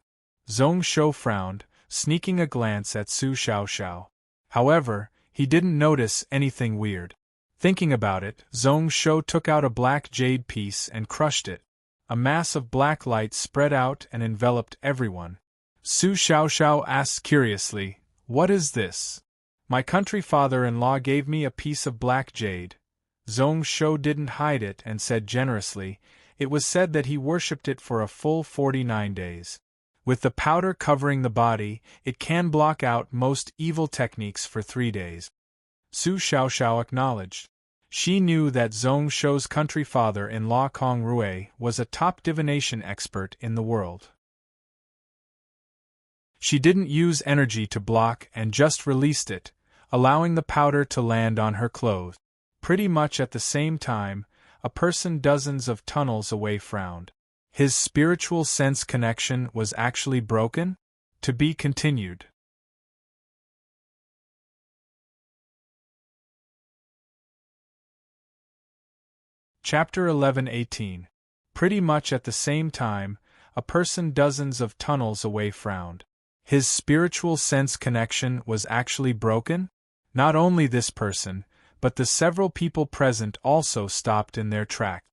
Zhong Shou frowned, sneaking a glance at Su Xiaoxiao. However, he didn't notice anything weird. Thinking about it, Zhong Shou took out a black jade piece and crushed it. A mass of black light spread out and enveloped everyone. Su Xiaoxiao asked curiously, "What is this?" "My country father-in-law gave me a piece of black jade." Zhong Shou didn't hide it and said generously, "It was said that he worshipped it for a full 49 days. With the powder covering the body, it can block out most evil techniques for 3 days." Su Xiaoxiao acknowledged. She knew that Zhong Shou's country father-in-law Kong Rui was a top divination expert in the world. She didn't use energy to block and just released it, allowing the powder to land on her clothes. Pretty much at the same time, a person dozens of tunnels away frowned. His spiritual sense connection was actually broken? To be continued. Chapter 11:18. Pretty much at the same time, a person dozens of tunnels away frowned. His spiritual sense connection was actually broken? Not only this person, but the several people present also stopped in their tracks.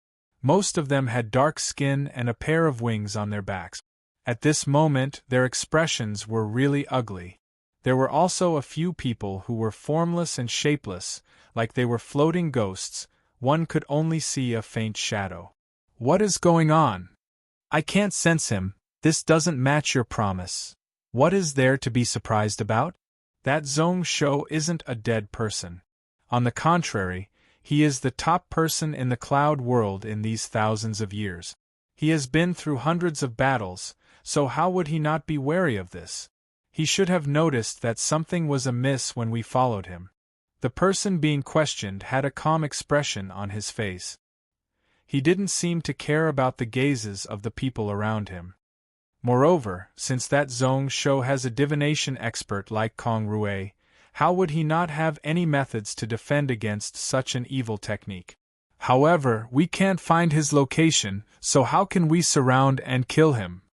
Most of them had dark skin and a pair of wings on their backs. At this moment, their expressions were really ugly. There were also a few people who were formless and shapeless, like they were floating ghosts. One could only see a faint shadow. "What is going on? I can't sense him. This doesn't match your promise. What is there to be surprised about? That Zhong Shou isn't a dead person. On the contrary, he is the top person in the cloud world in these thousands of years. He has been through hundreds of battles, so how would he not be wary of this? He should have noticed that something was amiss when we followed him." The person being questioned had a calm expression on his face. He didn't seem to care about the gazes of the people around him. Moreover, since that Zhong Shou has a divination expert like Kong Rui, how would he not have any methods to defend against such an evil technique? "However, we can't find his location, so how can we surround and kill him?"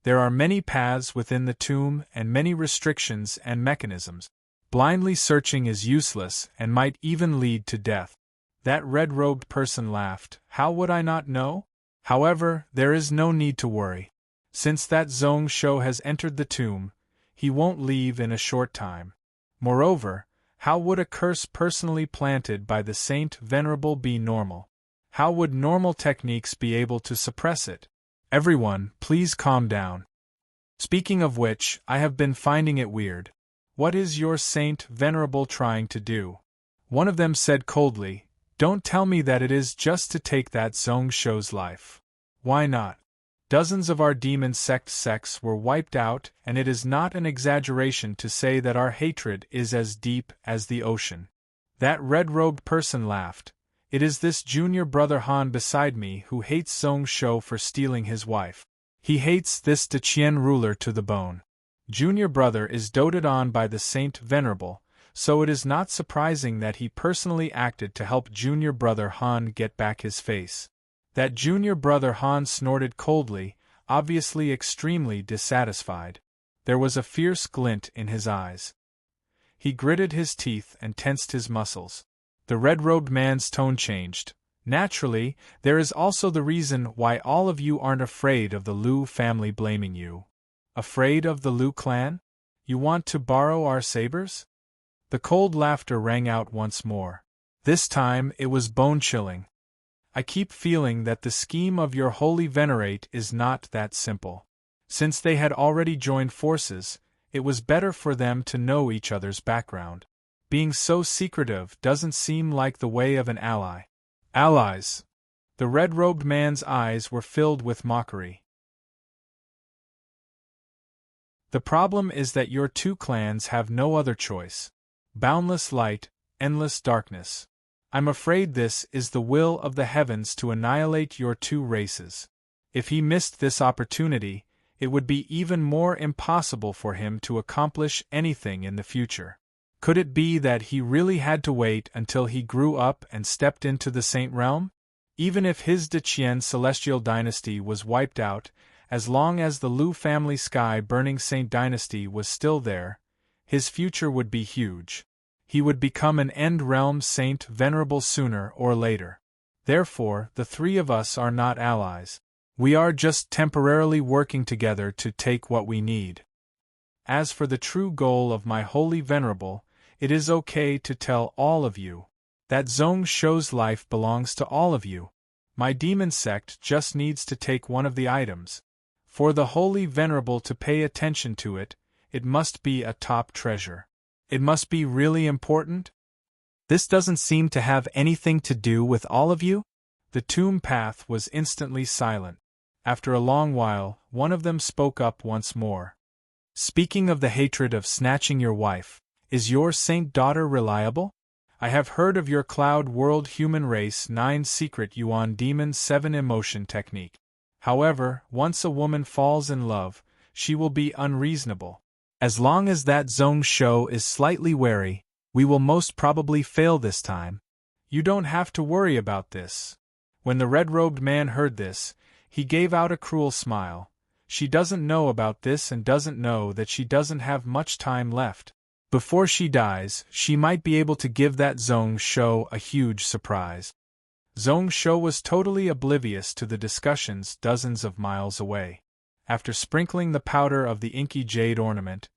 There are many paths within the tomb and many restrictions and mechanisms. Blindly searching is useless and might even lead to death. That red-robed person laughed. How would I not know? However, there is no need to worry. Since that Zong Shou has entered the tomb, he won't leave in a short time. Moreover, how would a curse personally planted by the Saint Venerable be normal? How would normal techniques be able to suppress it? Everyone, please calm down. Speaking of which, I have been finding it weird. What is your Saint Venerable trying to do? One of them said coldly, Don't tell me that it is just to take that Zong Shou's life. Why not? Dozens of our demon sects were wiped out, and it is not an exaggeration to say that our hatred is as deep as the ocean. That red-robed person laughed. It is this junior brother Han beside me who hates Zong Shou for stealing his wife. He hates this Deqian ruler to the bone. Junior brother is doted on by the Saint Venerable, so it is not surprising that he personally acted to help junior brother Han get back his face. That junior brother Han snorted coldly, obviously extremely dissatisfied. There was a fierce glint in his eyes. He gritted his teeth and tensed his muscles. The red-robed man's tone changed. Naturally, there is also the reason why all of you aren't afraid of the Liu family blaming you. Afraid of the Liu clan? You want to borrow our sabers? The cold laughter rang out once more. This time it was bone-chilling. I keep feeling that the scheme of your holy venerate is not that simple. Since they had already joined forces, it was better for them to know each other's background. Being so secretive doesn't seem like the way of an ally. Allies! The red-robed man's eyes were filled with mockery. The problem is that your two clans have no other choice. Boundless light, endless darkness. I'm afraid this is the will of the heavens to annihilate your two races. If he missed this opportunity, it would be even more impossible for him to accomplish anything in the future. Could it be that he really had to wait until he grew up and stepped into the Saint Realm? Even if his Deqian celestial dynasty was wiped out, as long as the Liu family sky-burning Saint dynasty was still there, his future would be huge. He would become an end-realm Saint Venerable sooner or later. Therefore, the three of us are not allies. We are just temporarily working together to take what we need. As for the true goal of my holy venerable, it is okay to tell all of you that Zong Shou's life belongs to all of you. My demon sect just needs to take one of the items. For the holy venerable to pay attention to it, it must be a top treasure. It must be really important? This doesn't seem to have anything to do with all of you? The tomb path was instantly silent. After a long while, one of them spoke up once more. Speaking of the hatred of snatching your wife, is your saint daughter reliable? I have heard of your Cloud World Human Race 9 secret Yuan Demon 7 emotion technique. However, once a woman falls in love, she will be unreasonable. As long as that Zong Shou is slightly wary, we will most probably fail this time. You don't have to worry about this. When the red-robed man heard this, he gave out a cruel smile. She doesn't know about this and doesn't know that she doesn't have much time left. Before she dies, she might be able to give that Zong Shou a huge surprise. Zong Shou was totally oblivious to the discussions dozens of miles away. After sprinkling the powder of the inky jade ornament,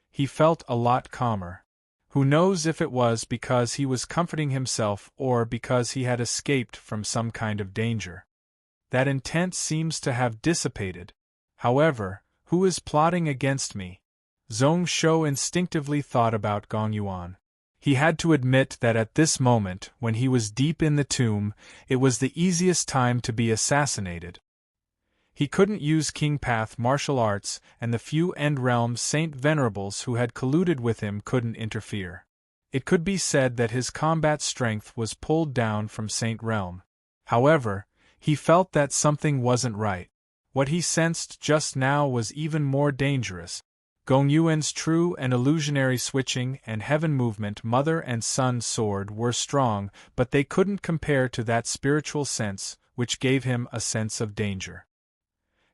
he felt a lot calmer. Who knows if it was because he was comforting himself or because he had escaped from some kind of danger. That intent seems to have dissipated. However, who is plotting against me? Zong Shou instinctively thought about Gong Yuan. He had to admit that at this moment, when he was deep in the tomb, it was the easiest time to be assassinated. He couldn't use King Path martial arts, and the few End-Realm Saint Venerables who had colluded with him couldn't interfere. It could be said that his combat strength was pulled down from Saint Realm. However, he felt that something wasn't right. What he sensed just now was even more dangerous. Gong Yuan's true and illusionary switching and heaven movement mother and son sword were strong, but they couldn't compare to that spiritual sense, which gave him a sense of danger.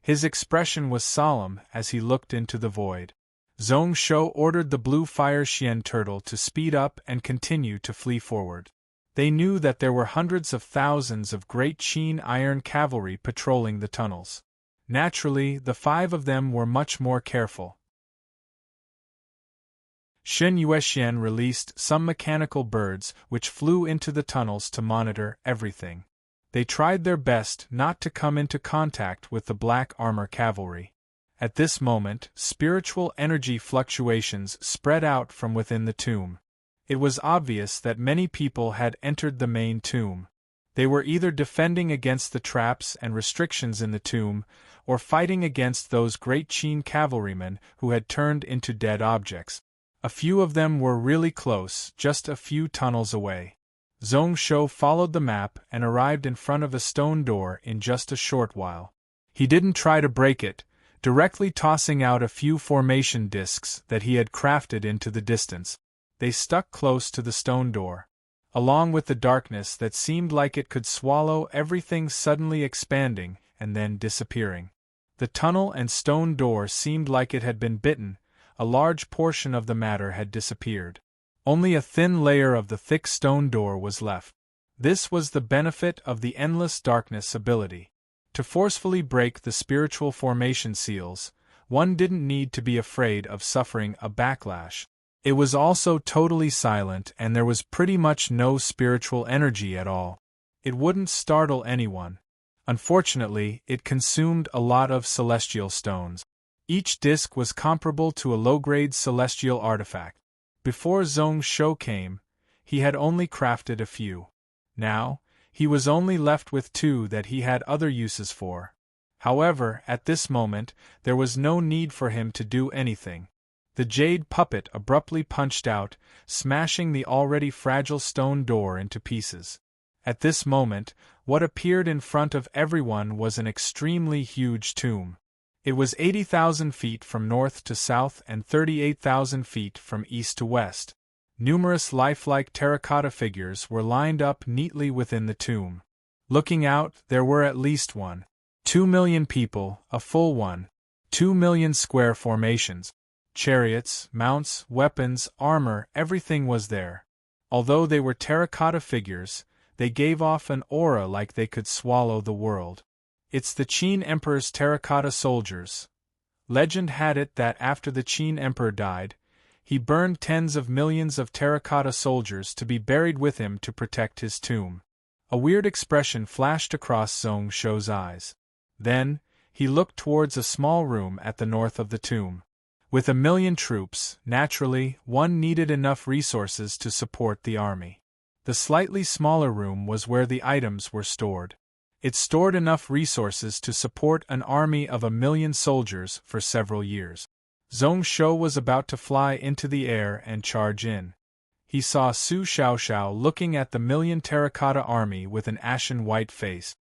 His expression was solemn as he looked into the void. Zhong Shou ordered the blue fire Xian turtle to speed up and continue to flee forward. They knew that there were hundreds of thousands of great Qin iron cavalry patrolling the tunnels. Naturally, the 5 of them were much more careful. Shen Yuexian released some mechanical birds which flew into the tunnels to monitor everything. They tried their best not to come into contact with the black armor cavalry. At this moment, spiritual energy fluctuations spread out from within the tomb. It was obvious that many people had entered the main tomb. They were either defending against the traps and restrictions in the tomb, or fighting against those great Qin cavalrymen who had turned into dead objects. A few of them were really close, just a few tunnels away. Zhong Shou followed the map and arrived in front of a stone door in just a short while. He didn't try to break it, directly tossing out a few formation discs that he had crafted into the distance. They stuck close to the stone door. Along with the darkness that seemed like it could swallow everything, suddenly expanding and then disappearing. The tunnel and stone door seemed like it had been bitten. A large portion of the matter had disappeared. Only a thin layer of the thick stone door was left. This was the benefit of the endless darkness ability. To forcefully break the spiritual formation seals, one didn't need to be afraid of suffering a backlash. It was also totally silent and there was pretty much no spiritual energy at all. It wouldn't startle anyone. Unfortunately, it consumed a lot of celestial stones. Each disc was comparable to a low-grade celestial artifact. Before Zhong Shou came, he had only crafted a few. Now, he was only left with 2 that he had other uses for. However, at this moment, there was no need for him to do anything. The jade puppet abruptly punched out, smashing the already fragile stone door into pieces. At this moment, what appeared in front of everyone was an extremely huge tomb. It was 80,000 feet from north to south and 38,000 feet from east to west. Numerous lifelike terracotta figures were lined up neatly within the tomb. Looking out, there were at least 2 million people, a full 2 million square formations. Chariots, mounts, weapons, armor, everything was there. Although they were terracotta figures, they gave off an aura like they could swallow the world. It's the Qin Emperor's terracotta soldiers. Legend had it that after the Qin Emperor died, he burned tens of millions of terracotta soldiers to be buried with him to protect his tomb. A weird expression flashed across Zhong Shou's eyes. Then, he looked towards a small room at the north of the tomb. With 1 million troops, naturally, one needed enough resources to support the army. The slightly smaller room was where the items were stored. It stored enough resources to support an army of 1 million soldiers for several years. Zhong Shou was about to fly into the air and charge in. He saw Su Xiaoxiao looking at the 1 million terracotta army with an ashen white face.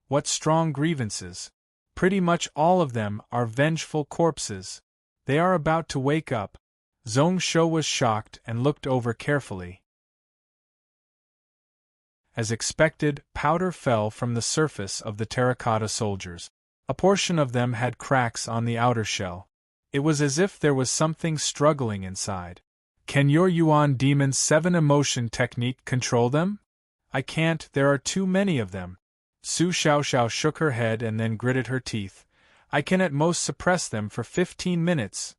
What strong grievances! Pretty much all of them are vengeful corpses. They are about to wake up. Zhong Shou was shocked and looked over carefully. As expected, powder fell from the surface of the terracotta soldiers. A portion of them had cracks on the outer shell. It was as if there was something struggling inside. Can your Yuan Demon's 7 emotion technique control them? I can't, there are too many of them. Su Xiaoxiao shook her head and then gritted her teeth. I can at most suppress them for 15 minutes.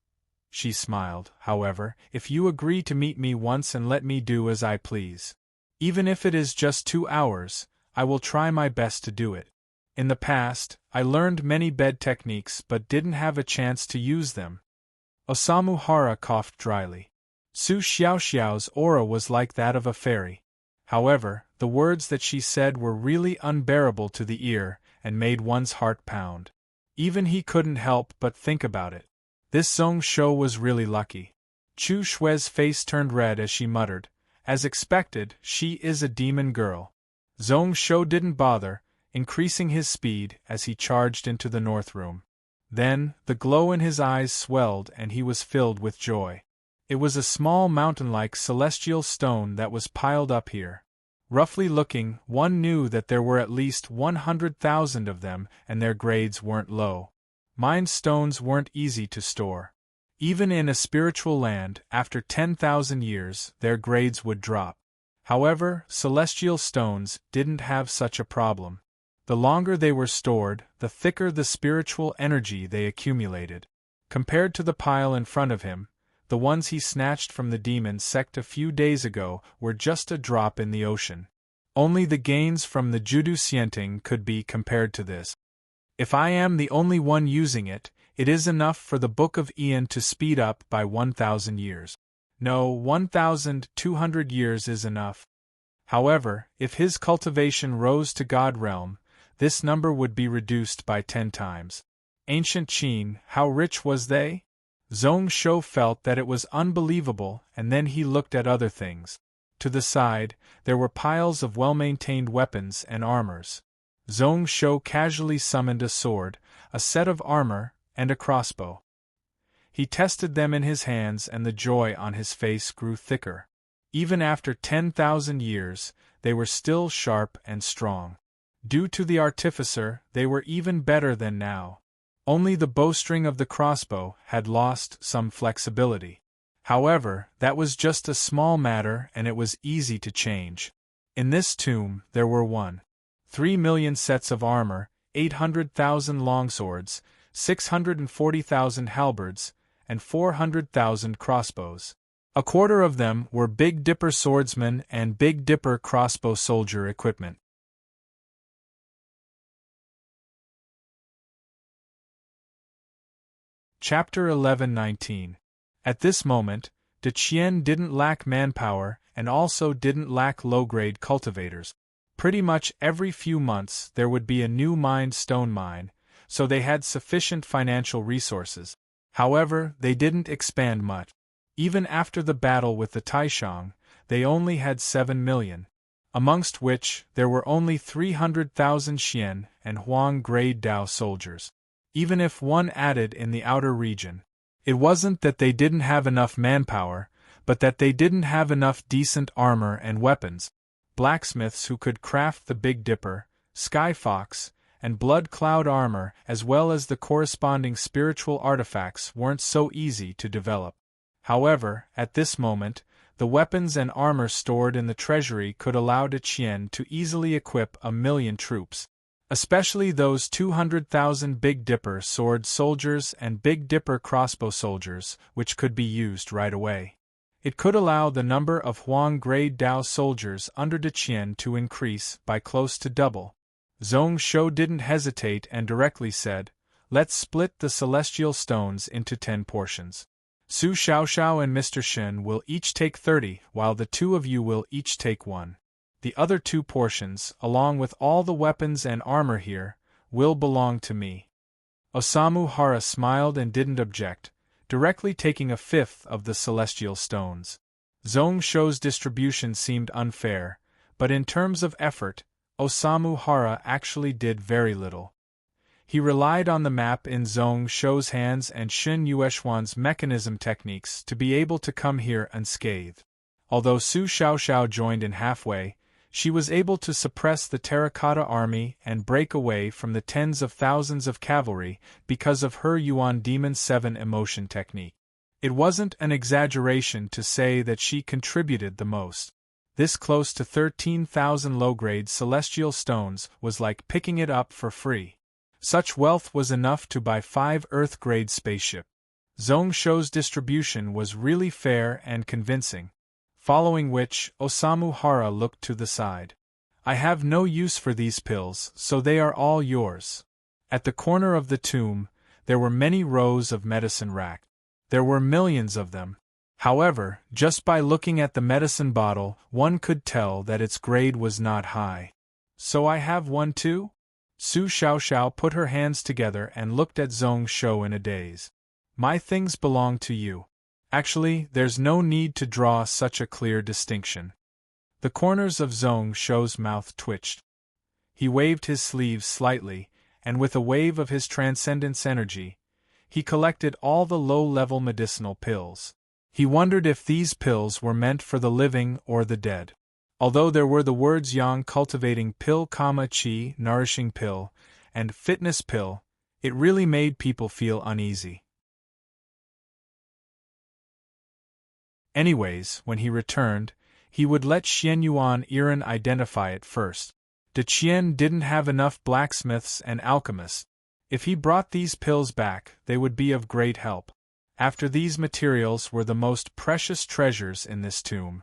She smiled, however, if you agree to meet me once and let me do as I please. Even if it is just 2 hours, I will try my best to do it. In the past, I learned many bed techniques but didn't have a chance to use them. Osamu Hara coughed dryly. Su Xiaoxiao's aura was like that of a fairy. However, the words that she said were really unbearable to the ear and made one's heart pound. Even he couldn't help but think about it. This Zhong Shou was really lucky. Chu Shui's face turned red as she muttered, as expected, she is a demon girl. Zhong Shou didn't bother, increasing his speed as he charged into the north room. Then, the glow in his eyes swelled and he was filled with joy. It was a small mountain-like celestial stone that was piled up here. Roughly looking, one knew that there were at least 100,000 of them and their grades weren't low. Mind stones weren't easy to store. Even in a spiritual land, after 10,000 years, their grades would drop. However, celestial stones didn't have such a problem. The longer they were stored, the thicker the spiritual energy they accumulated. Compared to the pile in front of him, the ones he snatched from the demon sect a few days ago were just a drop in the ocean. Only the gains from the Judu Sienting could be compared to this. If I am the only one using it, it is enough for the Book of Ian to speed up by 1,000 years. No, 1,200 years is enough. However, if his cultivation rose to God realm, this number would be reduced by 10 times. Ancient Qin, how rich was they? Zhong Shou felt that it was unbelievable, and then he looked at other things. To the side, there were piles of well-maintained weapons and armors. Zhong Shou casually summoned a sword, a set of armor, and a crossbow. He tested them in his hands and the joy on his face grew thicker. Even after 10,000 years, they were still sharp and strong. Due to the artificer, they were even better than now. Only the bowstring of the crossbow had lost some flexibility. However, that was just a small matter and it was easy to change. In this tomb, there were 3 million sets of armor, 800,000 longswords, 640,000 halberds, and 400,000 crossbows. A quarter of them were Big Dipper swordsmen and Big Dipper crossbow soldier equipment. Chapter 11:19. At this moment, De Chien didn't lack manpower and also didn't lack low-grade cultivators. Pretty much every few months there would be a new mined stone mine, so they had sufficient financial resources. However, they didn't expand much. Even after the battle with the Taishang, they only had 7 million, amongst which there were only 300,000 Xian and Huang grade Dao soldiers. Even if one added in the outer region, it wasn't that they didn't have enough manpower, but that they didn't have enough decent armor and weapons. Blacksmiths who could craft the Big Dipper, Sky Fox, and Blood Cloud armor as well as the corresponding spiritual artifacts weren't so easy to develop. However, at this moment, the weapons and armor stored in the treasury could allow De Chien to easily equip 1 million troops. Especially those 200,000 Big Dipper sword soldiers and Big Dipper crossbow soldiers, which could be used right away. It could allow the number of Huang grade Dao soldiers under De Chien to increase by close to double. Zhong Shou didn't hesitate and directly said, "Let's split the celestial stones into 10 portions. Su Xiaoxiao and Mr. Shen will each take 30, while the two of you will each take 1. The other 2 portions, along with all the weapons and armor here, will belong to me." Osamu Hara smiled and didn't object, directly taking 1/5 of the celestial stones. Zhong Shou's distribution seemed unfair, but in terms of effort, Osamu Hara actually did very little. He relied on the map in Zhong Shou's hands and Shin Yueshuan's mechanism techniques to be able to come here unscathed. Although Su Xiaoxiao joined in halfway, she was able to suppress the terracotta army and break away from the tens of thousands of cavalry because of her Yuan Demon 7 emotion technique. It wasn't an exaggeration to say that she contributed the most. This close to 13,000 low-grade celestial stones was like picking it up for free. Such wealth was enough to buy 5 Earth-grade spaceship. Zhong Shou's distribution was really fair and convincing. Following which, Osamu Hara looked to the side. "I have no use for these pills, so they are all yours." At the corner of the tomb, there were many rows of medicine racks. There were millions of them. However, just by looking at the medicine bottle, one could tell that its grade was not high. "So I have one too?" Su Xiaoxiao put her hands together and looked at Zhong Shou in a daze. "My things belong to you. Actually, there's no need to draw such a clear distinction." The corners of Zhong Shou's mouth twitched. He waved his sleeves slightly, and with a wave of his transcendence energy, he collected all the low-level medicinal pills. He wondered if these pills were meant for the living or the dead. Although there were the words Yang cultivating pill, Qi nourishing pill, and fitness pill, It really made people feel uneasy. Anyways, when he returned, he would let Xian Yuan Iran identify it first. De Qian didn't have enough blacksmiths and alchemists. If he brought these pills back, they would be of great help. After these materials were the most precious treasures in this tomb.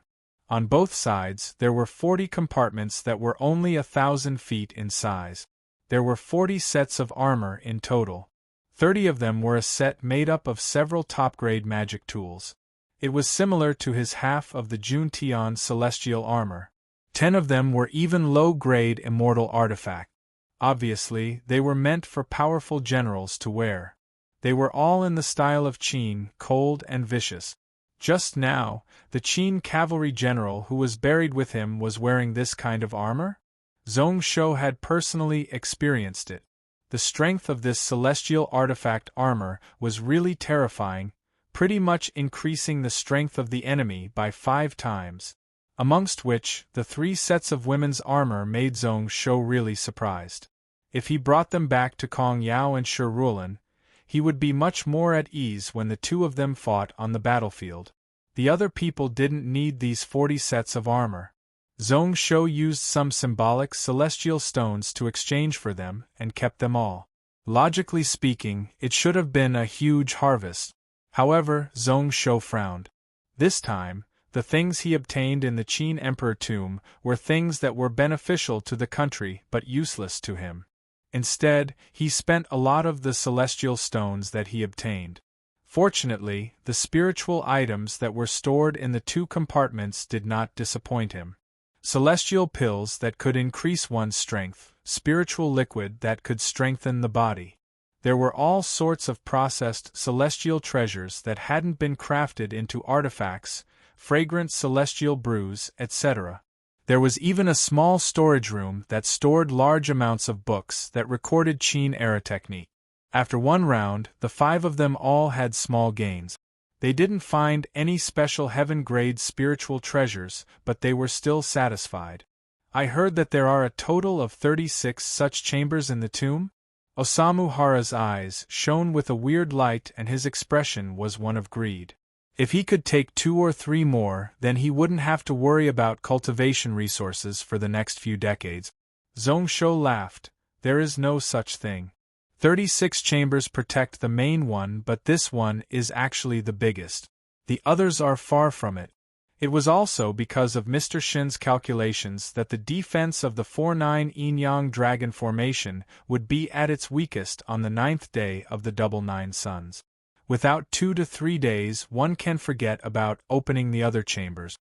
On both sides there were 40 compartments that were only 1,000 feet in size. There were 40 sets of armor in total. 30 of them were a set made up of several top-grade magic tools. It was similar to his half of the Juntian celestial armor. 10 of them were even low-grade immortal artifacts. Obviously, they were meant for powerful generals to wear. They were all in the style of Qin, cold and vicious. Just now, the Qin cavalry general who was buried with him was wearing this kind of armor? Zhong Shou had personally experienced it. The strength of this celestial artifact armor was really terrifying, pretty much increasing the strength of the enemy by 5 times. Amongst which, the 3 sets of women's armor made Zhong Shou really surprised. If he brought them back to Kong Yao and Shi Rulan, he would be much more at ease when the 2 of them fought on the battlefield. The other people didn't need these 40 sets of armor. Zhong Shou used some symbolic celestial stones to exchange for them and kept them all. Logically speaking, it should have been a huge harvest. However, Zhong Shou frowned. This time, the things he obtained in the Qin Emperor tomb were things that were beneficial to the country but useless to him. Instead, he spent a lot of the celestial stones that he obtained. Fortunately, the spiritual items that were stored in the 2 compartments did not disappoint him. Celestial pills that could increase one's strength, spiritual liquid that could strengthen the body. There were all sorts of processed celestial treasures that hadn't been crafted into artifacts, fragrant celestial brews, etc. There was even a small storage room that stored large amounts of books that recorded Qin-era technique. After one round, the 5 of them all had small gains. They didn't find any special heaven-grade spiritual treasures, but they were still satisfied. I heard that there are a total of 36 such chambers in the tomb? Osamu Hara's eyes shone with a weird light and his expression was one of greed. If he could take 2 or 3 more, then he wouldn't have to worry about cultivation resources for the next few decades. Zhong Shou laughed. There is no such thing. 36 chambers protect the main one, but this one is actually the biggest. The others are far from it. It was also because of Mr. Shin's calculations that the defense of the 4-9 Yin-Yang Dragon Formation would be at its weakest on the 9th day of the double 9 suns. Without 2 to 3 days, one can forget about opening the other chambers.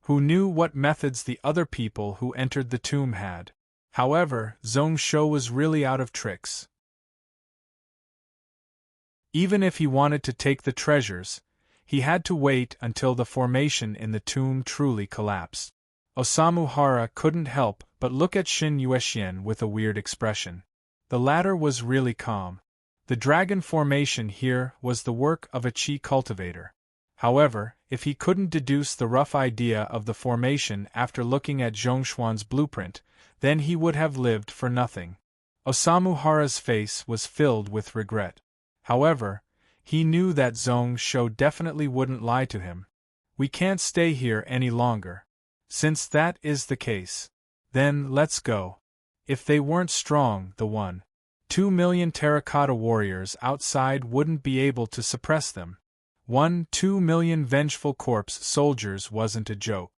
Who knew what methods the other people who entered the tomb had? However, Zhong Shou was really out of tricks. Even if he wanted to take the treasures, he had to wait until the formation in the tomb truly collapsed. Osamu Hara couldn't help but look at Shin Yuexian with a weird expression. The latter was really calm. The dragon formation here was the work of a qi cultivator. However, if he couldn't deduce the rough idea of the formation after looking at Zhongshuan's blueprint, then he would have lived for nothing. Osamu Hara's face was filled with regret. However, he knew that Zhong Shou definitely wouldn't lie to him. We can't stay here any longer. Since that is the case, then let's go. If they weren't strong, the 1.2 million terracotta warriors outside wouldn't be able to suppress them. 1.2 million vengeful corpse soldiers wasn't a joke.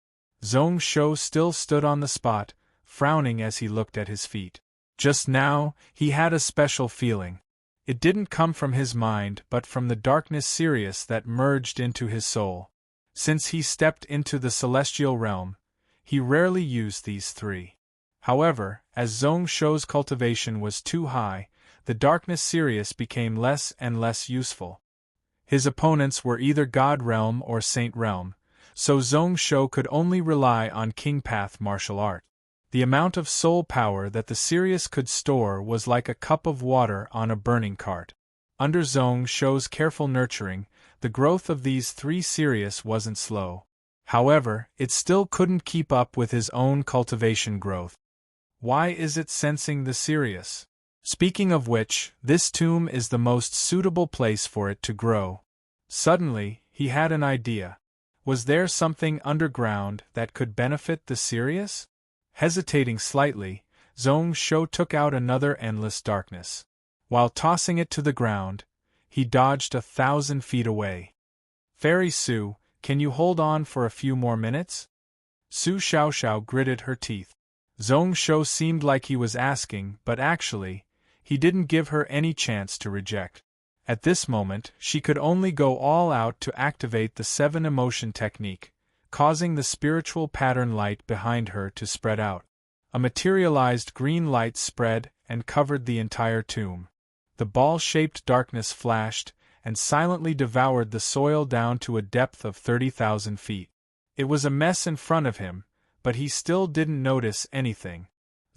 Zhong Shou still stood on the spot, frowning as he looked at his feet. Just now, he had a special feeling. It didn't come from his mind but from the darkness Sirius that merged into his soul. Since he stepped into the celestial realm, he rarely used these 3. However, as Zhong Shou's cultivation was too high, the darkness Sirius became less and less useful. His opponents were either God Realm or Saint Realm, so Zhong Shou could only rely on King Path martial art. The amount of soul power that the Sirius could store was like a cup of water on a burning cart. Under Zhong Shou's careful nurturing, the growth of these 3 Sirius wasn't slow. However, it still couldn't keep up with his own cultivation growth. Why is it sensing the Sirius? Speaking of which, this tomb is the most suitable place for it to grow. Suddenly, he had an idea. Was there something underground that could benefit the Sirius? Hesitating slightly, Zhong Shou took out another endless darkness. While tossing it to the ground, he dodged 1,000 feet away. Fairy Su, can you hold on for a few more minutes? Su Xiaoxiao gritted her teeth. Zhong Shou seemed like he was asking, but actually, he didn't give her any chance to reject. At this moment, she could only go all out to activate the 7 emotion technique, causing the spiritual pattern light behind her to spread out. A materialized green light spread and covered the entire tomb. The ball-shaped darkness flashed and silently devoured the soil down to a depth of 30,000 feet. It was a mess in front of him, but he still didn't notice anything.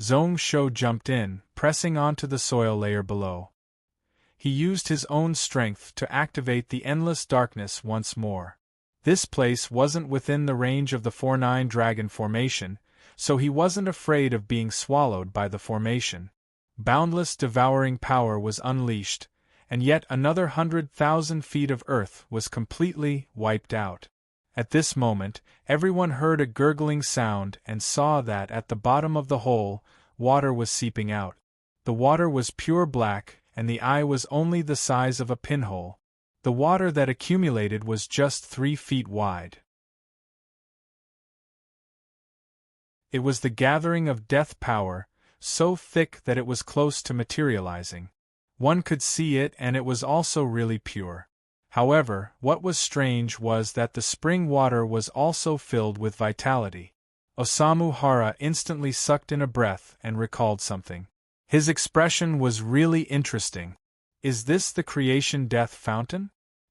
Zhong Shou jumped in, pressing onto the soil layer below. He used his own strength to activate the endless darkness once more. This place wasn't within the range of the 4-9 dragon formation, so he wasn't afraid of being swallowed by the formation. Boundless devouring power was unleashed, and yet another 100,000 feet of earth was completely wiped out. At this moment, everyone heard a gurgling sound and saw that at the bottom of the hole, water was seeping out. The water was pure black, and the eye was only the size of a pinhole. The water that accumulated was just 3 feet wide. It was the gathering of death power, so thick that it was close to materializing. One could see it, and it was also really pure. However, what was strange was that the spring water was also filled with vitality. Osamu Hara instantly sucked in a breath and recalled something. His expression was really interesting. Is this the creation death fountain?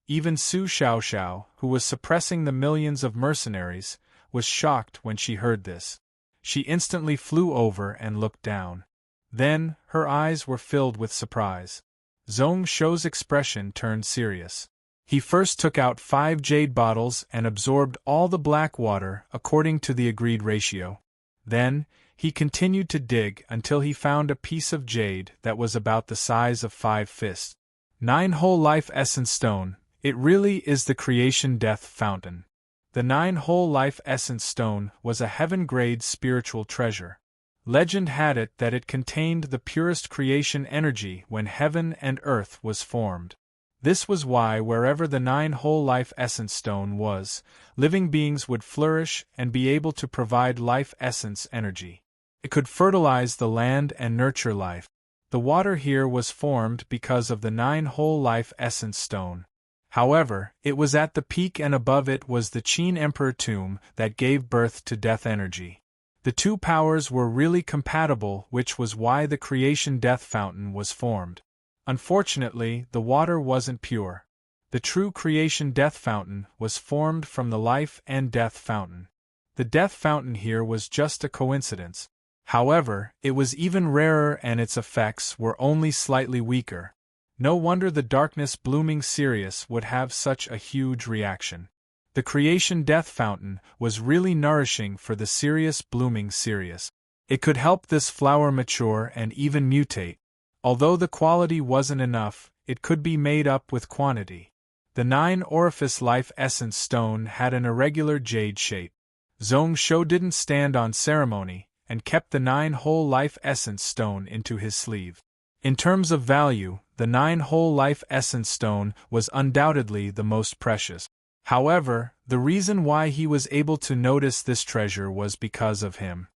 Even Su Xiaoxiao, who was suppressing the millions of mercenaries, was shocked when she heard this. She instantly flew over and looked down. Then, her eyes were filled with surprise. Zhong Shou's expression turned serious. He first took out 5 jade bottles and absorbed all the black water according to the agreed ratio. Then, he continued to dig until he found a piece of jade that was about the size of 5 fists. 9 whole life essence stone, it really is the creation death fountain. The 9 whole life essence stone was a heaven-grade spiritual treasure. Legend had it that it contained the purest creation energy when heaven and earth was formed. This was why wherever the 9 whole life essence stone was, living beings would flourish and be able to provide life essence energy. It could fertilize the land and nurture life. The water here was formed because of the 9 whole life essence stone. However, it was at the peak and above it was the Qin Emperor tomb that gave birth to death energy. The 2 powers were really compatible, which was why the creation death fountain was formed. Unfortunately, the water wasn't pure. The true creation death fountain was formed from the life and death fountain. The death fountain here was just a coincidence. However, it was even rarer and its effects were only slightly weaker. No wonder the darkness blooming Sirius would have such a huge reaction. The creation death fountain was really nourishing for the Sirius blooming Sirius. It could help this flower mature and even mutate. Although the quality wasn't enough, it could be made up with quantity. The 9 orifice life essence stone had an irregular jade shape. Zhong Shou didn't stand on ceremony, and kept the 9 whole life essence stone into his sleeve. In terms of value, the 9 whole life essence stone was undoubtedly the most precious. However, the reason why he was able to notice this treasure was because of him.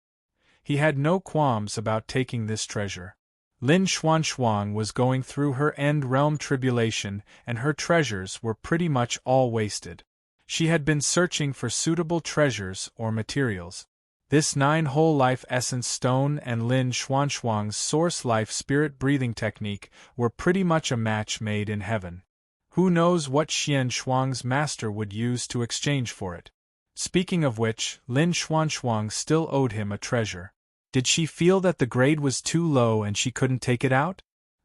He had no qualms about taking this treasure. Lin Xuanxuang was going through her end-realm tribulation, and her treasures were pretty much all wasted. She had been searching for suitable treasures or materials. This 9 whole life essence stone and Lin Xuanxuang's source life spirit breathing technique were pretty much a match made in heaven. Who knows what Xian Shuang's master would use to exchange for it? Speaking of which, Lin Xuanxuang still owed him a treasure. Did she feel that the grade was too low and she couldn't take it out?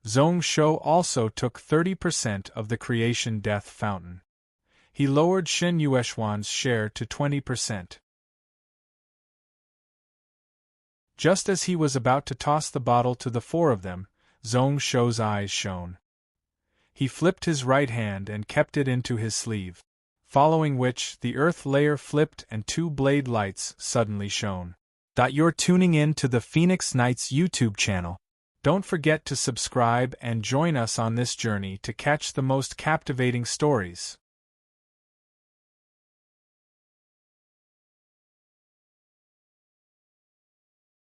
Zhong Shou also took 30% of the creation death fountain. He lowered Shen Yueshuan's share to 20%. Just as he was about to toss the bottle to the 4 of them, Zhong Shou's eyes shone. He flipped his right hand and kept it into his sleeve, following which the earth layer flipped and two blade lights suddenly shone. You're tuning in to the Phoenix Knights YouTube channel. Don't forget to subscribe and join us on this journey to catch the most captivating stories.